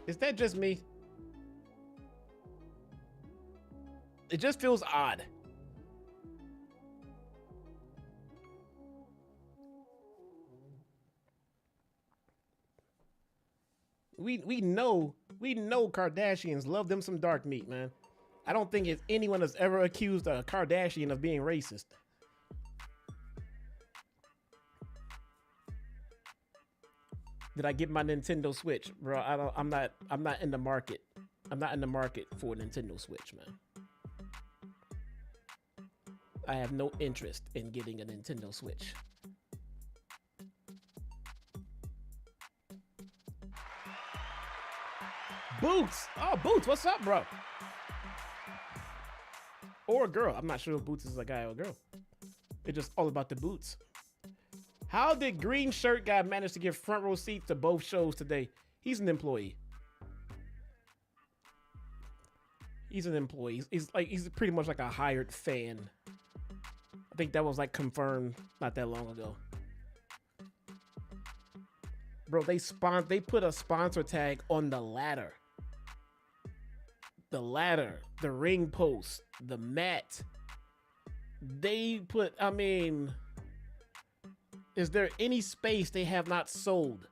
Is that just me? It just feels odd. We know Kardashians love them some dark meat, man. I don't think if anyone has ever accused a Kardashian of being racist. Did I get my Nintendo Switch, bro? I'm not in the market. I'm not in the market for a Nintendo Switch, man. I have no interest in getting a Nintendo Switch. Boots! Oh, Boots, what's up, bro? Or a girl. I'm not sure if Boots is a guy or a girl. It's just all about the boots. How did Green Shirt Guy manage to get front row seats to both shows today? He's an employee. He's an employee. He's pretty much like a hired fan. I think that was like confirmed not that long ago. Bro, they put a sponsor tag on the ladder. The ladder, the ring post, the mat. They put, I mean, is there any space they have not sold?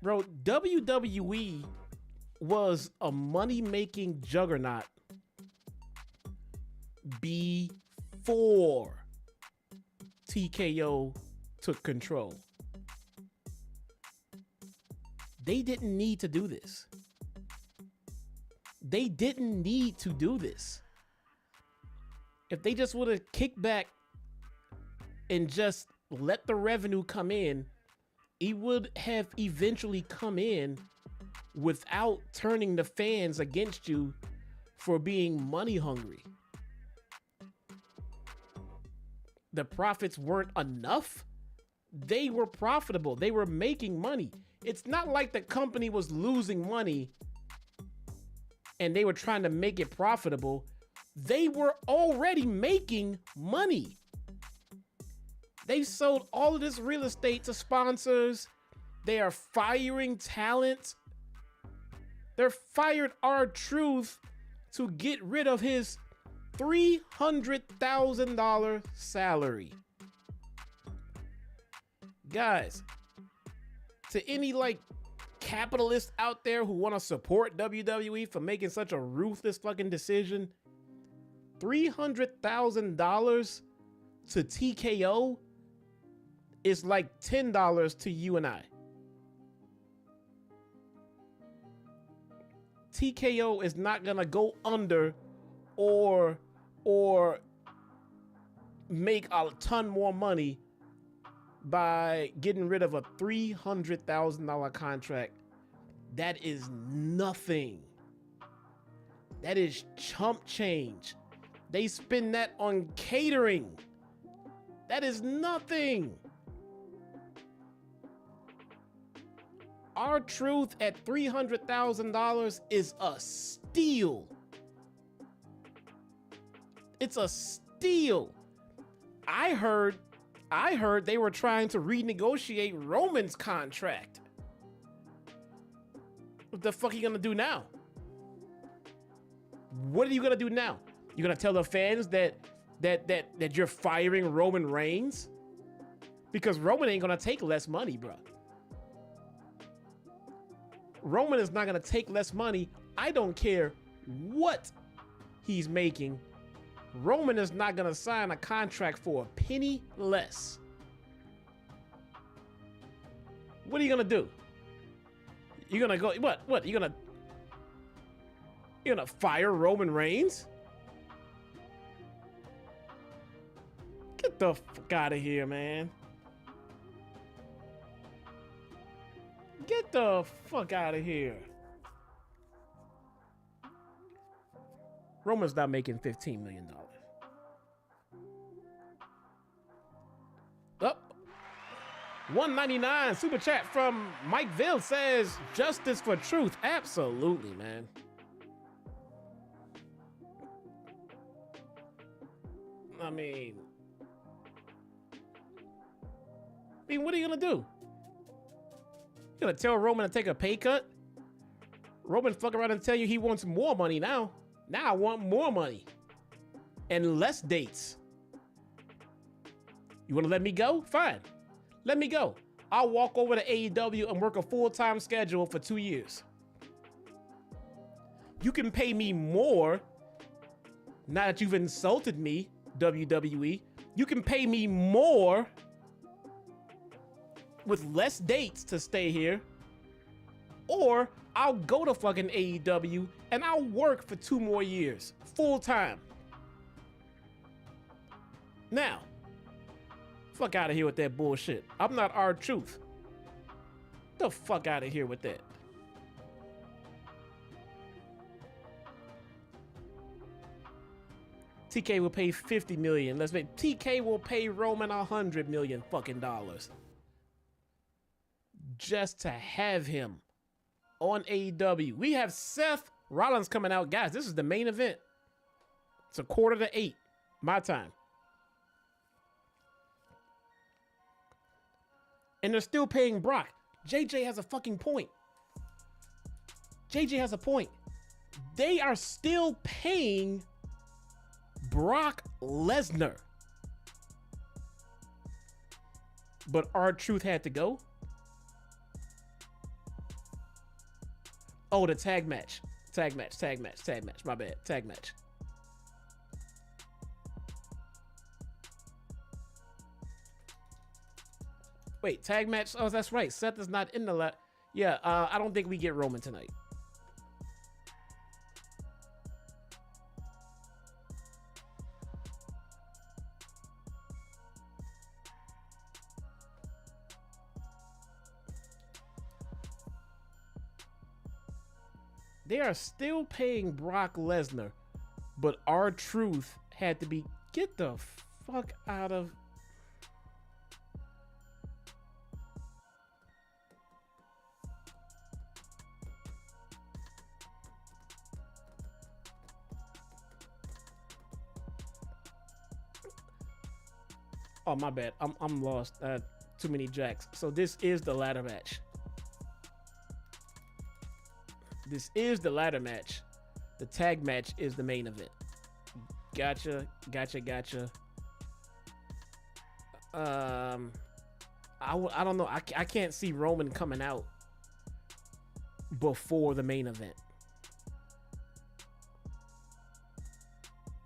Bro, WWE was a money-making juggernaut before TKO took control. They didn't need to do this. They didn't need to do this. If they just would have kicked back and just let the revenue come in, it would have eventually come in without turning the fans against you for being money hungry. The profits weren't enough. They were profitable. They were making money. It's not like the company was losing money and they were trying to make it profitable. They were already making money. They sold all of this real estate to sponsors. They are firing talent. They're fired R-Truth to get rid of his $300,000 salary. Guys, to any like capitalists out there who want to support WWE for making such a ruthless fucking decision, $300,000 to TKO is like $10 to you and I. TKO is not gonna go under or make a ton more money by getting rid of a $300,000 contract. That is nothing. That is chump change. They spend that on catering. That is nothing. R-Truth at $300,000 is a steal. It's a steal. I heard they were trying to renegotiate Roman's contract. What the fuck are you gonna do now? What are you gonna do now? You gonna tell the fans that you're firing Roman Reigns? Because Roman ain't gonna take less money, bro. Roman is not gonna take less money. I don't care what he's making. Roman is not gonna sign a contract for a penny less. What are you gonna do? You're gonna go, what? You're gonna fire Roman Reigns? Get the fuck out of here, man. Get the fuck out of here. Roman's not making $15 million. Up. 199 super chat from Mike Ville says, justice for truth. Absolutely, man. I mean, what are you gonna do? You gonna tell Roman to take a pay cut? Roman fuck around and tell you he wants more money now. Now I want more money and less dates. You want to let me go? Fine. Let me go. I'll walk over to AEW and work a full-time schedule for 2 years. You can pay me more. Now that you've insulted me, WWE, you can pay me more with less dates to stay here. Or I'll go to fucking AEW and I'll work for 2 more years, full time. Now, fuck out of here with that bullshit. I'm not R-Truth. The fuck out of here with that. TK will pay $50 million. Let's make TK will pay Roman $100 million fucking dollars just to have him on AEW. We have Seth Rollins coming out. Guys, this is the main event. It's 7:45 my time. And they're still paying Brock. JJ has a fucking point. JJ has a point. They are still paying Brock Lesnar. But R-Truth had to go. Oh, the tag match. Tag match. My bad. Tag match. Wait, tag match? Oh, that's right. Seth is not in the Yeah, I don't think we get Roman tonight. They are still paying Brock Lesnar, but R-Truth had to be, get the fuck out of. Oh, my bad. I'm lost. Too many jacks. So this is the ladder match. This is the ladder match. The tag match is the main event. Gotcha. I don't know. I can't see Roman coming out before the main event.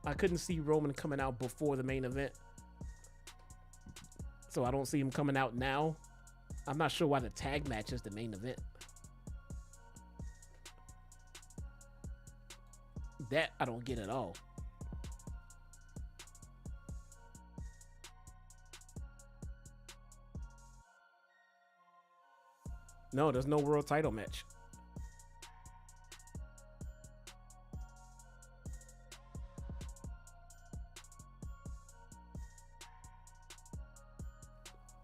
I couldn't see Roman coming out before the main event. So I don't see him coming out now. I'm not sure why the tag match is the main event. That I don't get at all. No, there's no world title match.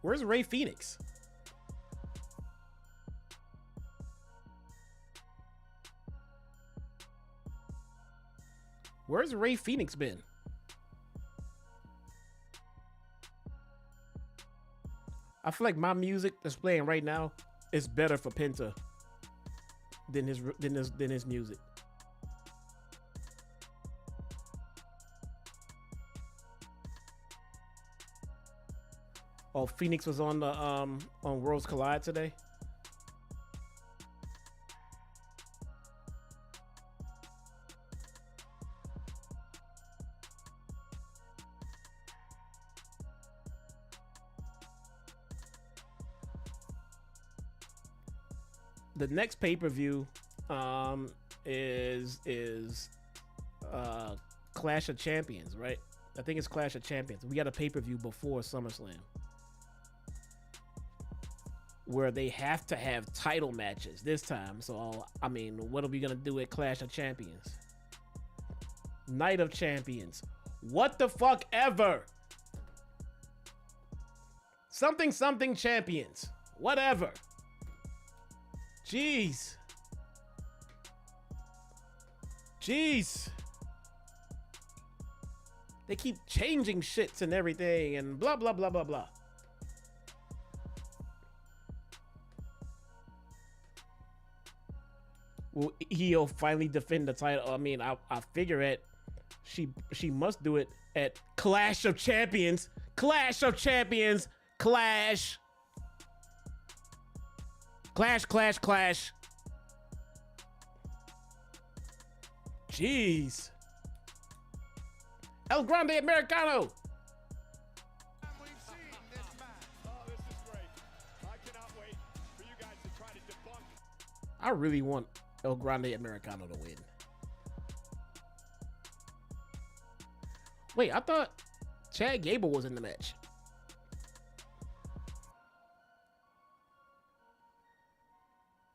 Where's Ray Phoenix? Where's Ray Phoenix been? I feel like my music that's playing right now is better for Penta than his music. Oh, Phoenix was on the on Worlds Collide today. The next pay-per-view is Clash of Champions, right? I think it's Clash of Champions. We got a pay-per-view before SummerSlam where they have to have title matches this time. So, I mean, what are we going to do at Clash of Champions? Night of Champions. What the fuck ever. Something champions. Whatever. Jeez. They keep changing shits and everything and blah, blah, blah, blah, blah. Will Io finally defend the title? I mean, I figure it. She must do it at Clash of Champions. Clash of Champions. Clash. Jeez. El Grande Americano. Oh, this is great. I cannot wait for you guys to try to debunk. I really want El Grande Americano to win. Wait, I thought Chad Gable was in the match.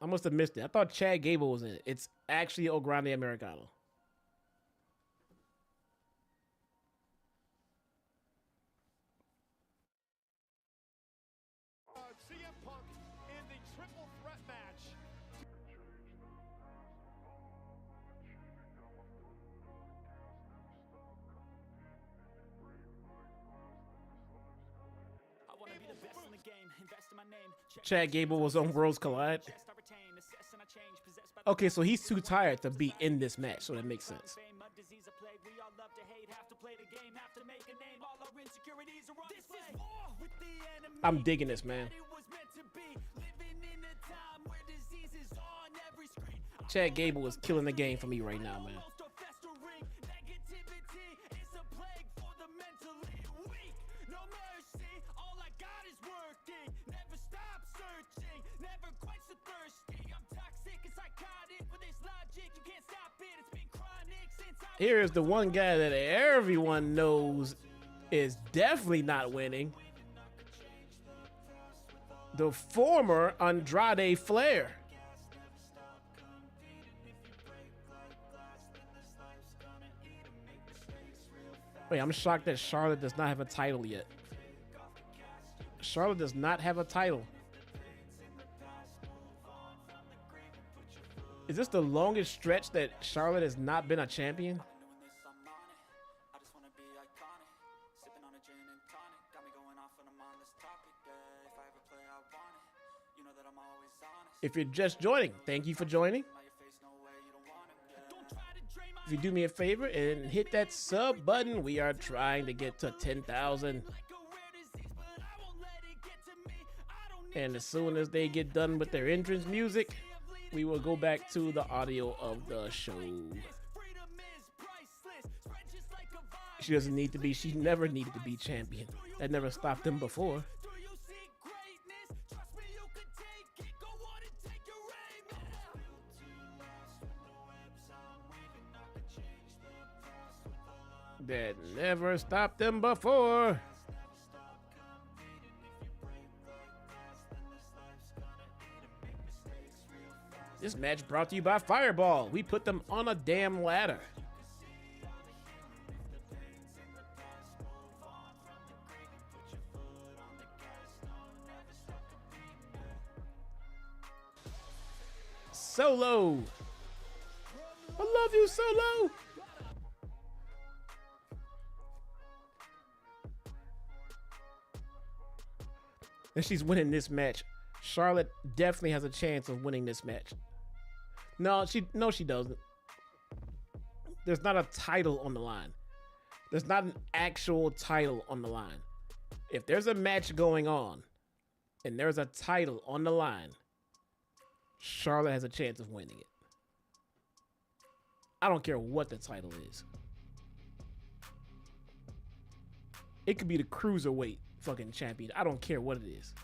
I must have missed it. I thought Chad Gable was in it. It's actually El Grande Americano. CM Punk in the triple threat match. I want to be the best in the game. Invest in my name. Chad Gable was on Worlds Collide. Okay, so he's too tired to be in this match, so that makes sense. I'm digging this, man. Chad Gable is killing the game for me right now, man. Here's the one guy that everyone knows is definitely not winning. The former Andrade Flair. Wait, I'm shocked that Charlotte does not have a title yet. Charlotte does not have a title. Is this the longest stretch that Charlotte has not been a champion? If you're just joining, thank you for joining. If you do me a favor and hit that sub button, we are trying to get to 10,000. And as soon as they get done with their entrance music, we will go back to the audio of the show. She doesn't need to be, she never needed to be champion. That never stopped them before. that never stopped them before. This match brought to you by Fireball. We put them on a damn ladder. Solo. I love you, Solo. And she's winning this match. Charlotte definitely has a chance of winning this match. No, she doesn't. There's not a title on the line. There's not an actual title on the line. If there's a match going on and there's a title on the line, Charlotte has a chance of winning it. I don't care what the title is. It could be the cruiserweight fucking champion. I don't care what it is.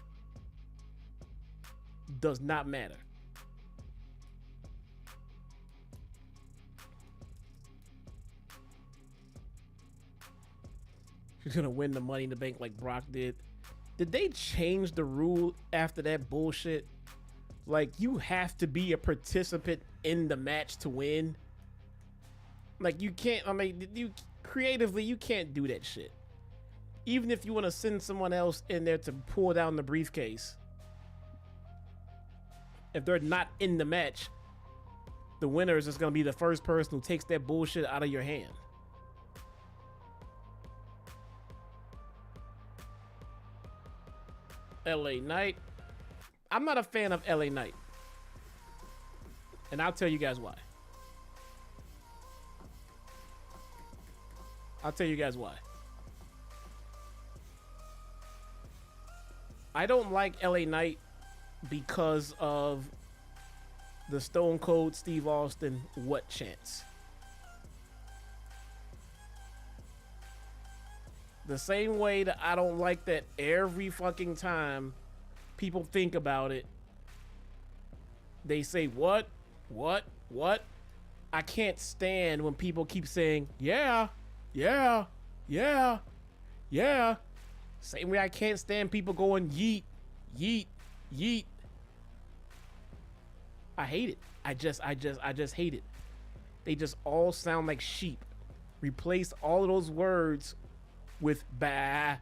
Does not matter. She's gonna win the Money in the Bank like Brock did. Did they change the rule after that bullshit? Like, you have to be a participant in the match to win. Like, you can't, I mean, you creatively, you can't do that shit. Even if you want to send someone else in there to pull down the briefcase, if they're not in the match, the winner is just going to be the first person who takes that bullshit out of your hand. LA Knight. I'm not a fan of LA Knight. And I'll tell you guys why. I'll tell you guys why. I don't like LA Knight because of the Stone Cold Steve Austin what chance. The same way that I don't like that every fucking time people think about it, they say, what? I can't stand when people keep saying, yeah. Same way I can't stand people going, yeet. I hate it. I just hate it. They just all sound like sheep. Replace all of those words with ba.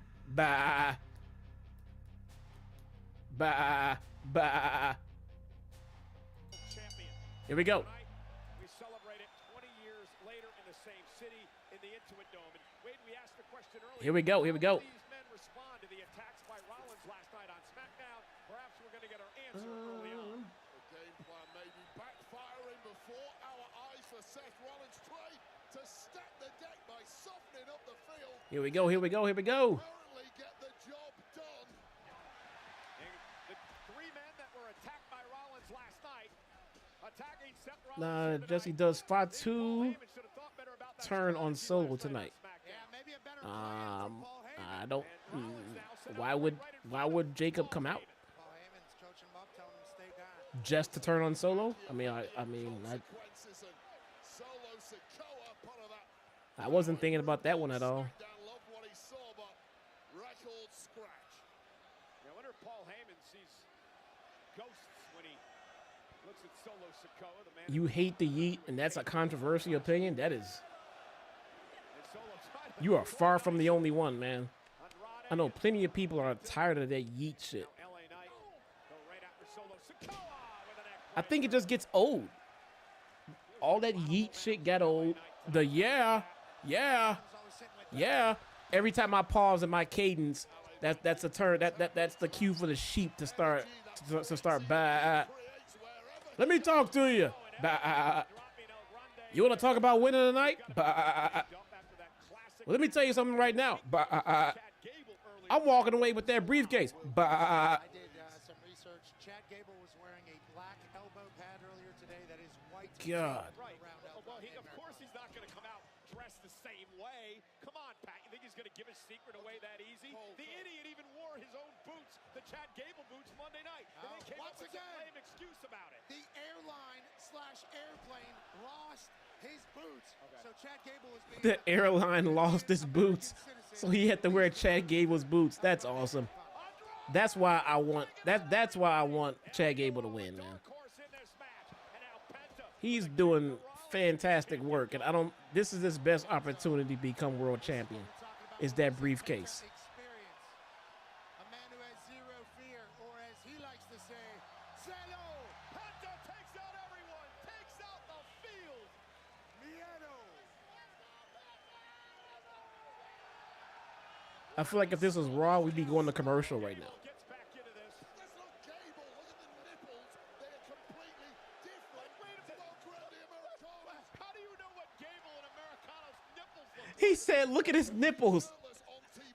Here we go. We celebrated 20 years later in the same city in the Intuit Dome. And Wade, we asked the question earlier. Here we go. How did these men respond to the attacks by Rollins last night on SmackDown? Perhaps we're going to get our answer early on. The game plan may be backfiring before our eyes for Seth Rollins trying to stack the deck by softening up the field. Here we go. Apparently get the job done. The three men that were attacked by Rollins last night, attacking Seth Rollins. Nah, Jesse does Fatu turn on Solo tonight. I don't. Why would Jacob come out? Just to turn on Solo? I wasn't thinking about that one at all. You hate the yeet, and that's a controversial opinion? That is... You are far from the only one, man. I know plenty of people are tired of that yeet shit. I think it just gets old. All that yeet shit got old. The yeah. Every time I pause in my cadence, that's a turn. That's the cue for the sheep to start bah. Let me talk to you. Bah. You want to talk about winning tonight? Bah. Well, let me tell you something right now. Bah. I'm walking away with that briefcase. Bah. I did some research. Chad Gable was wearing a black elbow pad earlier today that is white. God. Right. Well, of course he's not going to come out dressed the same way. Come on, Pat. You think he's going to give his secret away that easy? The idiot even wore his own boots, the Chad Gable boots, Monday night. And they came up with a lame excuse about it. The airline airplane lost his boots. So Chad Gable is being The airline lost his boots, so he had to wear Chad Gable's boots. That's awesome. That's why I want That's why I want Chad Gable to win, man. He's doing fantastic work, and this is his best opportunity to become world champion. Is that briefcase? a man who has zero fear, or as he likes to say, Cena. Penta takes out everyone, takes out the field. Miedo. I feel like if this was Raw, we'd be going to commercial right now. Gets back into this. That's not Gable. Look at the nipples. They are completely different. Wait a minute. Grande Americano. How do you know what Gable and Americano's nipples look like? He said, "Look at his nipples.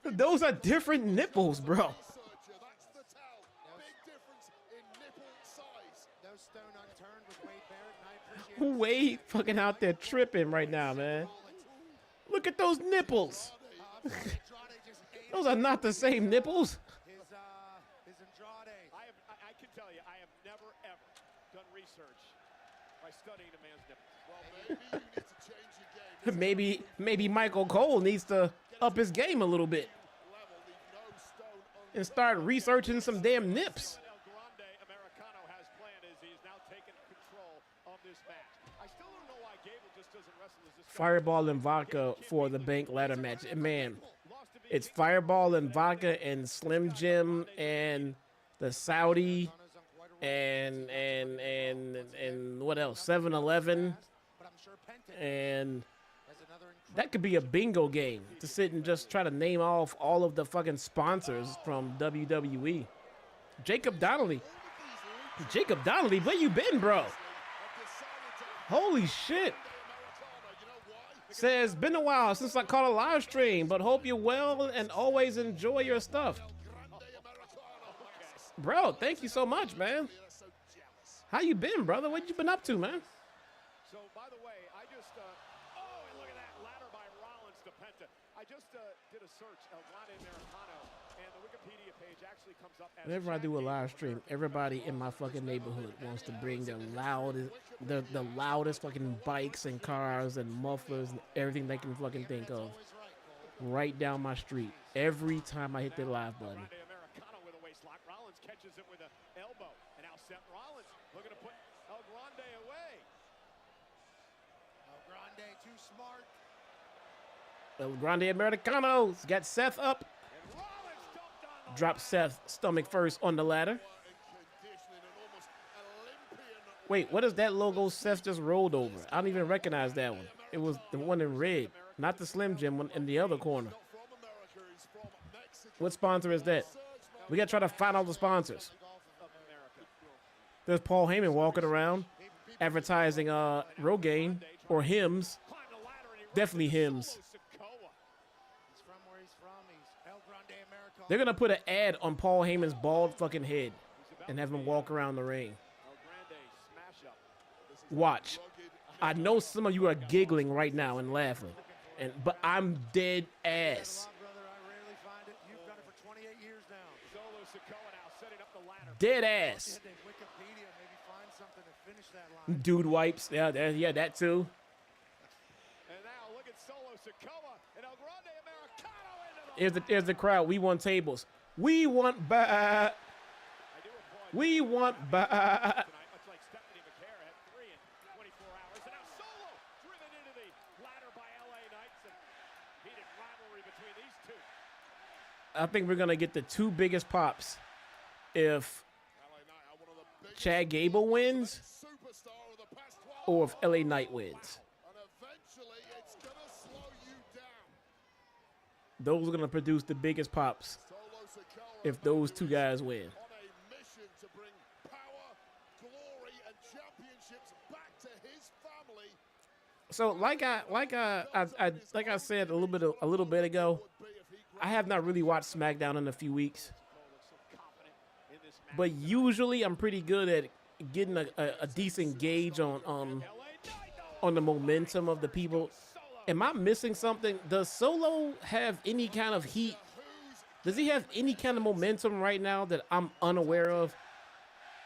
Those are different nipples, bro." Researcher, that's the tell. Big difference in nipple size. No stone unturned with Wade Barrett, and I appreciate it. Wade fucking out there tripping right now, man. Look at those nipples. Andrade just ate Those are not the same nipples. his Andrade. I can tell you, I have never, ever done research by studying a man's nipples. Well, maybe you need to change your game. Maybe Michael Cole needs to up his game a little bit Level, leave no stone and start researching some damn nips. What El Grande Americano has planned is he's now taken control of this match. I still don't know why Gable just doesn't wrestle as this guy. Fireball and vodka for the bank ladder match. And man, it's Fireball and vodka and Slim Jim and the Saudi and what else? 7-Eleven. But I'm sure Penta And has another incredible that could be a bingo game to sit and just try to name off all of the fucking sponsors from WWE. Jacob Donnelly. Jacob Donnelly, where you been, bro? Holy shit. Says, been a while since I caught a live stream, but hope you're well and always enjoy your stuff. Bro, thank you so much, man. How you been, brother? What you been up to, man? So, by the way, I just, oh, and look at that ladder by Rollins to Penta. I just did a search, El Grande Americano, and the Wikipedia page actually comes up as Whenever I do a live stream, everybody in my fucking neighborhood wants to bring the loudest fucking bikes and cars and mufflers and everything they can fucking think of right down my street every time I hit the live button. Grande Americano with a waist lock. Rollins catches it with an elbow, and now Seth Rollins looking to put El Grande away. El Grande too smart. El Grande Americano's got Seth up. And Rollins dumped on the Drop Seth's stomach first on the ladder. Wait, what is that logo Seth just rolled over? I don't even recognize that one. It was the one in red, not the Slim Jim one in the other corner. What sponsor is that? We got to try to find all the sponsors. There's Paul Heyman walking around advertising Rogaine or Hims. climb the ladder, and he Definitely Hims. Sikoa. He's from where he's from. He's El Grande Americano. They're going to put an ad on Paul Heyman's bald fucking head and have him walk around the ring. El Grande smash up. Watch. I know some of you are giggling right now and laughing, but I'm dead ass. Brother, I rarely find it. You've done it for 28 years now. Solo Sikoa now setting up the ladder. Dead ass. Hit the Wikipedia, maybe find something to finish that line. Dude wipes. Yeah, that too. And now look at Solo Sikoa and El Grande Americano into the Here's the crowd. We want tables. We want back. I do applaud We want back. tonight, much like Stephanie Vaquer had 3 in 24 hours. And now Solo driven into the ladder by LA Knights, and heated rivalry between these two. I think we're gonna get the two biggest pops if Chad Gable wins or if LA Knight wins. And eventually it's gonna slow you down. Those are gonna produce the biggest pops Solo Sikoa if those two guys win. on a mission to bring power, glory, and championships back to his family. So like I said a little bit ago, I have not really watched SmackDown in a few weeks, but usually I'm pretty good at getting a decent gauge on the momentum of the people. Am I missing something? Does Solo have any kind of heat? Does he have any kind of momentum right now that I'm unaware of?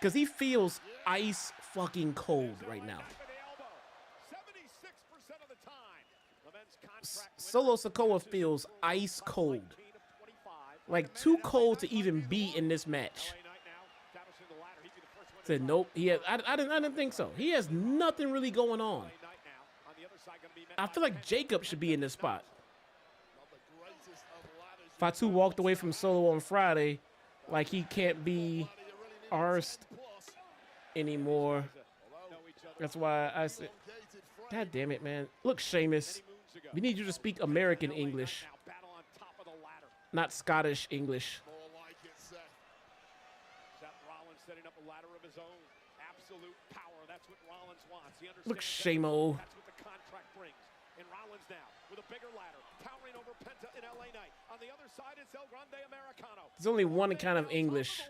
Because he feels ice fucking cold right now. Solo Sikoa feels ice cold. Like too cold to even be in this match. Said nope. I didn't think so. He has nothing really going on. I feel like Jacob should be in this spot. Fatu walked away from Solo on Friday, like he can't be arsed anymore. That's why I said, God damn it, man. Look, Sheamus, we need you to speak American English, not Scottish English. Seth Rollins setting up a ladder of his own. Absolute power. That's what Rollins wants. He understands Look, Shamo. that's what the contract brings. And Rollins now with a bigger ladder, towering over Penta in LA Knight. On the other side is Grande Americano. There's only one kind of English.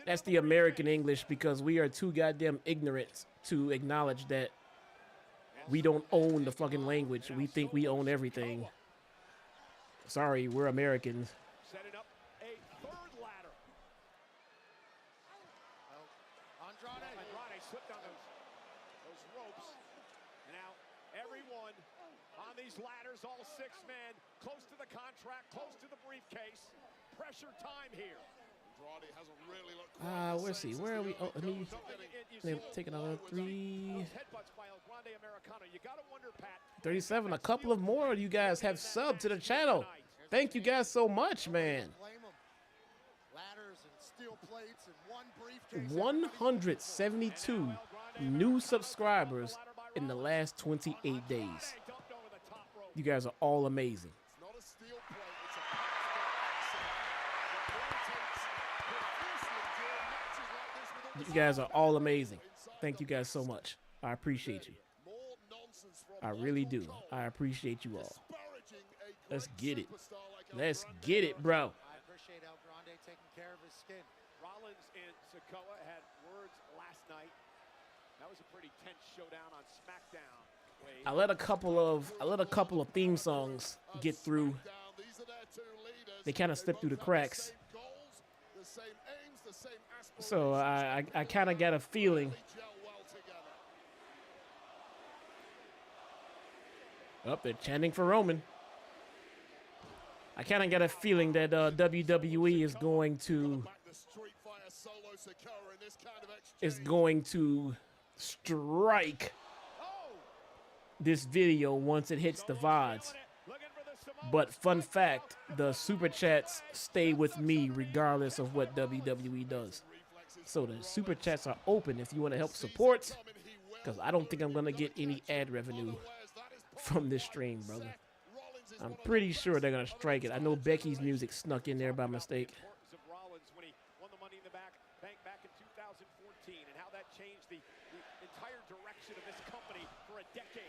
That's the American English, because we are too goddamn ignorant to acknowledge that we don't own the fucking language. We think we own everything. Sorry, we're Americans. Setting up a third ladder. Andrade slipped on those ropes. And now everyone on these ladders, all 6 men, close to the contract, close to the briefcase. Pressure time here. Andrade hasn't really looked Where's he? Where are we? Oh, let me take another 3. 37. A couple of more of you guys have subbed to the channel. Thank you guys so much, man. 172 new subscribers in the last 28 days. You guys are all amazing. You guys are all amazing. Thank you guys so much. I appreciate you. I really do. I appreciate you all. Let's get it. Let's get it, bro. I appreciate how Grande taking care of his skin. Rollins and Sikoa had words last night. That was a pretty tense showdown on SmackDown. I let a couple of theme songs get through. They kind of slipped through the cracks. So I kind of got a feeling. Oh, they're chanting for Roman. I kind of got a feeling that WWE is going to strike this video once it hits the VODs. But fun fact, the super chats stay with me regardless of what WWE does. So the super chats are open if you want to help support, because I don't think I'm going to get any ad revenue from this stream, brother. I'm pretty sure they're going to strike it. I know Becky's music snuck in there by mistake.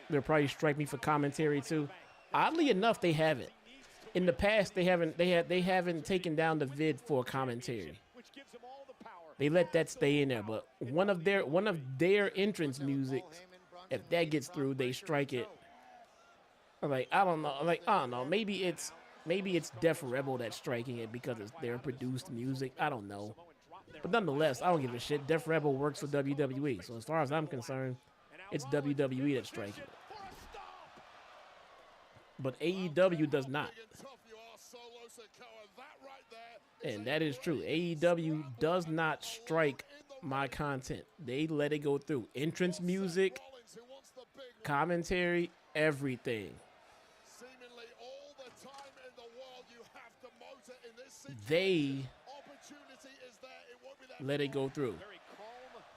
They'll probably strike me for commentary too. Oddly enough, they haven't. In the past, they haven't taken down the vid for commentary. They let that stay in there, but one of their entrance music, if that gets through, they strike it. Like, I don't know. Maybe it's Def Rebel that's striking it because it's their produced music. I don't know. But nonetheless, I don't give a shit. Def Rebel works for WWE, so as far as I'm concerned, it's WWE that's striking it. But AEW does not. And that is true. AEW does not strike my content. They let it go through. Entrance music, commentary, everything. They let it go through.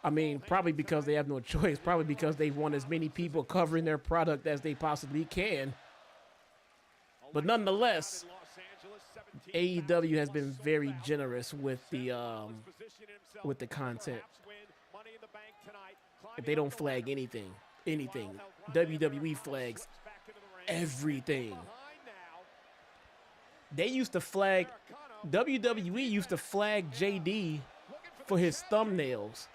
I mean, probably because they have no choice. Probably because they want as many people covering their product as they possibly can. But nonetheless, AEW has been very generous with the content. If they don't flag anything. WWE flags everything. They used to flag, WWE used to flag JD for his thumbnails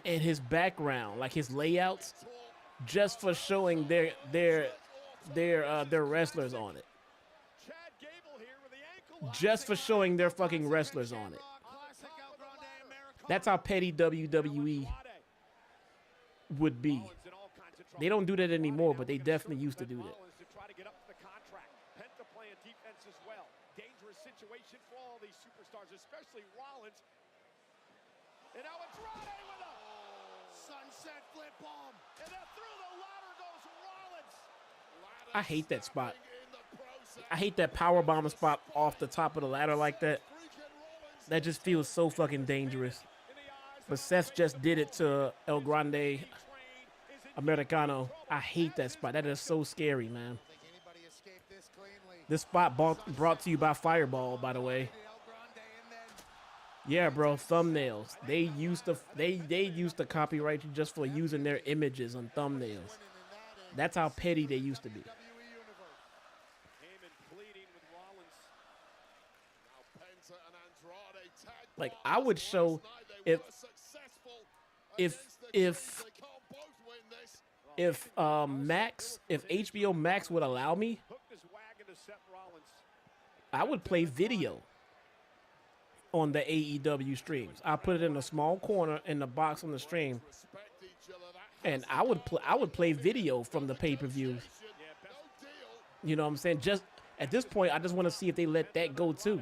and his background, like his layouts, just for showing their wrestlers on it. Just for showing their fucking wrestlers on it. That's how petty WWE would be. They don't do that anymore, but they definitely used to do that. To try to get up to the contract. Penta playing defense as well. Dangerous situation for all these superstars, especially Rollins. And now Andrade with a Sunset flip bomb. and then through the ladder goes Rollins. I hate that spot. I hate that power bomb spot off the top of the ladder like that. That just feels so fucking dangerous. But Seth just did it to El Grande Americano. I hate that spot. That is so scary, man. Think anybody escaped this cleanly. This spot brought to you by Fireball, by the way. El Grande and then Yeah, bro, thumbnails. They used to copyright you just for using their images on thumbnails. That's how petty they used to be. WWE Universe. Heyman pleading with Rollins. Now Penta and Andrade tag Like, partners I would show last night. They if were successful if against the if Kings. They can't both win this. if HBO Max would allow me, Hooked his wagon to Seth Rollins. I would play video on the AEW streams. I put it in a small corner in the box on the stream, Respect each other. That and I would play video from the pay-per-views. no deal. You know what I'm saying? Just at this point, I just want to see if they let that go too.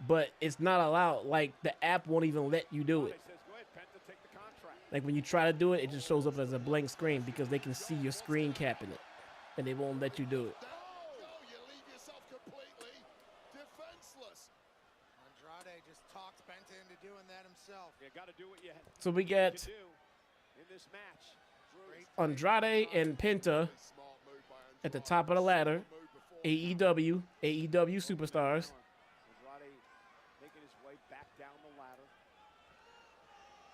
But it's not allowed. Like, the app won't even let you do it. Says, go ahead, Penta, take the contract. Like, when you try to do it, it just shows up as a blank screen because they can see your screen capping it, and they won't let you do it. No, you leave yourself completely defenseless. Andrade just talked Penta into doing that himself. You got to do what you have So we to got do in this match. Andrade and Penta Smart move by Andrade. at the top of the ladder. Move before AEW superstars. Andrade making his way back down the ladder.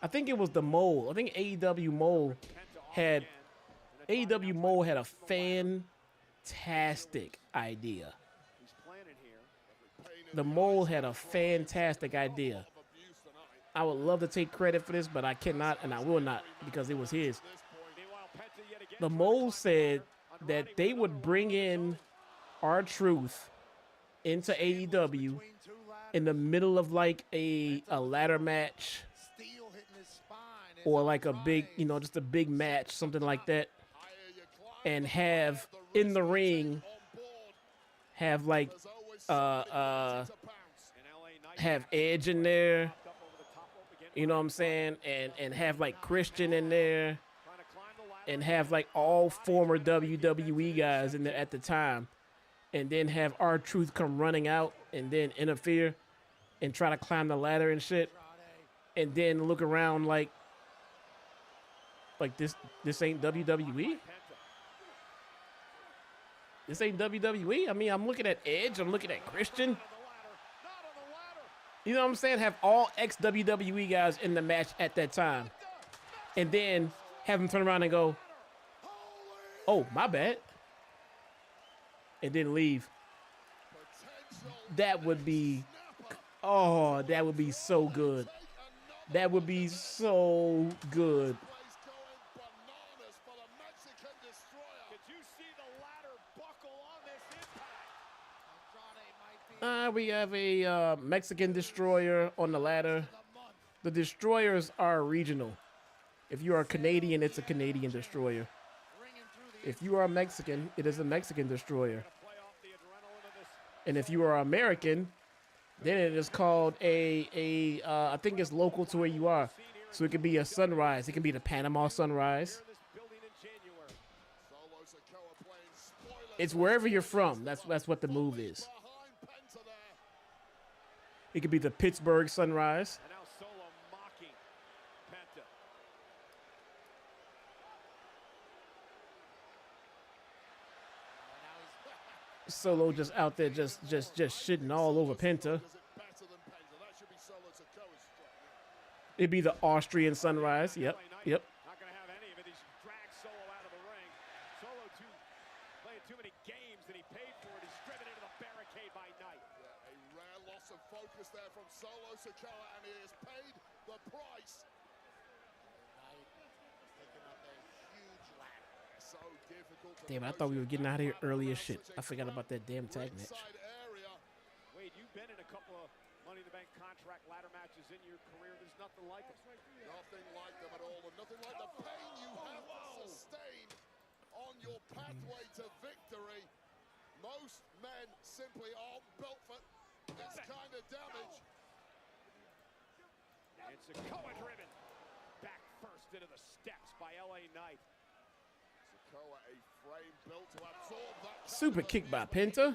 I think it was the mole. I think AEW mole Penta off had again. And AEW mole had a fantastic idea. he's planning here. The mole had a fantastic idea. I would love to take credit for this, but I cannot and I will not because it was his. Meanwhile, Penta yet again The mole said that they would bring in R-Truth into AEW Between two ladders, in the middle of like a ladder match steel hitting his spine. as or like a big, Andrade just a big match, something like that, and have in the ring have like in LA Knight have Edge in there, up over the top rope again. you know what I'm saying, and have like Christian in there, Trying to climb the ladder. and have like all former WWE guys in there at the time, and then have R-Truth come running out and then interfere and try to climb the ladder and shit, and then look around like this ain't WWE? This ain't WWE? I mean, I'm looking at Edge, I'm looking at Christian. You know what I'm saying? Have all ex-WWE guys in the match at that time. And then have them turn around and go, oh, my bad. And then leave. That would be, oh, that would be so good. That would be so good. Did you see the ladder buckle on this impact? Andrade might be We have a Mexican destroyer on the ladder. The destroyers are regional. If you are Canadian, it's a Canadian destroyer. ringing through the If you are Mexican, it is a Mexican destroyer. Play off the adrenaline of this. And if you are American, then it is called I think it's local to where you are. So it could be a sunrise. It can be the Panama sunrise. This building in January. Solo Sikoa playing spoiler It's wherever you're from. That's what the move is. behind Penta there. It could be the Pittsburgh sunrise. And now Solo mocking Penta. Solo just out there just shitting all over Penta. Is it better than Penta? That should be Solo Sikoa's strike. It'd be the Austrian sunrise. Yep. Yep. Not going to have any of it. He's dragged Solo out of the ring. Solo playing too many games that he paid for it. He's driven into the barricade by Knight. Yeah, a rare loss of focus there from Solo Sikoa, and he has paid the price. Knight picking up a huge ladder. So difficult to Damn, I thought we were getting out of here early as shit. I forgot about that damn tag match. Ringside area. Wade, you've been in a couple of Money in the Bank contract ladder matches in your career, there's nothing like them. Nothing like them at all, and nothing like the pain you have to sustain on your pathway to victory. Most men simply aren't built for this kind of damage. And Sikoa driven back first into the steps by LA Knight. Sikoa, a frame built to absorb that. Super kick by Penta.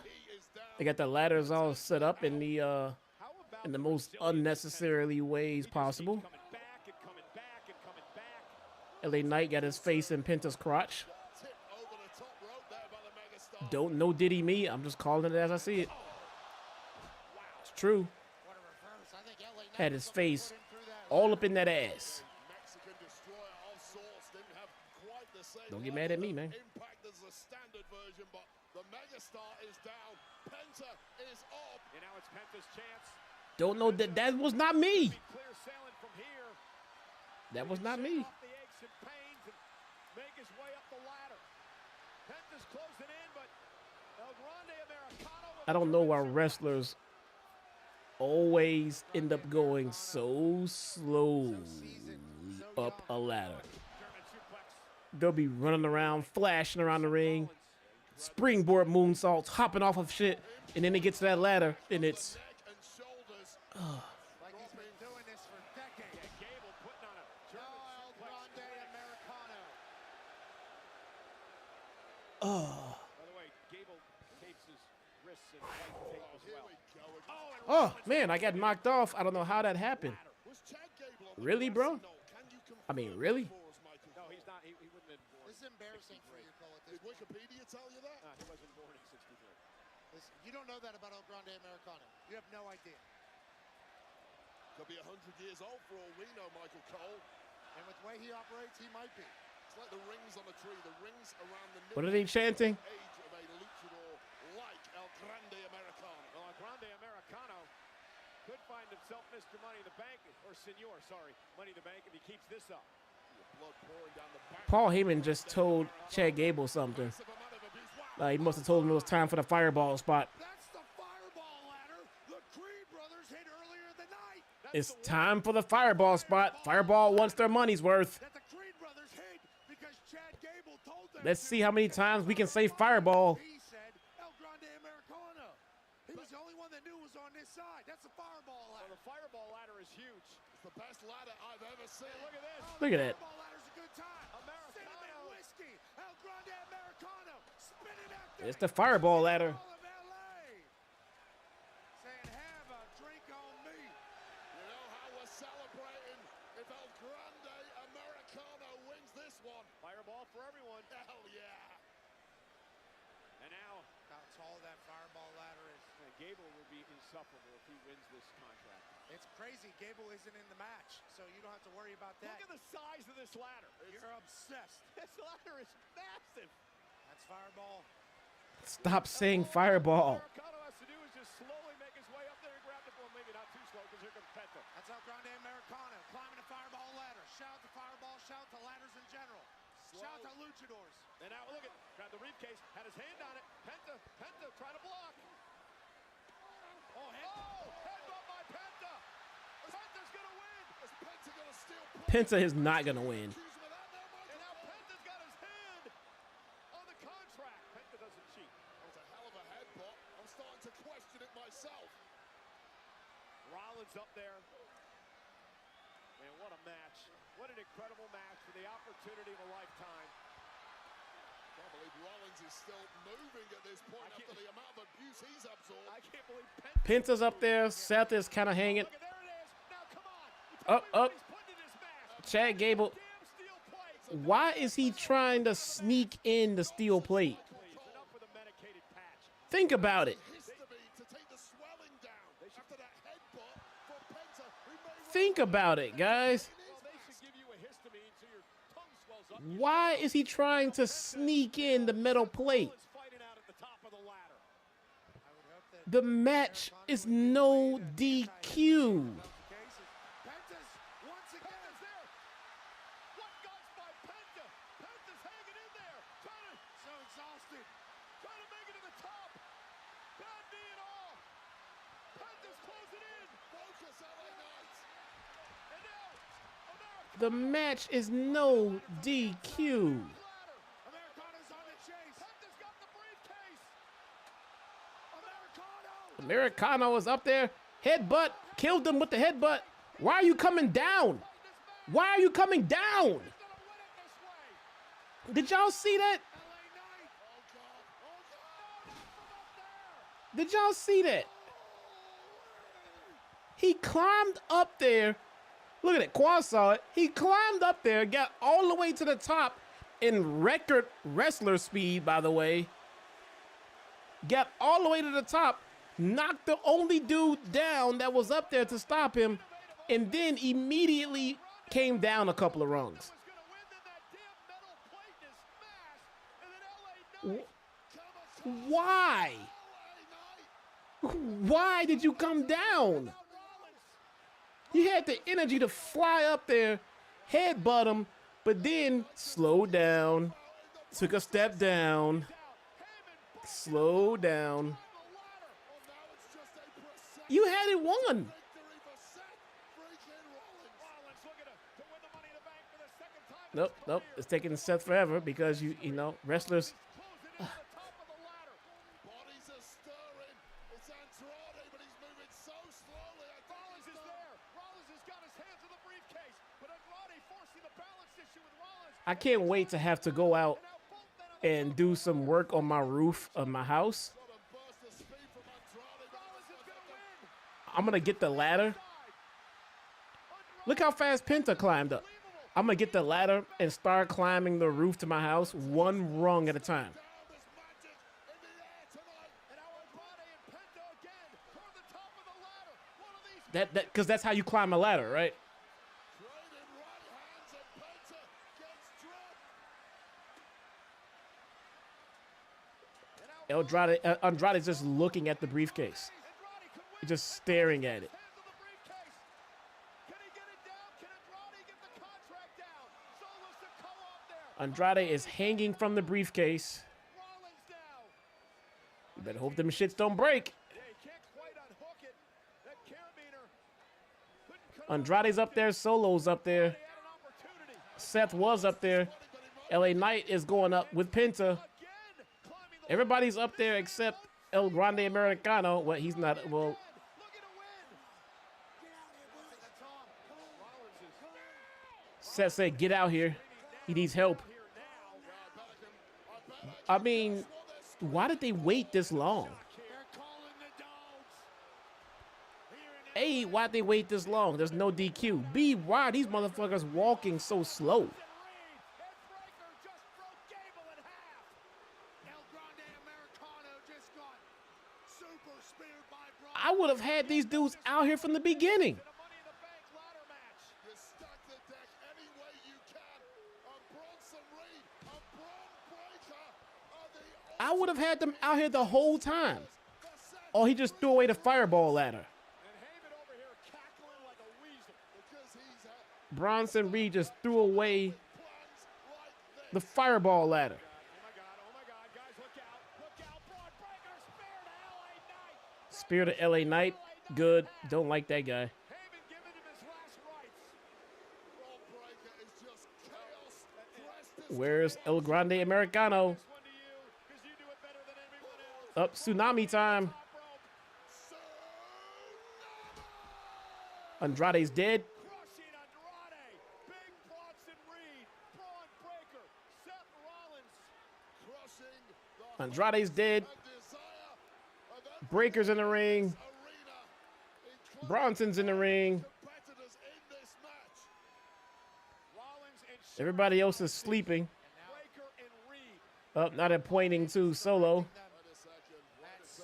They got the ladders all set up in the most unnecessarily ways possible. LA Knight got his face in Penta's crotch. Don't know Diddy me. I'm just calling it as I see it. It's true. Had his face all up in that ass. Don't get mad at me, man. Impact is the standard version, but the megastar is down. Penta is up. And now it's Penta's chance. Don't know that was not me. Clear sailing from here. That was not me. Off the aches and pains and make his way up the ladder. Penta's closing in, but El Grande Americano. I don't know why wrestlers always end up going so slow up a ladder. They'll be running around, flashing around the ring, springboard moonsaults, hopping off of shit, and then they get to that ladder, and it's... Like he's been doing this for decades. Yeah, Gable putting on a El Grande Americano. By the way, Gable tapes his wrists and white tape as well. Oh, man, I got knocked off. I don't know how that happened. Really, bro? I mean, really? No, he's not. He wouldn't have been born. This is embarrassing for you, Cole. At this Did Wikipedia tell you that? He wasn't born in '63. Listen, you don't know that about El Grande Americano. You have no idea. Could be 100 years old for all we know, Michael Cole. And with the way he operates, he might be. It's like the rings on a tree, the rings around the What are they chanting? age of a luchador like El Grande Americano. Well, El Grande Americano could find himself Mr. Money in the Bank, or Senor, sorry, Money in the Bank if he keeps this up. Blood pouring down the back. Paul Heyman just told Chad Gable something. He must have told him it was time for the fireball spot. That's the fireball ladder the Creed brothers hit earlier in the night. It's time for the fireball spot. Fireball wants their money's worth. That the Creed brothers hit because Chad Gable told them. Let's see how many times we can say fireball. He said El Grande Americano. He was the only one that knew it was on this side. That's the fireball Well, ladder. the fireball ladder is huge. It's the best ladder I've ever seen. Look at this. Look at that. Fireball ladder's a good time. Americano. Cinnamon whiskey. El Grande Americano. Spinning out there. It's the fireball ladder. All of LA. Saying, have a drink on me. You know how we're celebrating if El Grande Americano wins this one. Fireball for everyone. Hell yeah. And now, How tall that fireball ladder is. Gable will be insufferable if he wins this contract. It's crazy. Gable isn't in the match, so you don't have to worry about that. Look at the size of this ladder. You're obsessed. This ladder is massive. That's fireball. Stop saying fireball. Americano has to do is just slowly make his way up there and grab the ball. Maybe not too slow because here comes Penta. That's El Grande Americano climbing the fireball ladder. Shout out to fireball. Shout out to ladders in general. Shout out to luchadors. And now look at, grabbed the briefcase, had his hand on it. Penta trying to block. Oh, Headbutt by Penta. Penta's gonna win. Is Penta gonna steal? Penta is not going to win. Accuse him of that now, Michael And now Cole? Penta's got his hand on the contract. Penta doesn't cheat. That was a hell of a headbutt. I'm starting to question it myself. Rollins up there. Man, what a match. What an incredible match for the opportunity of a lifetime. I can't believe Rollins is still moving at this point I can't- after the amount of abuse he's absorbed. I can't believe Penta. Penta's up there. Seth is kind of hanging. Look at there it is. Now come on. Up, up. He's putting in his mask. Chad Gable. Damn steel plate. Why is he trying to sneak in the steel plate? Please, enough with a medicated patch. Think about it. Histamine to take the swelling down after that headbutt from Penta. Who may well Think about it, guys. Well, they should give you a histamine so your tongue swells up. Why is he trying to sneak in the metal plate? Rollins fighting out at the top of the ladder. I would hope that The match is no DQ. Penta's once again. Penta's there. What guns by Penta? Penta's hanging in there. Trying So exhausted. to make it to the top. Bad knee and all. Penta's closing in. both The match is no DQ. Americano's on the chase. Penta's got the briefcase. Americano. Americano is up there. Headbutt. Killed him with the headbutt. Why are you coming down? Why are you coming down? Did y'all see that? Did y'all see that? He climbed up there. Look at it. Quad saw it. He climbed up there, got all the way to the top in record wrestler speed, by the way. Got all the way to the top, knocked the only dude down that was up there to stop him, and then immediately came down a couple of rungs. Why? Why did you come down? He had the energy to fly up there, headbutt him, but then slow down, took a step down, slow down. You had it won. Nope, nope. It's taking Seth forever because you know, wrestlers. Bodies are stirring. It's Andrade, but he's moving so slowly. Rollins is there. Rollins has got his hands in the briefcase, but Andrade forcing the balance issue with Rollins. I can't wait to have to go out and do some work on my roof of my house. I'm gonna get the ladder. Look how fast Penta climbed up. I'm gonna get the ladder and start climbing the roof to my house one rung at a time. Because that's how you climb a ladder, right? Andrade's just looking at the briefcase. He's just staring at it. Andrade is hanging from the briefcase. You better hope them shits don't break. Andrade's up there. Solo's up there. Seth was up there. LA Knight is going up with Penta. Everybody's up there except El Grande Americano. Well, he's not. Well, Seth said, "Get out here. He needs help." I mean, why did they wait this long? A, why'd they wait this long? There's no DQ. B, why are these motherfuckers walking so slow? I would have had these dudes out here from the beginning. I would have had them out here the whole time. Oh, he just threw away the fireball ladder. Bronson Reed just threw away the fireball ladder. Spear to LA Knight. Good. Don't like that guy. Where's El Grande Americano? Up, tsunami time. Andrade's dead. Andrade's dead. Breaker's in the ring. Bronson's in the ring. Everybody else is sleeping. Up, not pointing to Solo.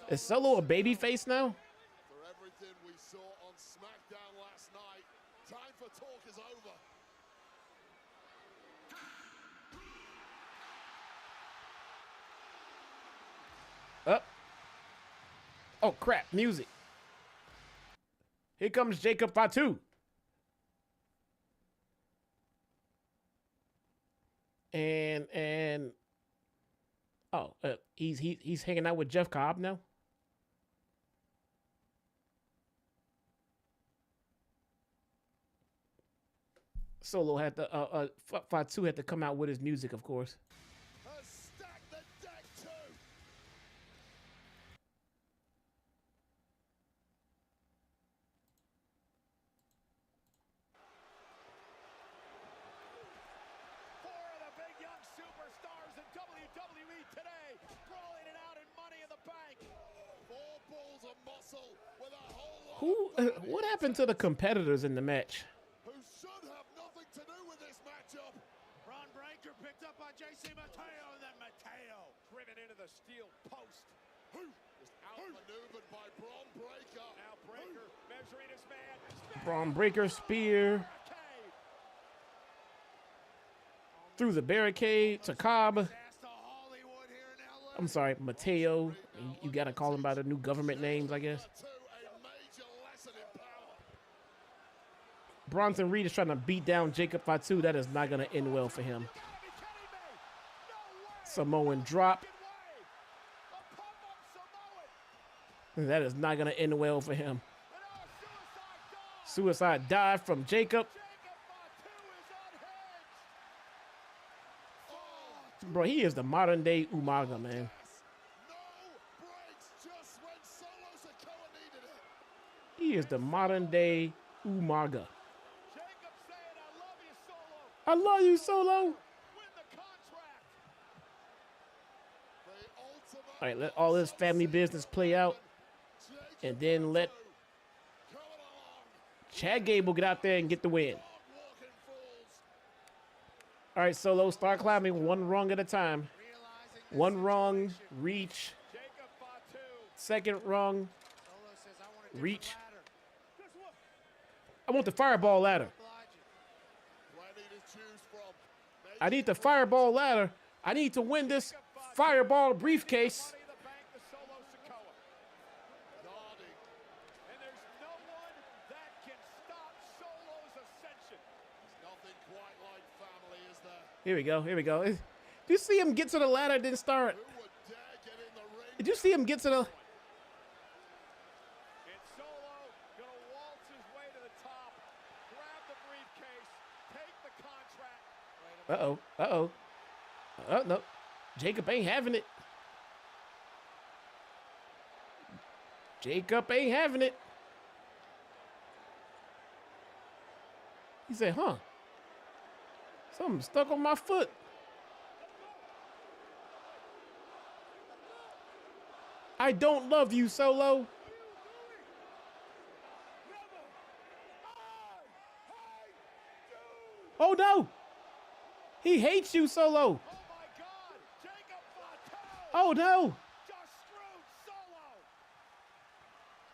Is Solo a baby face now? For everything we saw on SmackDown last night, time for talk is over. Up. Oh crap, music. Here comes Jacob Fatu. And oh, he's hanging out with Jeff Cobb now. Solo had to, Fatu had to come out with his music, of course. Has stacked the deck too. Four of the big young superstars in WWE today, brawling it out in Money in the Bank. Four balls of muscle with a whole lot Who? of What happened to the competitors in the match? who should have nothing to do with this matchup. Braun Breaker picked up by JC Mateo, and then Mateo. Driven into the steel post. Just outmaneuvered by Braun Breaker. Now Breaker measuring his man. Braun Breaker spear Barricade. through the barricade to Cobb. Pass to Hollywood here in LA. I'm sorry, Mateo. You gotta call him by the new government names, I guess. To a major lesson in power. Bronson Reed is trying to beat down Jacob Fatu. That is not gonna end well for him. You gotta be kidding me. No way. Samoan drop. Fucking way. A pump-up Samoan. That is not gonna end well for him. And Suicide dive from Jacob. Jacob Fatu is unhinged. Bro, he is the modern day Umaga, man. No breaks just when Solo Sikoa needed it. He is the modern day Umaga. Jacob saying, I love you, Solo. I love you, Solo. Win the contract. The ultimate All right, let all this family business play out, and then let coming along. Chad Gable get out there and get the win. Walking fools. All right, Solo, start climbing one rung at a time. Realizing this One rung, situation, reach. Jacob Fatu. Second rung, Solo says, I want a different reach. ladder. Guess what? I want the fireball ladder. Oblige you. Plenty to choose from. I need the fireball ladder. I need to win this fireball briefcase. Money in the Bank to Solo Sikoa. Guarding. And there's no one that can stop Solo's ascension. Nothing quite like family, is there? Here we go. Here we go. Did you see him get to the ladder, then start? Who would dare get in the ring? Did you see him get to the... And Solo gonna waltz his way to the top, grab the briefcase, take the contract. Uh-oh. Uh-oh. Oh, no. Jacob ain't having it. Jacob ain't having it. He said, huh? Something stuck on my foot. I don't love you, Solo. Oh, no. He hates you, Solo. Oh my God! Jacob Fatu Oh, no. just screwed Solo.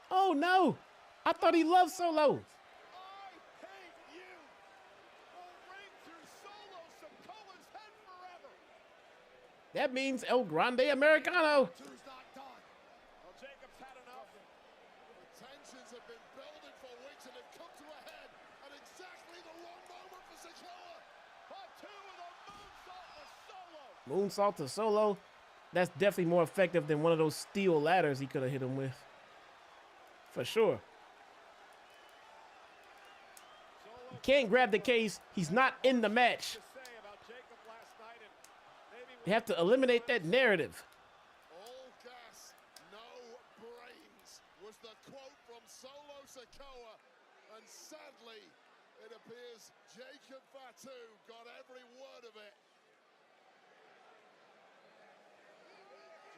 Oh, no. I thought he loved Solo. I hate you. Will ring through Solo Sikoa's head forever. That means El Grande Americano. Two's not done. Well, Jacob's had enough. The tensions have been building for weeks and have come to a head at exactly the wrong moment for Sikoa. Fatu with a moonsault to Solo. Moonsault to Solo. That's definitely more effective than one of those steel ladders he could have hit him with. For sure. Solo Can't grab the case. He's not in the match. to say about Jacob last night, and maybe You have to eliminate that narrative. All gas, no brains was the quote from Solo Sikoa. And sadly, it appears Jacob Fatu got every word of it.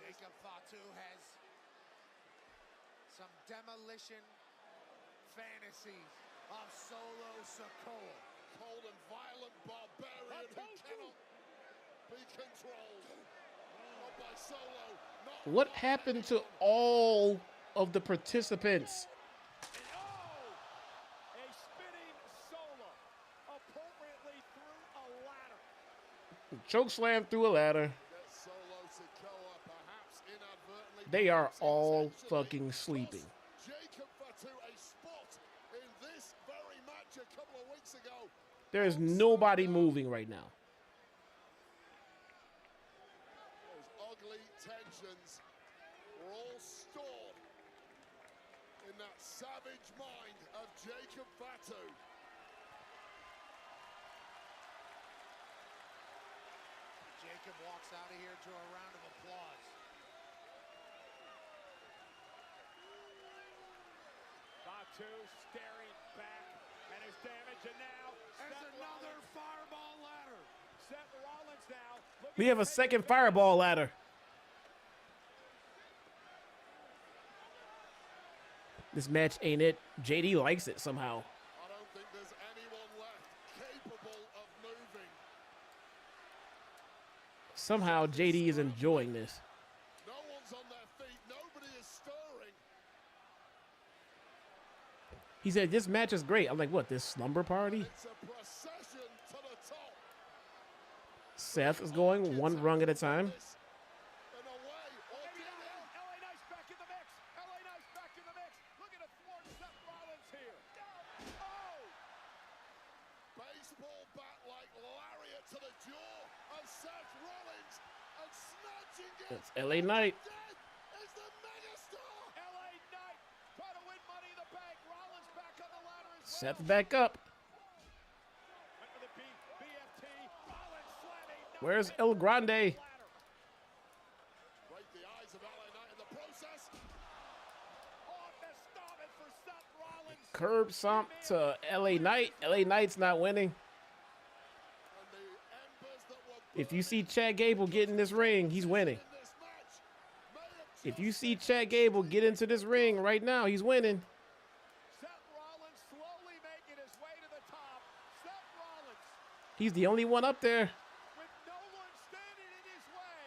Jacob Fatu has some demolition fantasies of Solo Sikoa. Cold and violent barbarian who cannot be controlled. Not by Solo, not What happened to all of the participants? a spinning Solo appropriately through a ladder. Choke slam through a ladder. Get Solo Sikoa perhaps inadvertently. They are perhaps all intentionally fucking sleeping. cost Jacob Fatu a spot in this very match a couple of weeks ago. There is nobody moving right now. Those ugly tensions were all stored in that savage mind of Jacob Fatu. Jacob walks out of here to a round of applause. Batu staring back and his damage, and now There's another fireball ladder. Seth Rollins now. We have a second fireball ladder. This match ain't it. JD likes it somehow. I don't think there's anyone left capable of moving. Somehow JD is enjoying this. No one's on their feet. Nobody is stirring. He said, this match is great. I'm like, what, this slumber party? It's a procession to the top. Seth is going one rung at a time. In a way, or did it? LA Knight's back in the mix. LA Knight's back in the mix. Looking to thwart Seth Rollins here. Oh! Baseball bat like lariat to the jaw of Seth Rollins and snatching it. It's LA Knight. Dead is the megastar. LA Knight trying to win Money in the Bank. Rollins back on the ladder as well. Seth back up. Went for the BFT. Rollins slamming. Where's El Grande? Break the eyes of LA Knight in the process. On the stomp it for Seth Rollins. Curb stomp to LA Knight. LA Knight's not winning. And the embers that were If you see Chad Gable get in this ring, he's winning. in this match may have If you see Chad Gable get into this ring right now, he's winning. Seth Rollins slowly making his way to the top. Seth Rollins He's the only one up there. with no one standing in his way.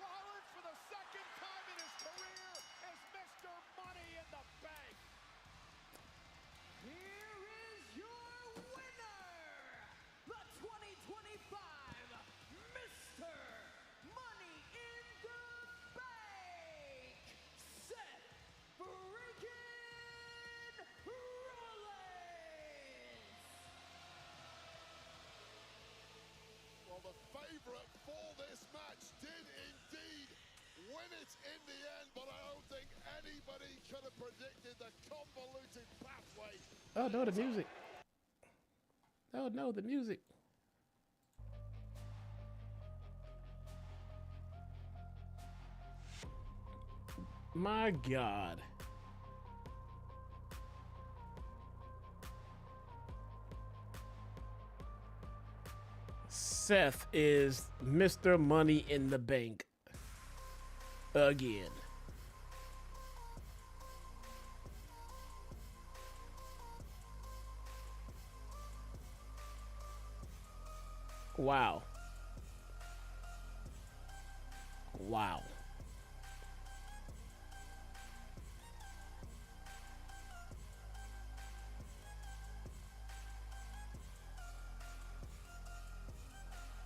Rollins for the second time in his career is Mr. Money in the Bank. Here is your winner, the 2025 Mr. Money in the Bank, Seth freaking Rollins. Well, the favorite for this match did indeed win it in the end, but I don't think anybody could have predicted the convoluted pathway. Oh, no, the music. Oh, no, the music. My God. Seth is Mr. Money in the Bank again. Wow. Wow.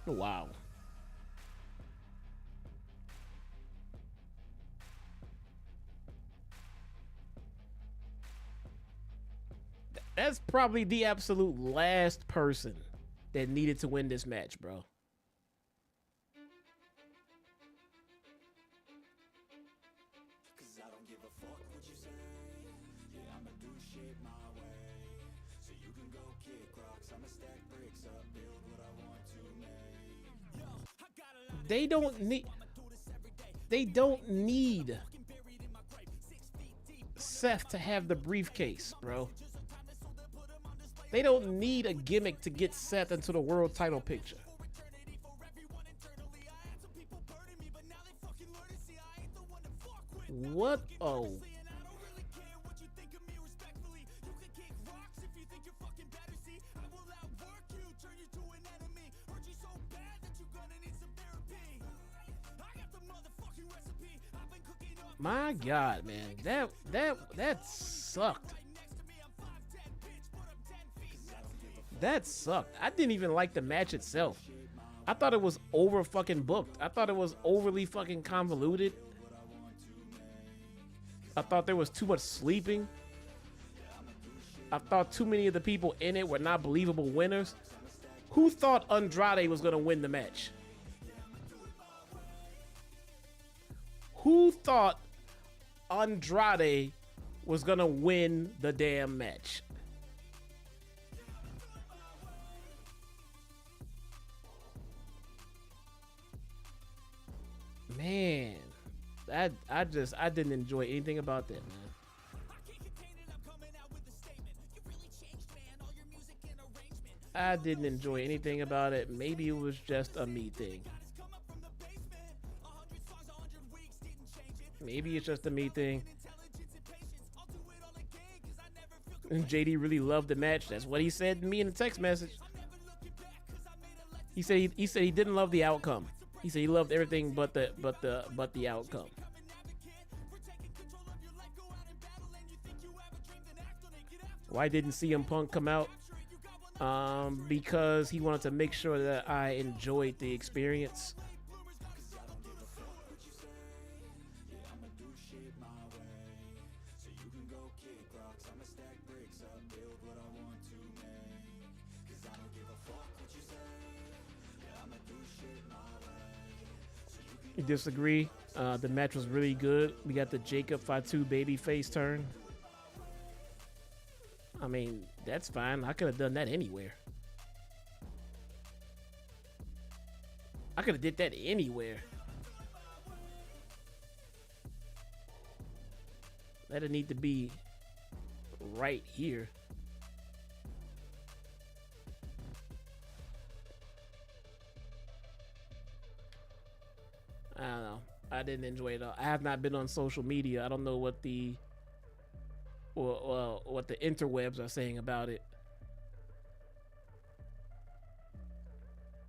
Wow. That's probably the absolute last person that needed to win this match, bro. Cause I don't give a fuck what you say. Yeah, I'ma do shit my way. So you can go kick rocks. I'ma stack bricks up, build what I want to make. Yo, I got a lot. They don't need Seth to have the briefcase, bro. They don't need a gimmick to get Seth into the world title picture. What? Oh. My God, man, that sucked. That sucked. I didn't even like the match itself. I thought it was over fucking booked. I thought it was overly fucking convoluted. I thought there was too much sleeping. I thought too many of the people in it were not believable winners. Who thought Andrade was gonna win the match? Who thought Andrade was gonna win the damn match? I didn't enjoy anything about that, man. I didn't enjoy anything about it. Maybe it was just a me thing. Maybe it's just a me thing. And JD really loved the match. That's what he said to me in the text message. He said he didn't love the outcome. He said he loved everything but the outcome. Why didn't CM Punk come out? Because he wanted to make sure that I enjoyed the experience. You disagree? The match was really good. We got the Jacob Fatu babyface turn. I mean, that's fine. I could have done that anywhere. I could have did that anywhere. That didn't need to be right here. I don't know. I didn't enjoy it. I have not been on social media. I don't know what the what the interwebs are saying about it.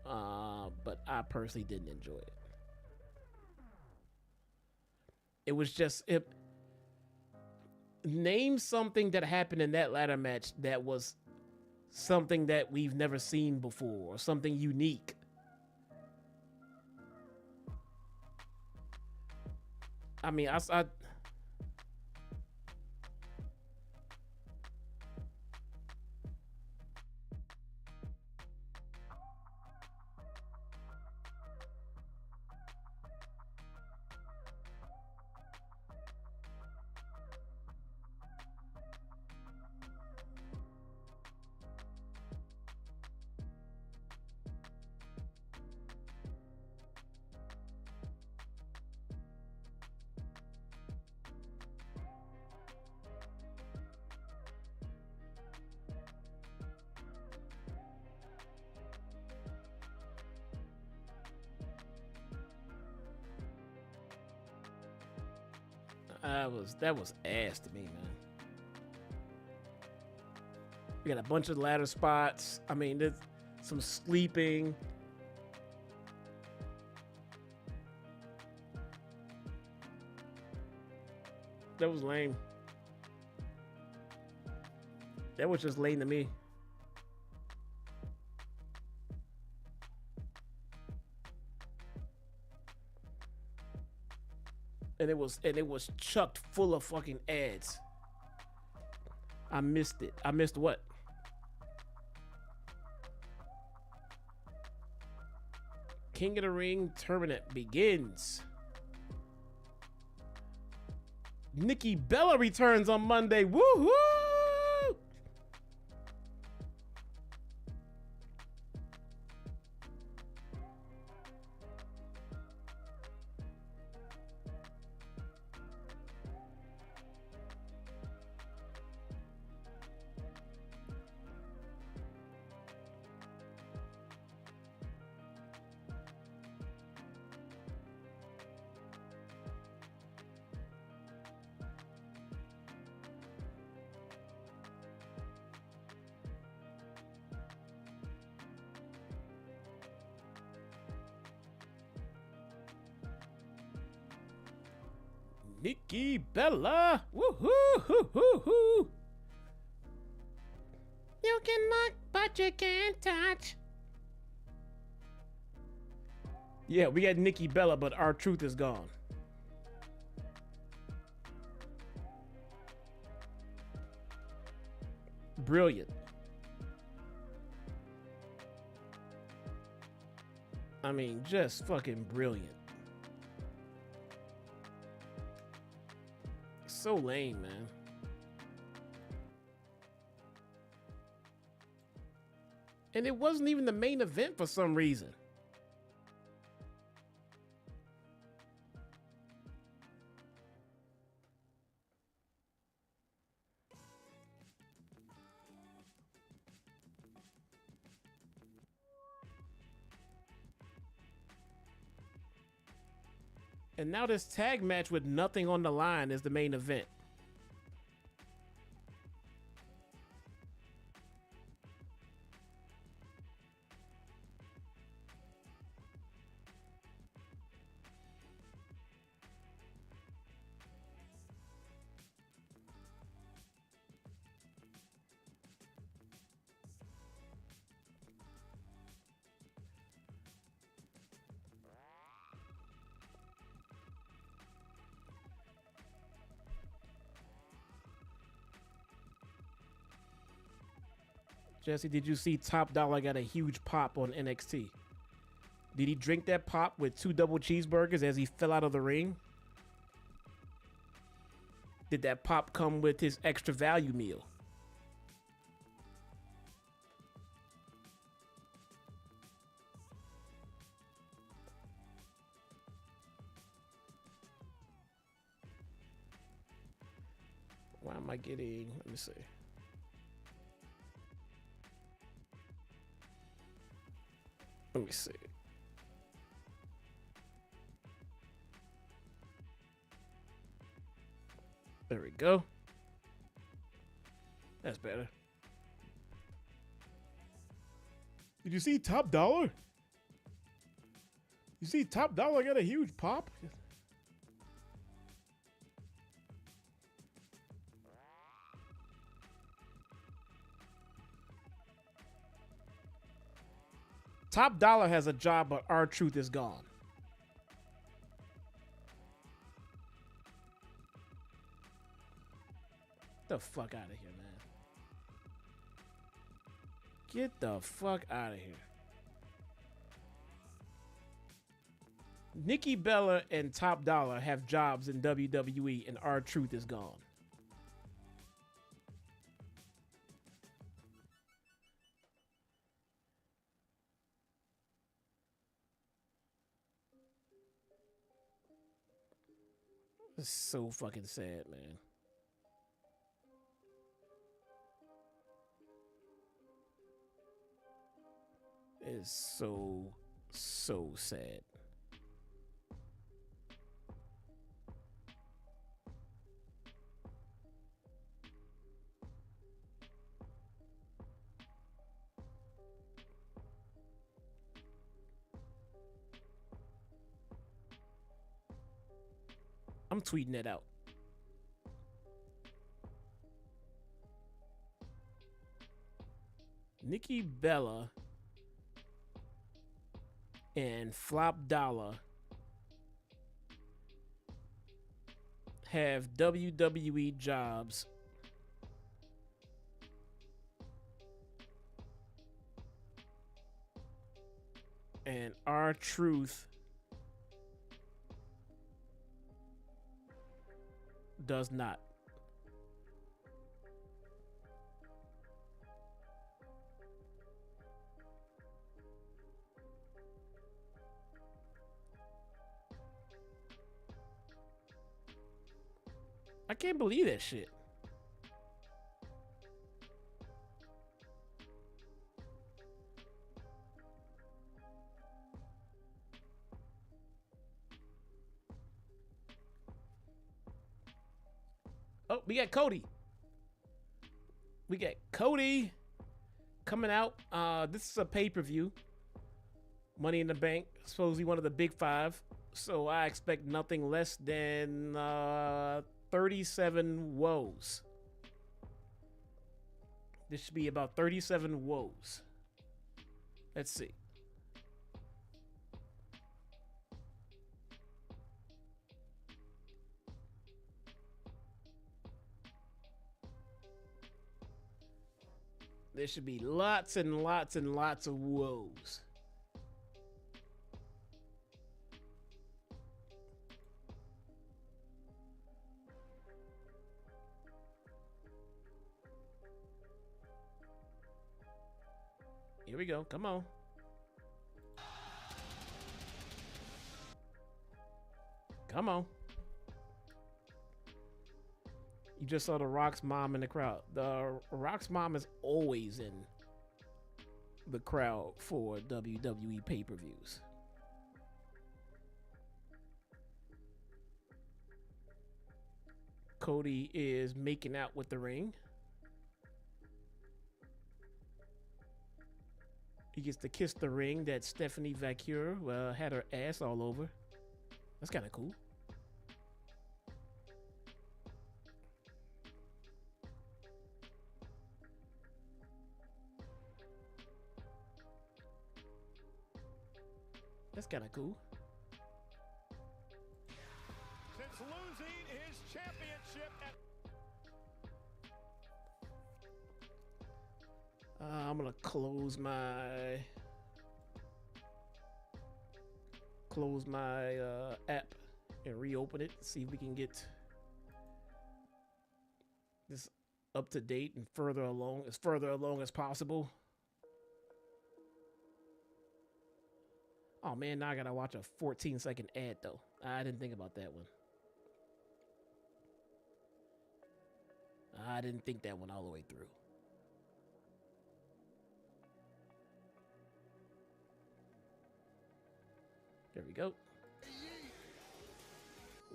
But I personally didn't enjoy it. It was just name something that happened in that ladder match that was something that we've never seen before or something unique. I mean, I that was ass to me, man. We got a bunch of ladder spots. I mean, there's some sleeping. That was lame. That was just lame to me. And it was chucked full of fucking ads. I missed it. I missed what? King of the Ring tournament begins. Nikki Bella returns on Monday. Woo-hoo! Nikki Bella, woohoo, hoo, hoo, hoo. You can look, but you can't touch. Yeah, we got Nikki Bella, but our truth is gone. Brilliant. I mean, just fucking brilliant. So lame, man. And it wasn't even the main event for some reason. And now this tag match with nothing on the line is the main event. Jesse, did you see Top Dollar got a huge pop on NXT? Did he drink that pop with 2 double cheeseburgers as he fell out of the ring? Did that pop come with his extra value meal? Why am I getting, let me see. Let me see. There we go. That's better. Did you see Top Dollar? You see Top Dollar got a huge pop? Top Dollar has a job, but R-Truth is gone. Get the fuck out of here, man. Get the fuck out of here. Nikki Bella and Top Dollar have jobs in WWE, and R-Truth is gone. It's so fucking sad, man. It's so sad. I'm tweeting it out. Nikki Bella and Flop Dollar have WWE jobs and R-Truth does not. I can't believe that shit. Oh, we got Cody. We got Cody coming out. This is a pay-per-view. Money in the Bank. Supposedly one of the big 5. So I expect nothing less than 37 woes. This should be about 37 woes. Let's see. There should be lots and lots and lots of woes. Here we go. Come on. Come on. You just saw the Rock's mom in the crowd. The Rock's mom is always in the crowd for WWE pay-per-views. Cody is making out with the ring. He gets to kiss the ring that Stephanie Vaquer had her ass all over. That's kind of cool. That's kind of cool. Since losing his championship at I'm gonna close my app and reopen it. See if we can get this up to date and further along as possible. Oh man, now I gotta watch a 14-second ad though. I didn't think about that one. I didn't think that one all the way through. There we go.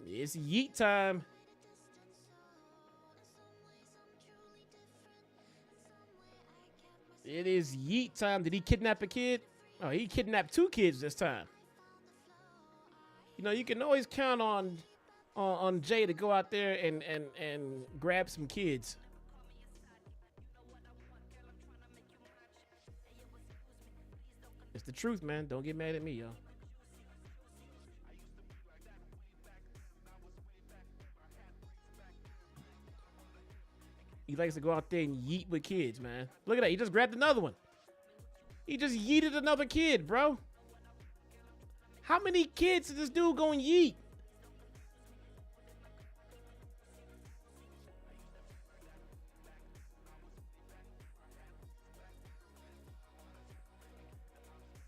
It's yeet time. It is yeet time. Did he kidnap a kid? Oh, he kidnapped 2 kids this time. You know, you can always count on Jay to go out there and grab some kids. It's the truth, man. Don't get mad at me, y'all. He likes to go out there and yeet with kids, man. Look at that. He just grabbed another one. He just yeeted another kid, bro. How many kids is this dude going to yeet?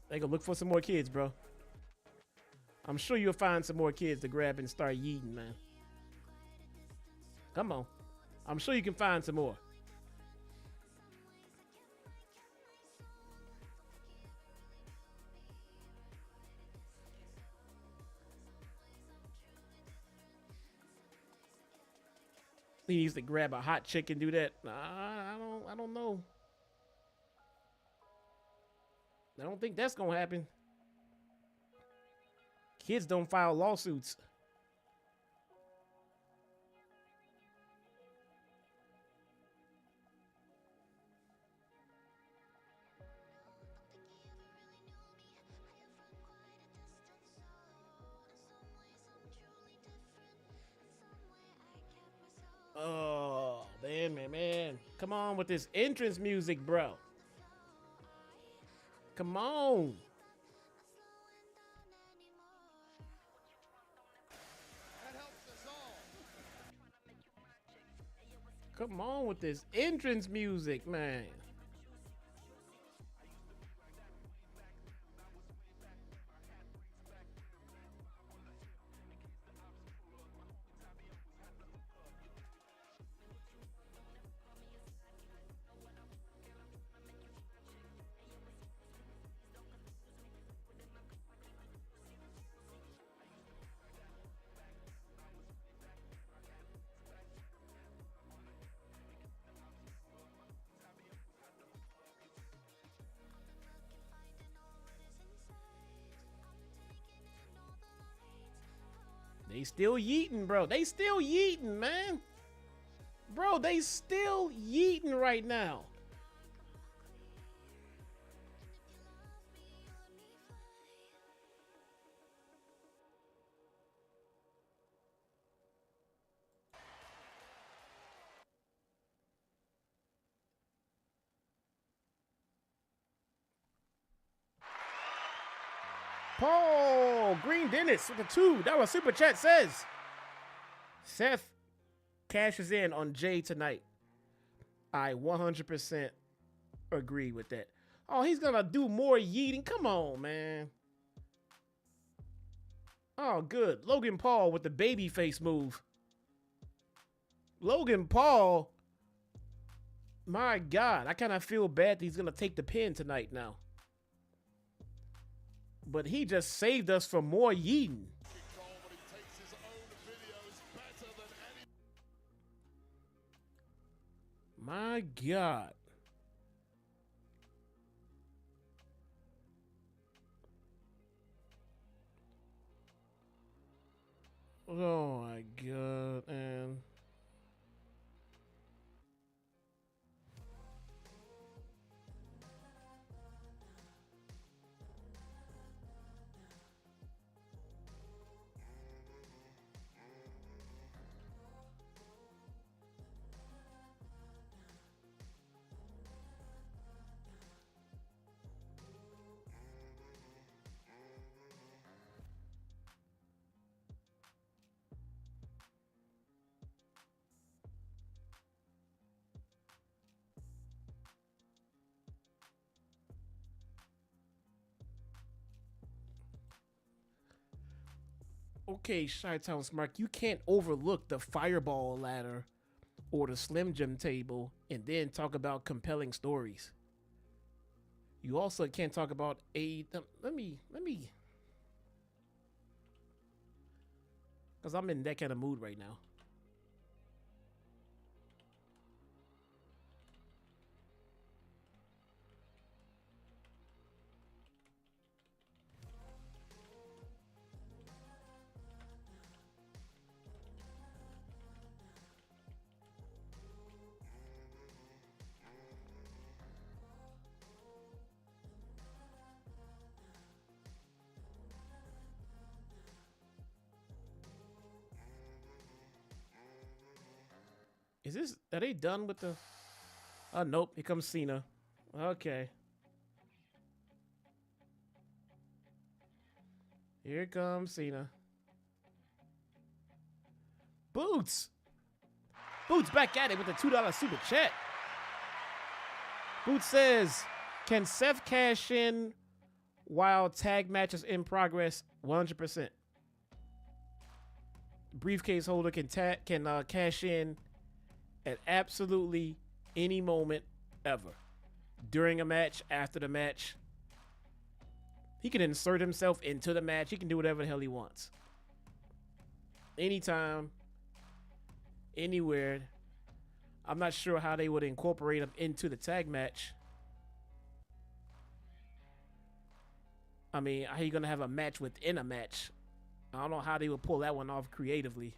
They gonna look for some more kids, bro. I'm sure you'll find some more kids to grab and start yeeting, man. Come on. I'm sure you can find some more. He needs to grab a hot chick and do that. I don't know. I don't think that's gonna happen. Kids don't file lawsuits. Oh, man. Come on with this entrance music, bro. Come on. That helps us all. Come on with this entrance music, man. They still yeeting, bro. They still yeeting, man. Bro, they still yeeting right now. Paul Green Dennis with a $2 super chat says Seth cashes in on Jay tonight. I 100% agree with that. Oh, he's gonna do more yeeting. Come on, man. Oh, good. Logan Paul with the baby face move. Logan Paul, my God, I kind of feel bad that he's gonna take the pin tonight now. But he just saved us from more yeeting. My God. Oh my God, man. Okay, Chi-Town Smart, you can't overlook the fireball ladder or the Slim Jim table and then talk about compelling stories. You also can't talk about let me, because I'm in that kind of mood right now. Are they done with the, oh nope, here comes Cena. Okay. Here comes Cena. Boots back at it with a $2 super chat. Boots says, can Seth cash in while tag matches in progress? 100%. Briefcase holder can cash in at absolutely any moment ever. During a match, after the match. He can insert himself into the match. He can do whatever the hell he wants. Anytime, anywhere. I'm not sure how they would incorporate him into the tag match. I mean, how you gonna have a match within a match? I don't know how they would pull that one off creatively.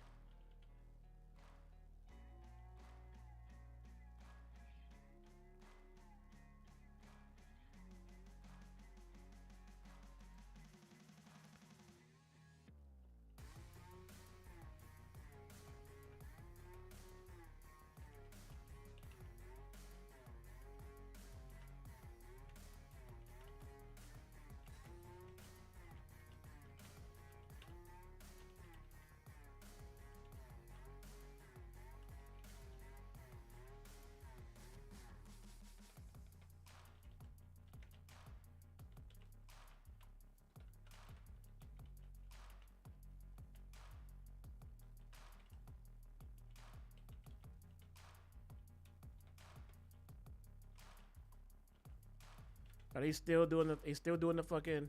Are they still doing the? They still doing the fucking.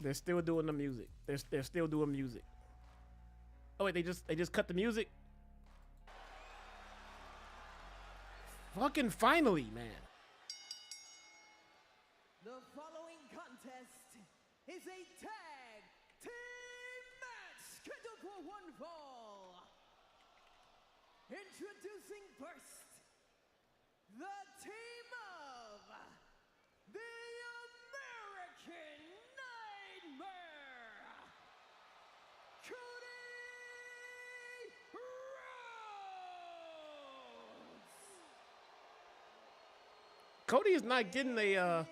They're still doing the music. They're still doing music. Oh wait, they just cut the music. Fucking finally, man. The following contest is a tag team match scheduled for one fall. Introducing first, the team of the American Nightmare, Cody Rhodes. Cody is not getting a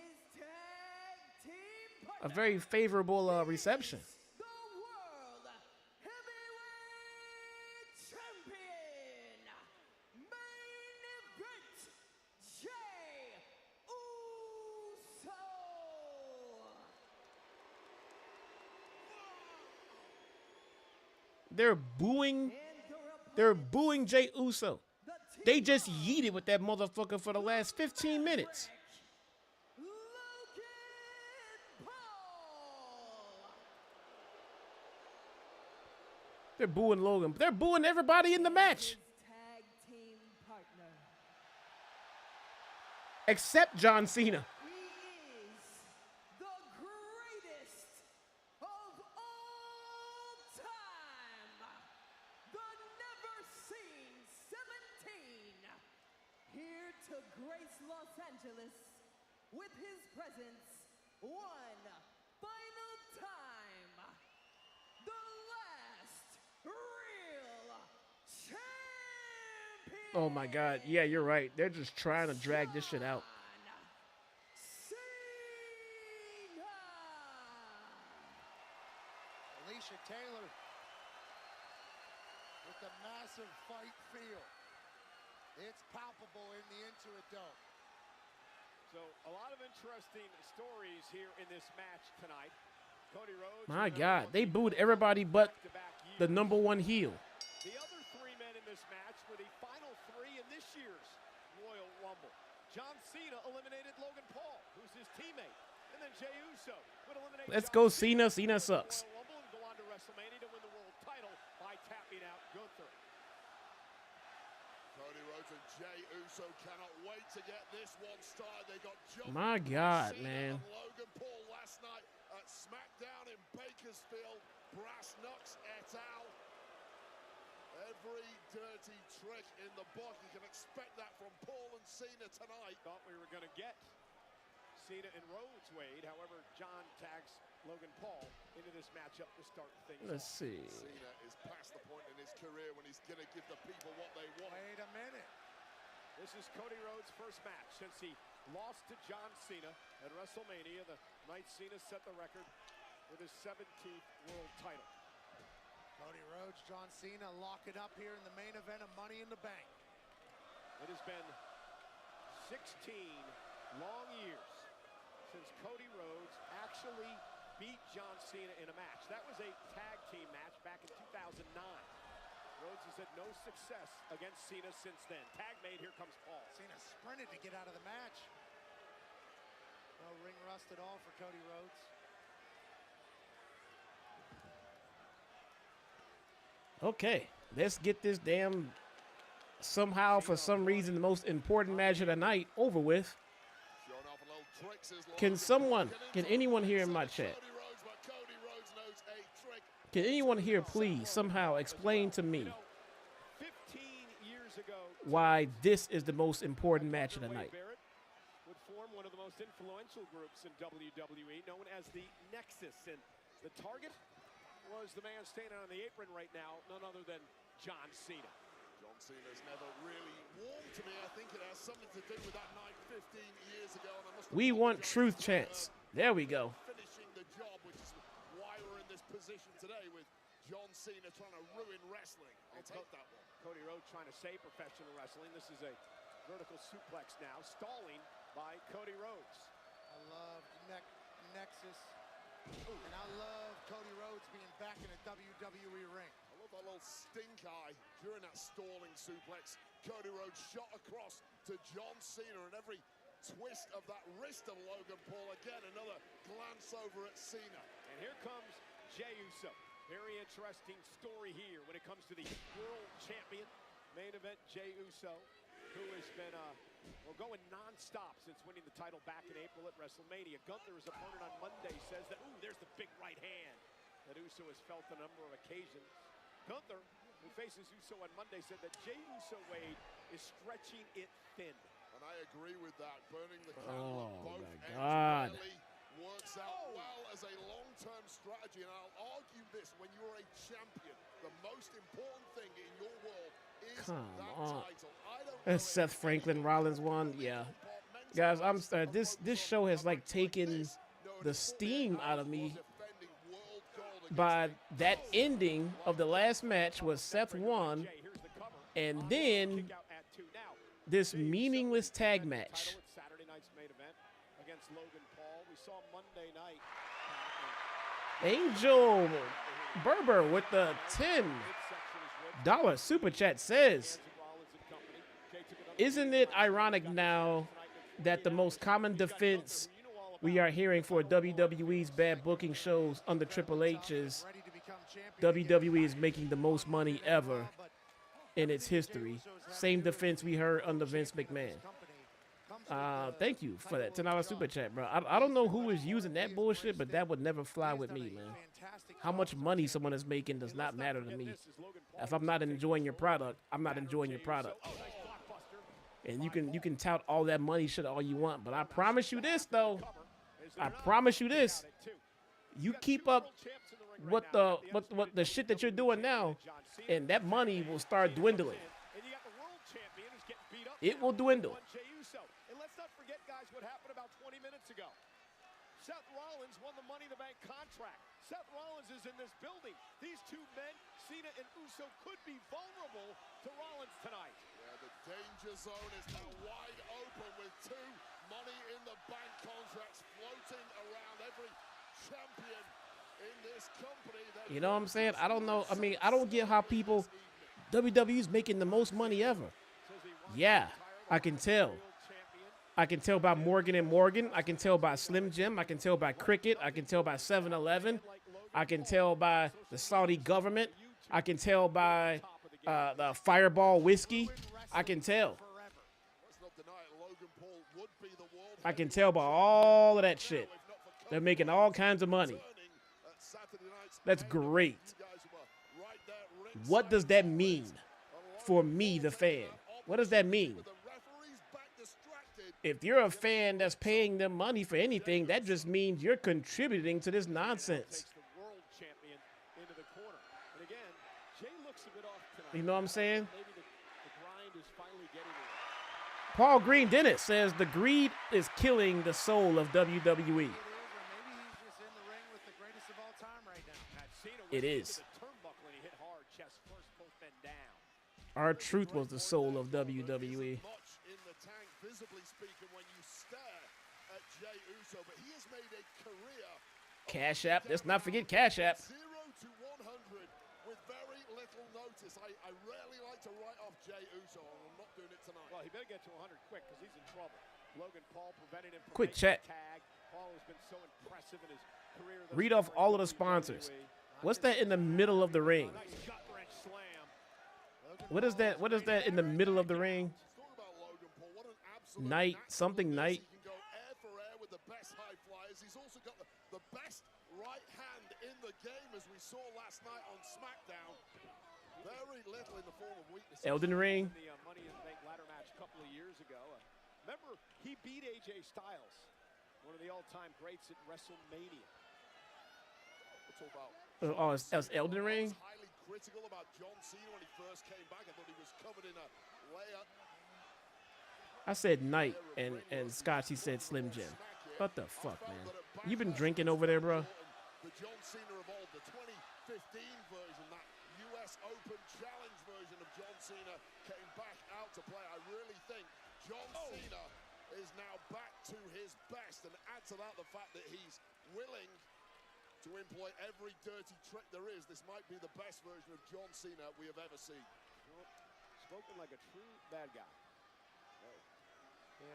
very favorable reception. The World Heavyweight Champion, main event, Jey Uso. They're booing Jey Uso. They just yeeted with that motherfucker for the last 15 minutes. Logan Paul. They're booing Logan. They're booing everybody in the match. His tag team partner, except John Cena. He is the greatest of all time. The never-seen 17. Here to grace Los Angeles with his presence one final time. The last real champion. Oh my God. Yeah, you're right. They're just trying to drag this shit out. Alicia Taylor with the massive fight feel. It's palpable in the Intuit Dome. So a lot of interesting stories here in this match tonight. Cody Rhodes. My God, they booed everybody but the #1 heel. The other three men in this match were the final three in this year's Royal Rumble. John Cena eliminated Logan Paul, who's his teammate. And then Jey Uso would eliminate Let's John go Cena. Cena sucks. Royal Rumble and go on to WrestleMania to win the world title by tapping out Gunther. Cody Rhodes and Jey Uso cannot wait to get this one started. They got jumped. My God, Cena man. and Logan Paul last night at SmackDown in Bakersfield. Brass knucks et al. Every dirty trick in the book. You can expect that from Paul and Cena tonight. Thought we were going to get Cena and Rhodes, Wade. However, John tags Logan Paul into this matchup to start things Let's off. see. Cena is past the point in his career when he's going to give the people what they want. Wait a minute. This is Cody Rhodes' first match since he lost to John Cena at WrestleMania, the night Cena set the record with his 17th world title. Cody Rhodes, John Cena lock it up here in the main event of Money in the Bank. It has been 16 long years since Cody Rhodes actually beat John Cena in a match. That was a tag team match back in 2009. Rhodes has had no success against Cena since then. Tag made, here comes Paul. Cena sprinted to get out of the match. No ring rust at all for Cody Rhodes. Okay, let's get this damn, somehow, for some reason, the most important match of the night over with. Showing off a little tricks is Can anyone here in my chat, Cody Rhodes, but Cody Rhodes knows a trick. can anyone here please somehow explain to me 15 years ago, why this is the most important match of the night? Barrett would form one of the most influential groups in WWE, known as the Nexus, and the target was the man standing on the apron right now, none other than John Cena. John Cena's never really warmed to me. I think it has something to do with that night 15 years ago. And I must We want truth chants. There we go. Finishing the job, which is why we're in this position today with John Cena trying to ruin wrestling. I'll take that one. Cody Rhodes trying to save professional wrestling. This is a vertical suplex now, stalling by Cody Rhodes. I love Nexus. And I love Cody Rhodes being back in a WWE ring. I love that little stink eye during that stalling suplex. Cody Rhodes shot across to John Cena, and every twist of that wrist of Logan Paul. Again, another glance over at Cena. And here comes Jey Uso. Very interesting story here when it comes to the world champion. Main event, Jey Uso, who has been going non-stop since winning the title back in April at WrestleMania. Gunther, his opponent on Monday, says that, ooh, there's the big right hand that Uso has felt a number of occasions. Gunther, who faces Uso on Monday, said that Jey Uso, Wade, is stretching it thin. And I agree with that. Burning the candle at both ends God. really works out well as a long-term strategy. And I'll argue this, when you're a champion, the most important thing in your world is Come that on. title. I don't That's know Seth Franklin Rollins won. Yeah, guys, I'm this show has like taken the steam out of me. By that ending of the last match was Seth won, and then Kick out at 2 now. this meaningless tag match. Title at Saturday night's main event against Logan Paul. We saw Monday night. Angel Berber with the $10 super chat says, isn't it ironic now that the most common defense we are hearing for WWE's bad booking shows under Triple H is WWE is making the most money ever in its history? Same defense we heard under Vince McMahon. Thank you for that $10 super chat, bro. I don't know who is using that bullshit, but that would never fly with me, man. How much money someone is making does not matter to me. If I'm not enjoying your product, I'm not enjoying your product. And you can tout all that money shit all you want, but I promise you this though. I promise you this. You keep up what the shit that you're doing now, and that money will start dwindling. It will dwindle. And let's not forget, guys, what happened about 20 minutes ago. Seth Rollins won the Money in the Bank contract. Seth Rollins is in this building. These two men, Cena and Uso, could be vulnerable to Rollins tonight. Yeah, the danger zone is now wide open with two Money in the Bank contracts floating around every champion in this company. You know what I'm saying? I don't know. I mean, I don't get how people, WWE's making the most money ever. Yeah, I can tell. I can tell by Morgan & Morgan. I can tell by Slim Jim. I can tell by Cricket. I can tell by 7-Eleven. I can tell by the Saudi government. I can tell by the Fireball whiskey. I can tell. I can tell by all of that shit. They're making all kinds of money. That's great. What does that mean for me, the fan? What does that mean? If you're a fan that's paying them money for anything, that just means you're contributing to this nonsense. You know what I'm saying? Paul Green Dennis says the greed is killing the soul of WWE. It is. Our truth was the soul of WWE. Visibly speaking, when you stare at Jey Uso, but he has made a career. Cash App. Let's not forget Cash App. 0 to 100 with very little notice. I rarely like to write off Jey Uso, and I'm not doing it tonight. Well, he better get to 100 quick because he's in trouble. Logan Paul prevented him from quick chat. Tag. Paul has been so impressive in his career. Read off all of the sponsors. What's that in the middle of the ring? Nice gut-wrench slam. What is that? What is that in the middle of the ring? Night, something night. He can go air for air with the best high flyers. He's also got the best right hand in the game, as we saw last night on SmackDown. Very little in the form of weakness. Elden Ring. The Money in the Bank ladder match a couple of years ago. Remember, he beat AJ Styles, one of the all-time greats at WrestleMania. What's all about? Oh, it's Elden Ring. Highly critical about John Cena when he first came back. I thought he was covered in a layer. I said night, and Scotty said Slim Jim. What the fuck, man? You been drinking over there, bro? The John Cena of old, the 2015 version, that US Open Challenge version of John Cena came back out to play. I really think John Cena is now back to his best, and add to that the fact that he's willing to employ every dirty trick there is. This might be the best version of John Cena we have ever seen. Spoken like a true bad guy.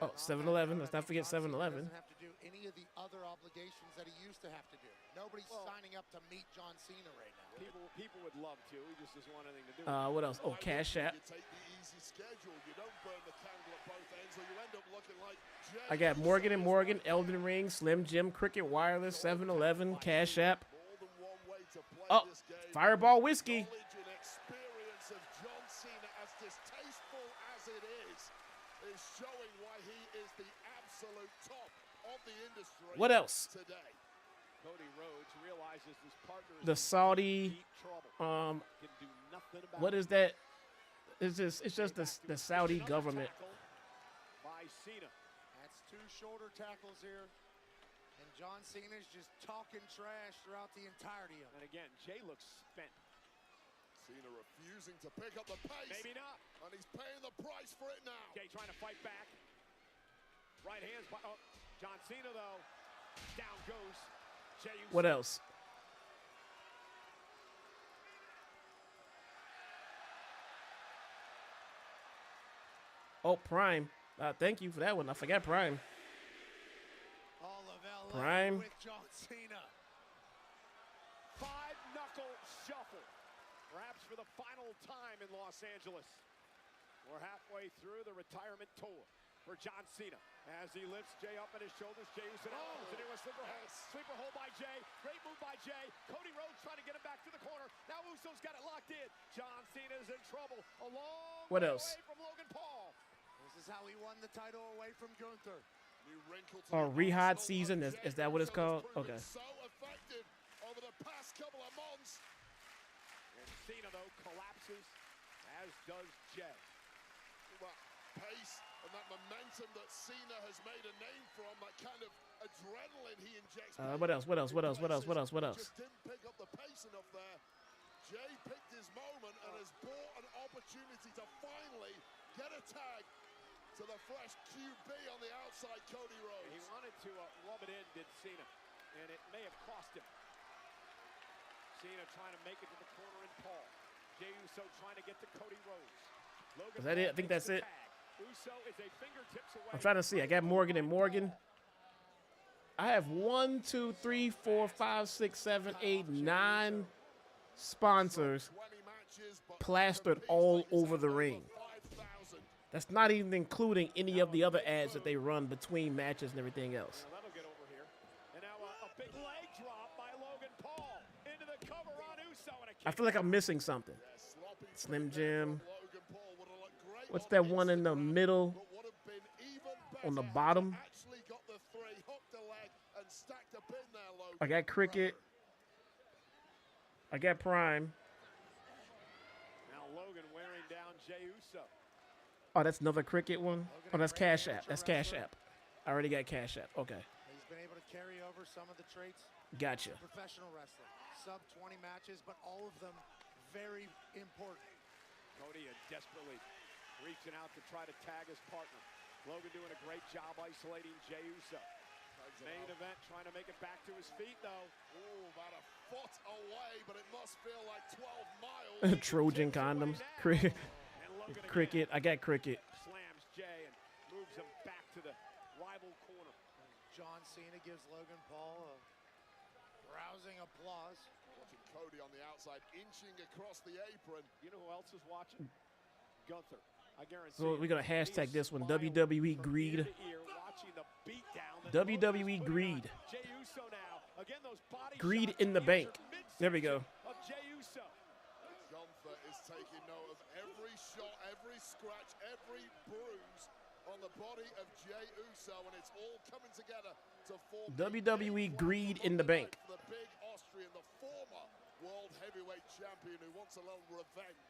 Oh, 7-Eleven. Let's not forget 7-Eleven. Doesn't have to do any of the other obligations that he used to have to do. Nobody's signing up to meet John Cena right now. People would love to. He just doesn't want anything to do. What else? Oh, Cash App. You take the easy schedule. You don't burn the candle at both ends, or you end up looking like Jey. I got Morgan & Morgan, Elden Ring, Slim Jim, Cricket Wireless, 7-Eleven, Cash App. More than one way to play Oh, this game. Fireball Whiskey. Knowledge and experience of John Cena, as distasteful as it is showing why he is the absolute top of the industry. What else? Today. Cody Rhodes realizes his partner is The Saudi, in deep trouble. Can do nothing about what it. is that? It's just the Saudi Another government. tackle by Cena. That's 2 shoulder tackles here. And John Cena's just talking trash throughout the entirety of it. And again, Jey looks spent. Cena refusing to pick up the pace. Maybe not. And he's paying the price for it now. Jey trying to fight back. Right hands by John Cena, though. Down goes Jey Uso. What else? Oh, Prime. Thank you for that one. I forgot Prime. All of LA Prime. with John Cena. 5-knuckle shuffle. Perhaps for the final time in Los Angeles. We're halfway through the retirement tour. for John Cena. As he lifts Jay up on his shoulders, Jey Uso now into a sleeper hold. Sleeper hold by Jay. Great move by Jay. Cody Rhodes trying to get him back to the corner. Now Uso's got it locked in. John Cena's in trouble. A long What way else? away from Logan Paul. This is how he won the title away from Gunther. New wrinkle to Or the Rehab arsenal season, of is that what it's Jey Uso called? has proven Okay. So effective over the past couple of months. And Cena, though, collapses, as does Jay. Well, pace and that momentum that Cena has made a name from, that kind of adrenaline he injects. What else? What else? What else? What else? What else? What else? Just didn't pick up the pace enough there. Jay picked his moment and has bought an opportunity to finally get a tag to the fresh QB on the outside, Cody Rhodes. He wanted to rub it in, did Cena, and it may have cost him. Cena trying to make it to the corner and Paul. Jey Uso trying to get to Cody Rhodes. Logan Is that it? I Paul think makes that's the it. tag. Uso is a fingertips away. I'm trying to see. I got Morgan and Morgan. I have 1, 2, 3, 4, 5, 6, 7, 8, 9 sponsors 20 matches, but plastered all over the ring. 5,000. That's not even including any of the other ads that they run between matches and everything else. Well, that'll get over here. And now a big leg drop by Logan Paul into the cover on Uso. And a I feel like I'm missing something. Sloppy Slim play there Jim. from Logan Paul. Would have looked great What's on that one in the Instagram, middle but would have been even on the better had bottom? he actually got the three, hooked the leg, and stacked a pin there, Logan. I got Cricket. I got Prime. Now Logan wearing down Jey Uso. Oh, that's another Cricket one. Oh, that's Cash App. That's Cash App. I already got Cash App. Okay. He's been able to carry over some of the traits Gotcha. of professional wrestling. Sub 20 matches, but all of them very important. Cody desperately reaching out to try to tag his partner. Logan doing a great job isolating Jey Uso. Main event trying to make it back to his feet, though. Ooh, about a foot away, but it must feel like 12 miles. Trojan condoms. And Logan Cricket. I got Cricket. slams Jay and moves him back to the rival corner. John Cena gives Logan Paul a rousing applause. Watching Cody on the outside, inching across the apron. You know who else is watching? Gunther. I guarantee. So we're gonna hashtag this one, WWE Greed. WWE Greed. Jey Uso now. Again, those body Greed shots in the bank. midsection There we go. Of Jey Uso. Gunther is taking note of every shot, every scratch, every bruise on the body of Jey Uso, and it's all coming together to form WWE Greed in the bank. the big Austrian, the former world heavyweight champion who wants a little revenge.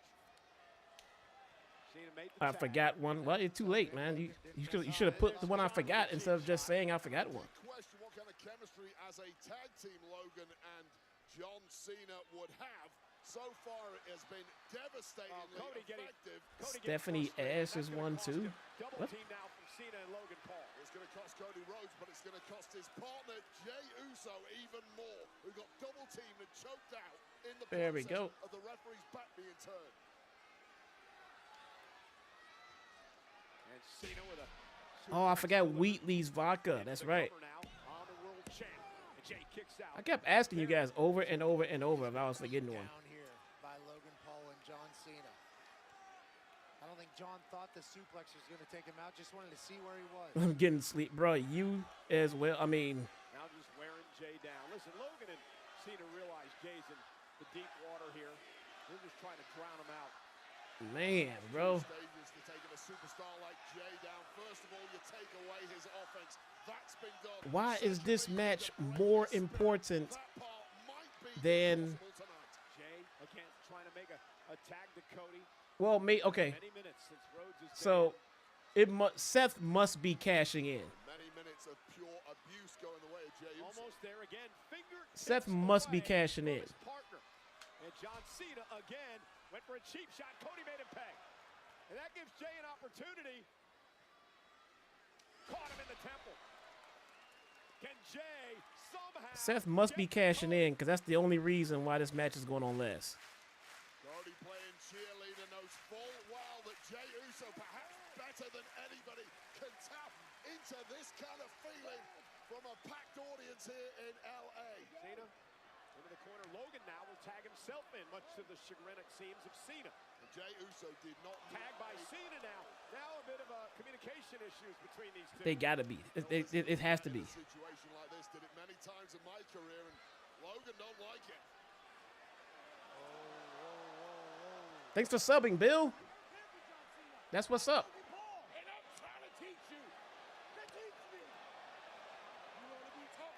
Cena made the I tag. forgot one. Well, it's too late, man. You should have put the one I forgot instead of just saying I forgot one. Question what kind of chemistry as a tag team Logan and John Cena would have. So far, it has been devastatingly Cody getting- effective. Cody getting Stephanie frustrated. Ash That's is gonna one cost too. him. Double What? team now from Cena and Logan Paul. It's going to cost Cody Rhodes, but it's going to cost his partner Jey Uso even more, who got double teamed and choked out in the There we process go. of the referee's back being turned. And Cena with a Oh, I forgot Wheatley's vodka. That's right. now on the world champ. And Jey kicks out. I kept asking you guys over and over and over if I was forgetting one. Down here by Logan Paul and John Cena. I don't think John thought the suplex was going to take him out. Just wanted to see where he was. I'm getting sleep, bro. You as well. I mean, Now just wearing Jey down. Listen, Logan and Cena realize Jay's in the deep water here. They're just trying to drown him out. man, bro. Stages to taking a superstar like Jey down. First of all, you take away his offense. That's been done. Why is this Secondly, match the more biggest important that part might be than- possible tonight. Jey, again, trying to make a tag to Cody. Well, okay. Many minutes since Rhodes has So Seth must be cashing in. Many minutes of pure abuse going the way of Jey Uso. almost there again. Finger Seth must be cashing in. Partner. And John Cena again went for a cheap shot. Cody made him pay. And that gives Jey an opportunity. Caught him in the temple. Can Jey somehow Seth must be get cashing Cody? in because that's the only reason why this match is going on less. Cody playing cheerleader knows full well that Jey Uso, perhaps better than anybody, can tap into this kind of feeling from a packed audience here in LA. Cena into the corner. Logan Logan now will tag himself in, much to the chagrin, it seems, of Cena. And Jey Uso did not Tagged by Cena now. Now a bit of communication issues between these two. They gotta be. It has to be. A situation like this, did it many times in my career, and Logan don't like it. Thanks for subbing, Bill. That's what's up. And I'm trying to teach you. Teach me. You want to be tough?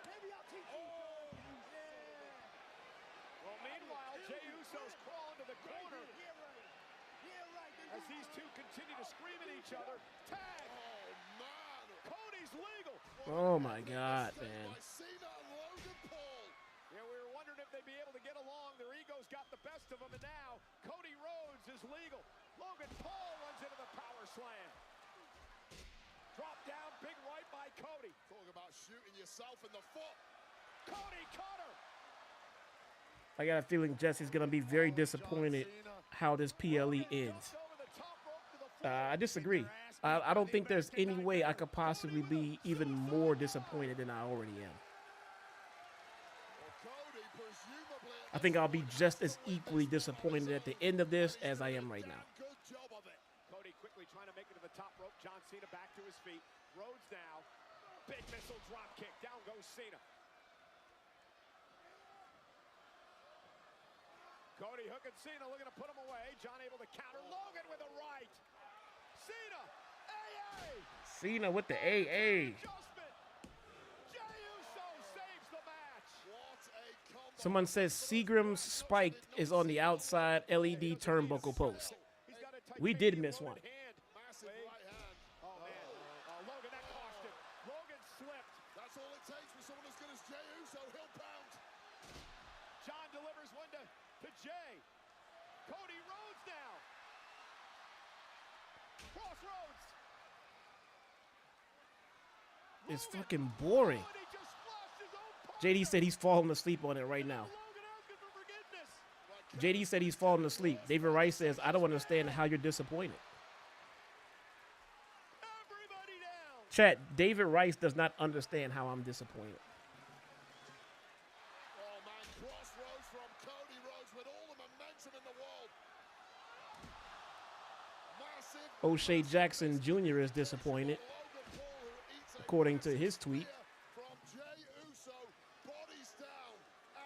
Maybe I'll teach you. Well, meanwhile, Jey Uso's crawling to the corner. As these two continue to scream at each other. Tag. Oh, man. Cody's legal. Oh my God, man. By Cena and Logan Paul. Yeah, we were wondering if they'd be able to get along. Their egos got the best of them, and now Cody Rhodes is legal. Logan Paul runs into the power slam. Drop down, big right by Cody. Talking about shooting yourself in the foot. Cody cutter. I got a feeling Jesse's gonna be very disappointed how this PLE ends. I disagree. I don't think there's any way I could possibly be even more disappointed than I already am. I think I'll be just as equally disappointed at the end of this as I am right now. Good job of it. Cody quickly trying to make it to the top rope. John Cena back to his feet. Rhodes now. Big missile drop kick. Down goes Cena. Cody hooking Cena, looking to put him away. John able to counter. Logan with a right. Cena. AA. Cena with the AA. Adjustment. Jey Uso saves the match. What a combo. Someone says Seagram's spiked is on the outside LED turnbuckle post. He's got a We did titanium miss Roman one. hand. Massive right hand. Oh, man. Logan, that cost him. Logan slipped. That's all it takes for someone as good as Jey Uso. He'll pound. John delivers one to Jey. Cody Rhodes now. Crossroads. It's fucking boring. He just flushed his own punch. JD said he's falling asleep on it right now. Logan asking for forgiveness. JD said he's falling asleep. David Rice says, I don't understand how you're disappointed. Everybody down. Chat, David Rice does not understand how I'm disappointed. Oh, man. Crossroads from Cody Rhodes with all the momentum in the world. Massive. O'Shea Jackson Jr. is disappointed, Logan Paul, who eats a according to his tweet. from Jey Uso. Bodies down.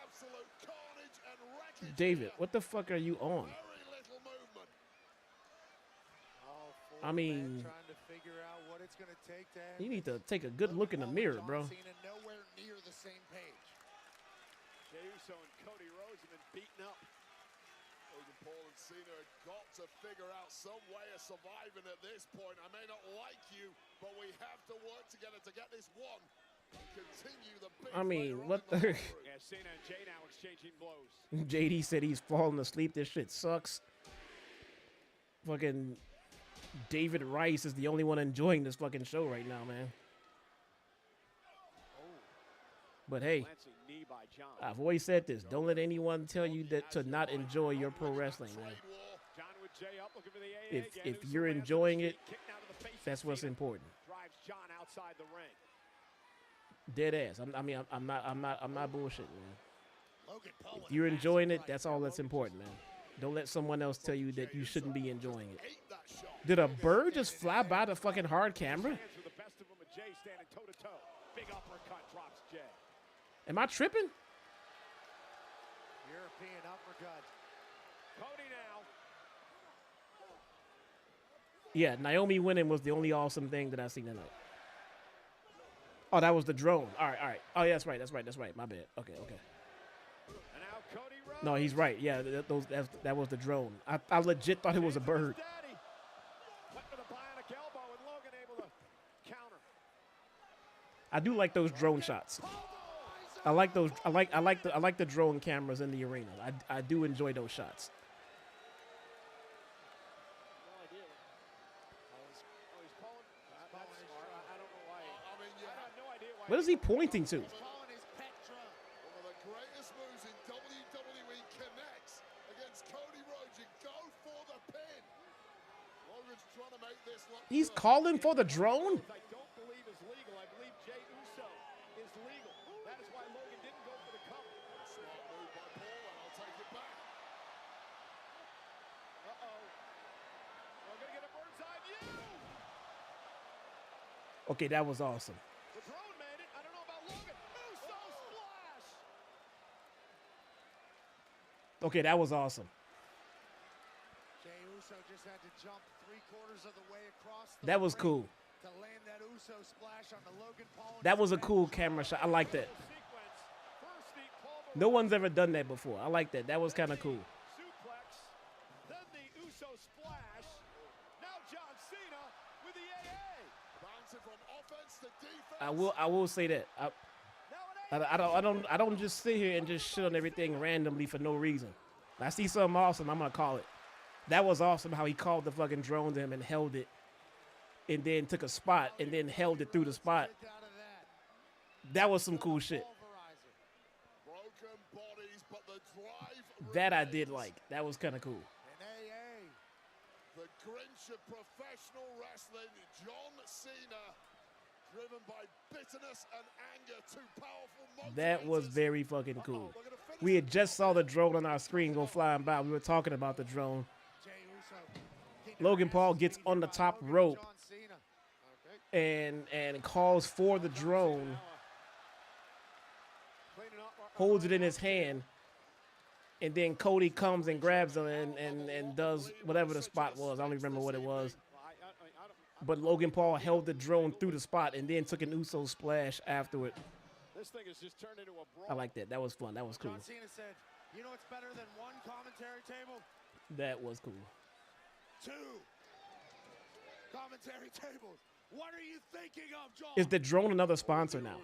Absolute carnage and wreckage. David, what the fuck are you on? Very little movement. I mean, Trying to figure out what it's going to take to end you need to take a good look in the mirror, bro. Cena nowhere near the same page. Jey Uso and Cody Rhodes have been beaten up. Logan Paul and Cena have got to figure out some way of surviving at this point. I may not like you, but we have to work together to get this one and continue the big I mean, later on what in the... locker room. Yeah, Cena and Jey now exchanging blows. JD said he's falling asleep. This shit sucks. Fucking David Rice is the only one enjoying this fucking show right now, man. But hey, Glancing knee by John. I've always said this. Don't let anyone tell you that to not enjoy your pro wrestling, man. John with Jey up, looking for the AA again. If Uso you're lands enjoying with a it, kick now to the face of that's what's Cena. important. Drives John outside the ring. Dead ass. I'm not bullshitting, man. Logan Paul If you're enjoying it, that's all that's important, man. Don't let someone else tell you that you shouldn't be enjoying it. Ate that shot. Did a bird just fly by the fucking hard camera? Hands with the best of them, and Jey standing toe to toe. Big uppercut drops Jey. Am I tripping? European uppercut. Cody now. Yeah, Naomi winning was the only awesome thing that I seen tonight. Oh, that was the drone. All right. Oh, yeah, that's right. My bad. Okay. And now Cody Rhodes. No, he's right. Yeah, that was the drone. I legit thought it was a bird. Daddy. Went for the bionic elbow, and Logan able to counter. I do like those drone shots. I like those. I like the drone cameras in the arena. I do enjoy those shots. No idea. He's calling. That's smart. I don't know why. I mean, I have no idea why. What is he pointing to? Calling his pet drum. One of the greatest moves in WWE connects against Cody Rhodes. You go for the pin. Logan's trying to make this look He's good. calling for the drone. I don't believe is legal. I believe Jey Uso is legal. That is why Logan didn't go for the cover. Smart move by Paul, and I'll take it back. Uh-oh. We're going to get a bird's eye view. Okay, that was awesome. The drone made it. I don't know about Logan. Uso splash. Okay, that was awesome. Jey Uso just had to jump 3/4 of the way across the That was ring cool. to land that Uso splash on the Logan Paul. That was a cool camera shot. I like that. Sequence. First the Paul No one's ever done that before. I like that. That was kind of cool. suplex. Then the Uso splash. Now John Cena with the AA. Bouncing from offense to defense. I will say that. I don't just sit here and just shit on everything randomly for no reason. I see something awesome, I'm gonna call it. That was awesome how he called the fucking drone to him and held it, and then took a spot and then held it through the spot. That was some cool shit. Broken bodies, but the drive. That I did like. That was kind of cool. And AA. The Grinch of professional wrestling, John Cena, driven by bitterness and anger, two powerful motivators. That was very fucking cool. We had just saw the drone on our screen go flying by. We were talking about the drone. Jey Uso. Logan Paul gets on the top Logan, rope John Cena. and calls for the drone, holds it in his hand, and then Cody comes and grabs him and does whatever the spot was. I don't even remember what it was. But Logan Paul held the drone through the spot and then took an Uso splash afterward. This thing has just turned into a brawl. I like that. That was fun. That was cool. John Cena said, "You know what's better than one commentary table? That was cool. 2 commentary tables. What are you thinking of, John?" Is the drone another sponsor now?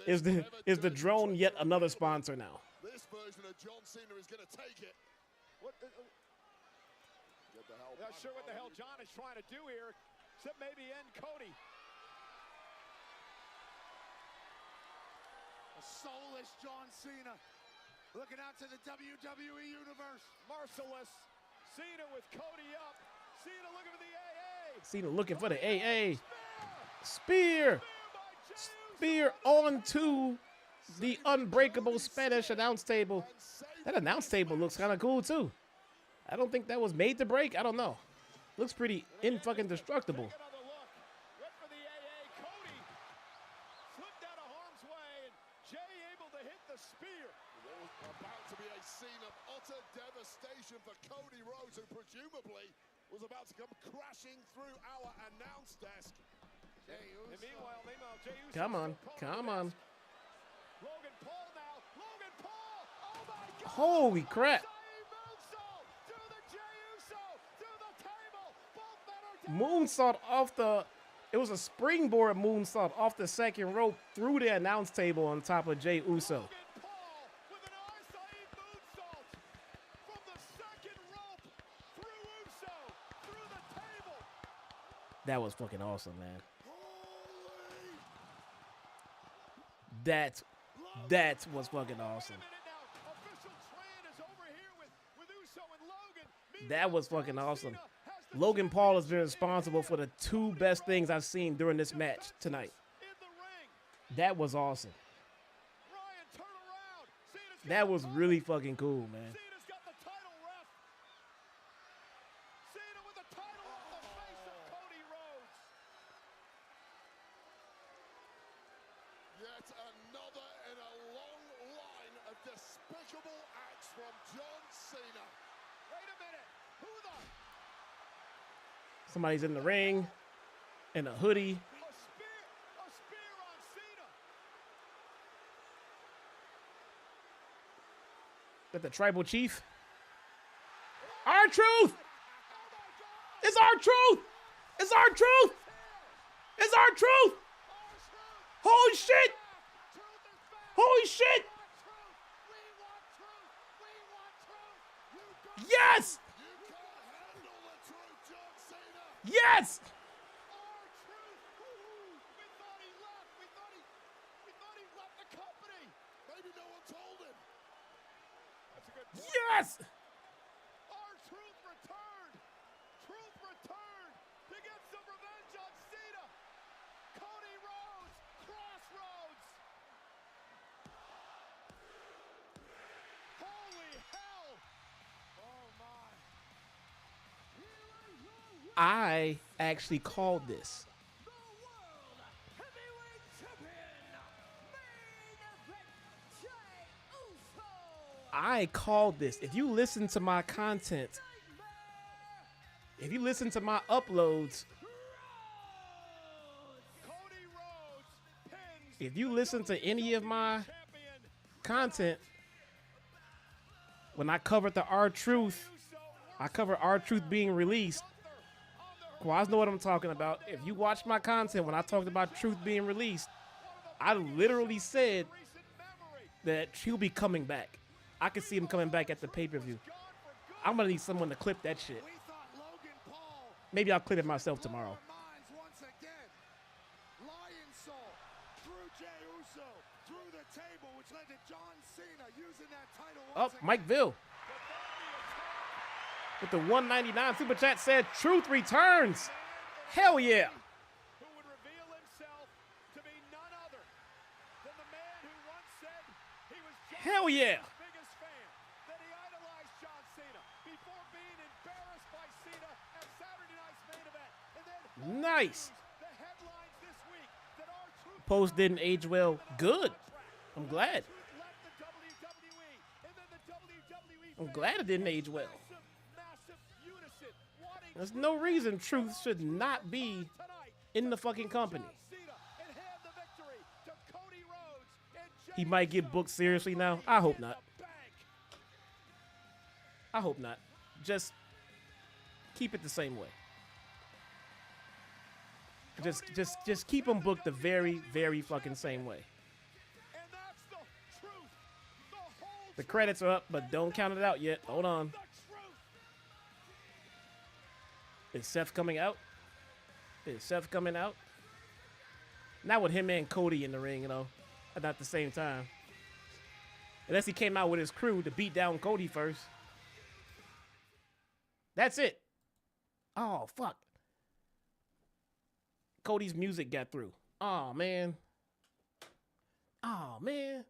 Is the drone yet another sponsor now? This version of John Cena is going to take it. What the, Get the hell not back. sure what the hell John is trying to do here, except maybe end Cody. A soulless John Cena looking out to the WWE Universe. Merciless. Cena with Cody up. Cena looking for the AA. Cena looking for the AA. Spear. Spear onto the unbreakable Spanish announce table. That announce table looks kind of cool too. I don't think that was made to break. I don't know. Looks pretty in-fucking-destructible. Take another look. Went for the AA. Cody slipped out of harm's way, and Jey able to hit the spear. What was about to be a scene of utter devastation for Cody Rhodes, who presumably was about to come crashing through our announce desk. And meanwhile, Jey Uso Come on. still Come calling on. the desk. Logan Paul now. Logan Paul. Oh my God. Holy crap. Moonsault to the Jey Uso to the table. Both men are down. Moonsault off the... It was a springboard moonsault off the second rope through the announce table on top of Jey Uso. Logan Paul with an RSI moonsault from the second rope through Uso through the table. That was fucking awesome, man. That was fucking awesome. That was fucking awesome. Logan Paul has been responsible for the 2 best things I've seen during this match tonight. That was awesome. That was really fucking cool, man. Cena's got the title ref. Cena with the title off the face of Cody Rhodes. Yet another in a long line of despicable acts from John Cena. Wait a minute. Who the? Somebody's in the ring in a hoodie. A spear on Cena. That the tribal chief. Our truth. It's our truth. It's our truth. It's our truth. Holy shit. Holy shit. Yes. Yes. Yes. Our truth returned. Truth returned to get some revenge on Cena. Cody Rhodes crossed I actually called this. I called this. If you listen to my content, if you listen to my uploads, if you listen to any of my content, when I covered the R-Truth, I covered R-Truth being released. Quaz know what I'm talking about. If you watch my content when I talked about Truth being released, I literally said that he'll be coming back. I can see him coming back at the pay-per-view. I'm gonna need someone to clip that shit. Maybe I'll clip it myself tomorrow. Oh, Mike Ville with the 199 super chat said Truth returns. Hell yeah. Who would reveal himself to be none other than the man who once said he was Hell yeah. biggest fan, that he idolized John Cena before being embarrassed by Cena at Saturday night's main event. And then Nice. the headlines this week that R-Truth Post didn't age well. Good. I'm glad. left the WWE, and then the WWE I'm glad it didn't age well. massive unison wanting There's no reason Truth should not be tonight in the fucking company. Cena and hand the victory to Cody Rhodes and He might get booked seriously now. I hope not. bank. I hope not. Just keep it the same way. Just keep him booked the very, very fucking same way. And that's the truth. The whole The credits are up, but don't count it out yet. Hold on. the truth. Is Seth coming out? Is Seth coming out? Not with him and Cody in the ring, you know. Not at the same time. Unless he came out with his crew to beat down Cody first. That's it. Oh, fuck. Cody's music got through. Oh, man. Oh, man.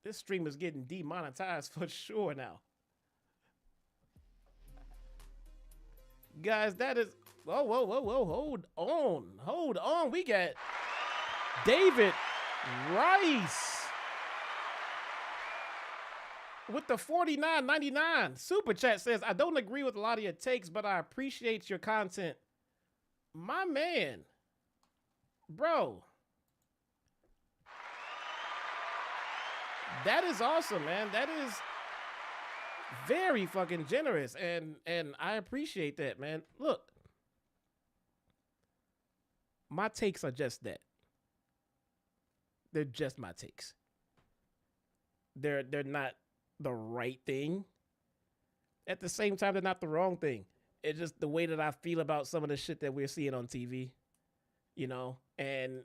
This stream is getting demonetized for sure now. Guys, that is... Whoa, whoa, whoa, whoa. Hold on. Hold on. We got David Rice with the $49.99. Super Chat says, I don't agree with a lot of your takes, but I appreciate your content. My man. Bro. That is awesome, man. That is very fucking generous, and I appreciate that, man. Look, my takes are just that. They're just my takes. They're not the right thing. At the same time, they're not the wrong thing. It's just the way that I feel about some of the shit that we're seeing on TV, you know. And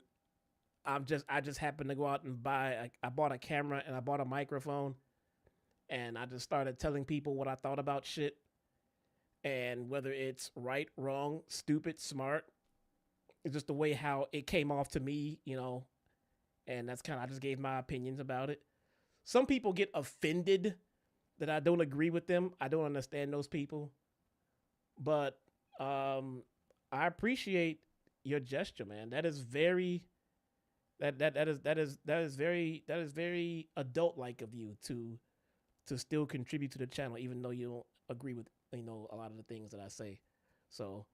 I just happened to go out and buy. I bought a camera and I bought a microphone, and I just started telling people what I thought about shit, and whether it's right, wrong, stupid, smart. It's just the way how it came off to me, you know. And that's kind of, I just gave my opinions about it. Some people get offended that I don't agree with them. I don't understand those people. But I appreciate your gesture, man. That is very that is very adult-like of you to still contribute to the channel, even though you don't agree with, you know, a lot of the things that I say. So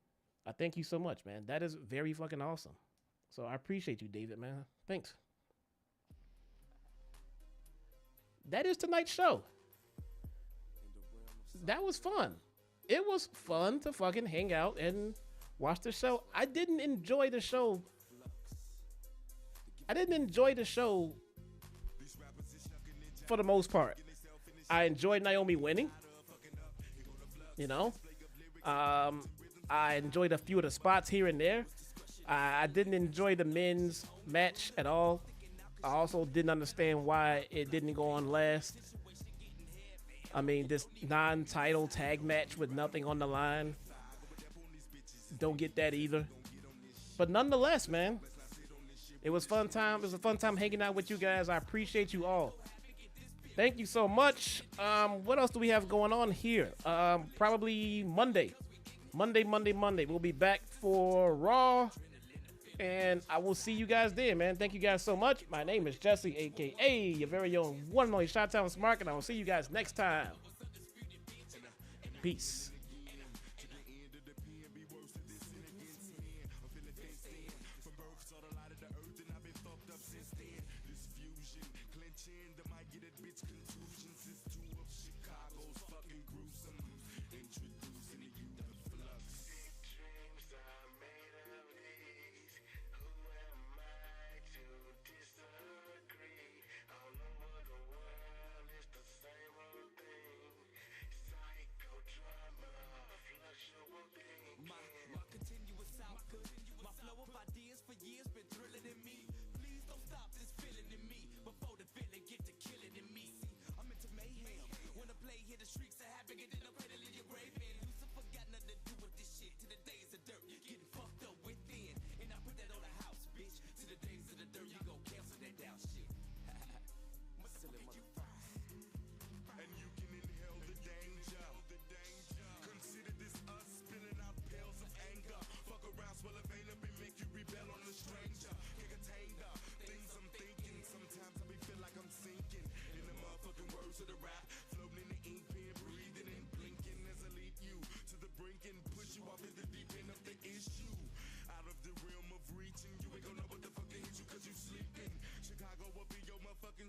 I thank you so much, man. That is very fucking awesome. So I appreciate you, David, man. Thanks. That is tonight's show. That was fun. It was fun to fucking hang out and watch the show. I didn't enjoy the show. For the most part. I enjoyed Naomi winning. You know? I enjoyed a few of the spots here and there. I didn't enjoy the men's match at all. I also didn't understand why it didn't go on last. I mean, this non-title tag match with nothing on the line. Don't get that either. But nonetheless, man, it was fun time. It was a fun time hanging out with you guys. I appreciate you all. Thank you so much. What else do we have going on here? Probably Monday. Monday. We'll be back for Raw. And I will see you guys there, man. Thank you guys so much. My name is Jesse, a.k.a. your very own one and only Shot-Town Smart, and I will see you guys next time. Peace.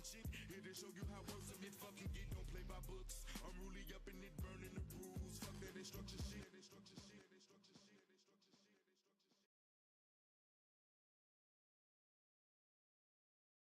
Shit, here to show you how worse of it fucking get. Don't play by books. I'm really up in it, burning the rules. Fuck that instruction shit.